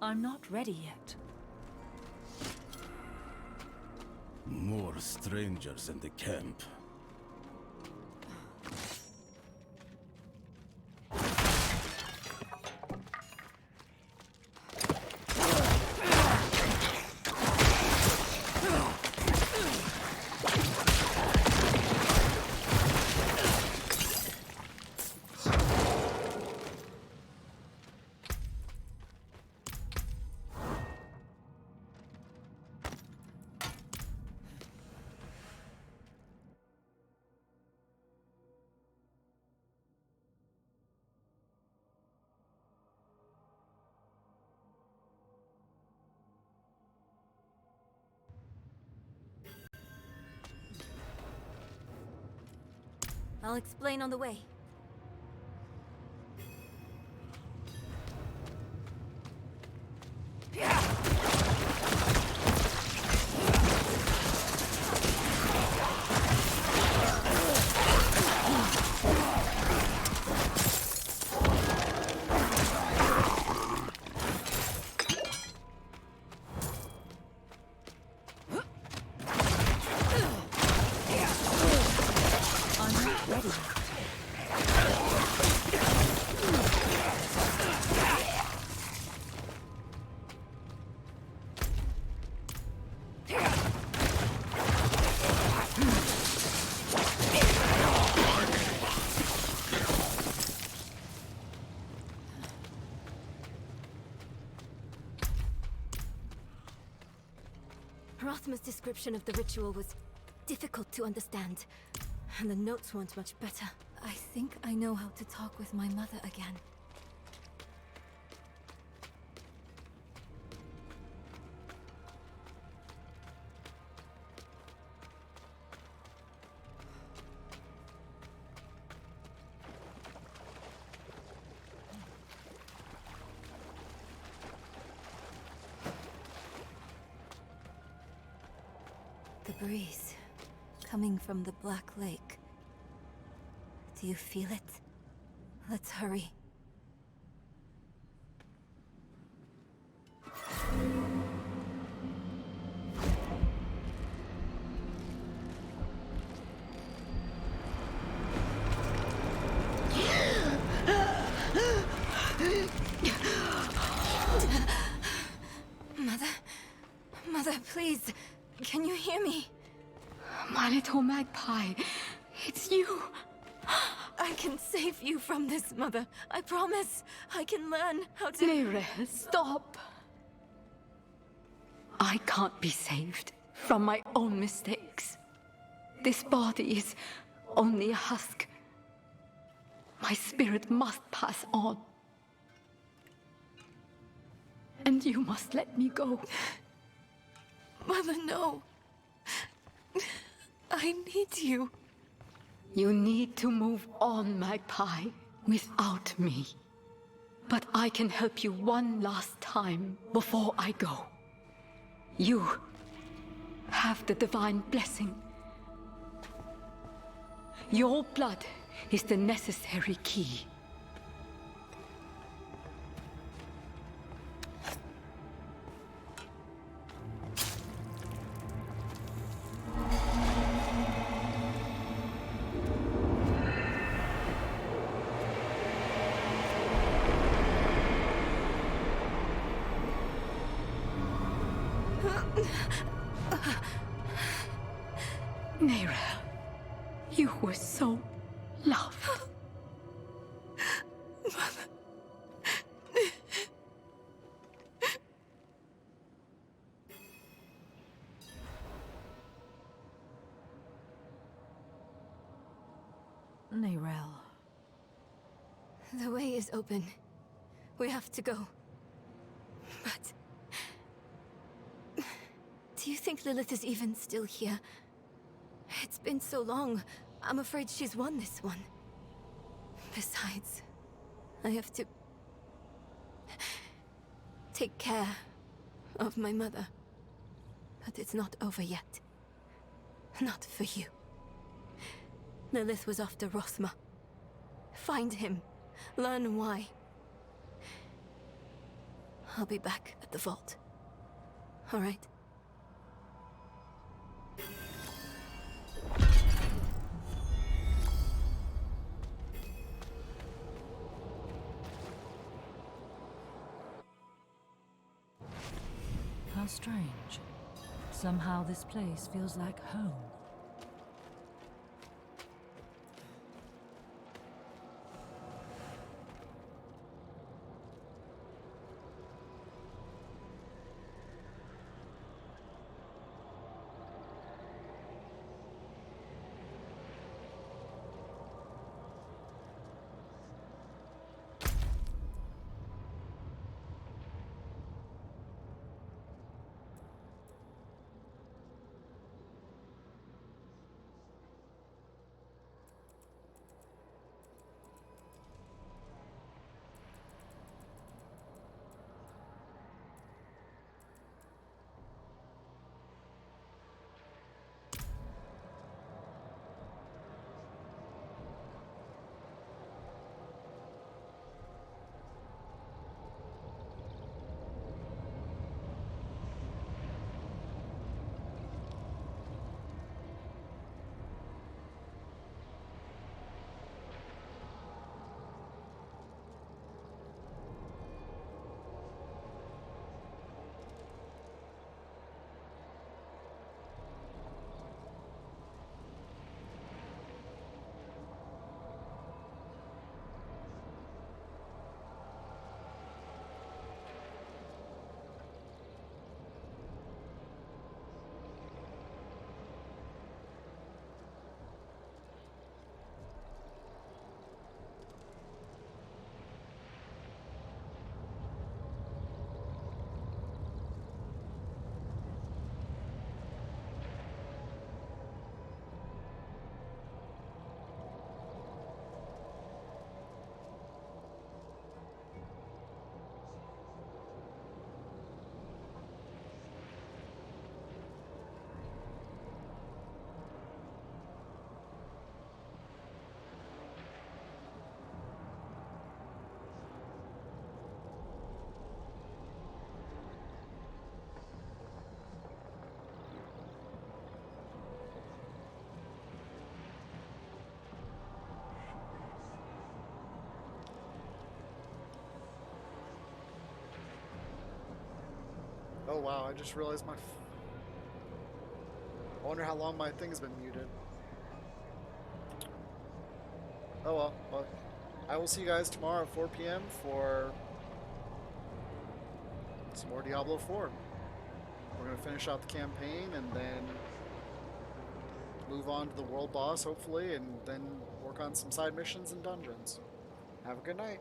I'm not ready yet. More strangers in the camp. I'll explain on the way. I'm not ready yet. Rothma's description of the ritual was difficult to understand, and the notes weren't much better. I think I know how to talk with my mother again. The breeze, coming from the Black Lake. Do you feel it? Let's hurry. Mother, please, can you hear me? My little magpie, it's you. I can save you from this, Mother. I promise. I can learn how to... Neyrelle, stop. I can't be saved from my own mistakes. This body is only a husk. My spirit must pass on. And you must let me go. Mother, no. I need you. You need to move on, Magpie, without me. But I can help you one last time before I go. You have the divine blessing. Your blood is the necessary key. Neyrelle, you were so loved. Neyrelle. The way is open. We have to go. But... do you think Lilith is even still here? It's been so long. I'm afraid she's won this one. Besides, I have to... take care of my mother. But it's not over yet. Not for you. Lilith was after Rothma. Find him. Learn why. I'll be back at the vault. All right? How strange. Somehow this place feels like home. Oh wow, I just realized my... I wonder how long my thing's been muted. Oh well, well, I will see you guys tomorrow at 4 p.m. for some more Diablo 4. We're going to finish out the campaign and then move on to the world boss, hopefully, and then work on some side missions and dungeons. Have a good night.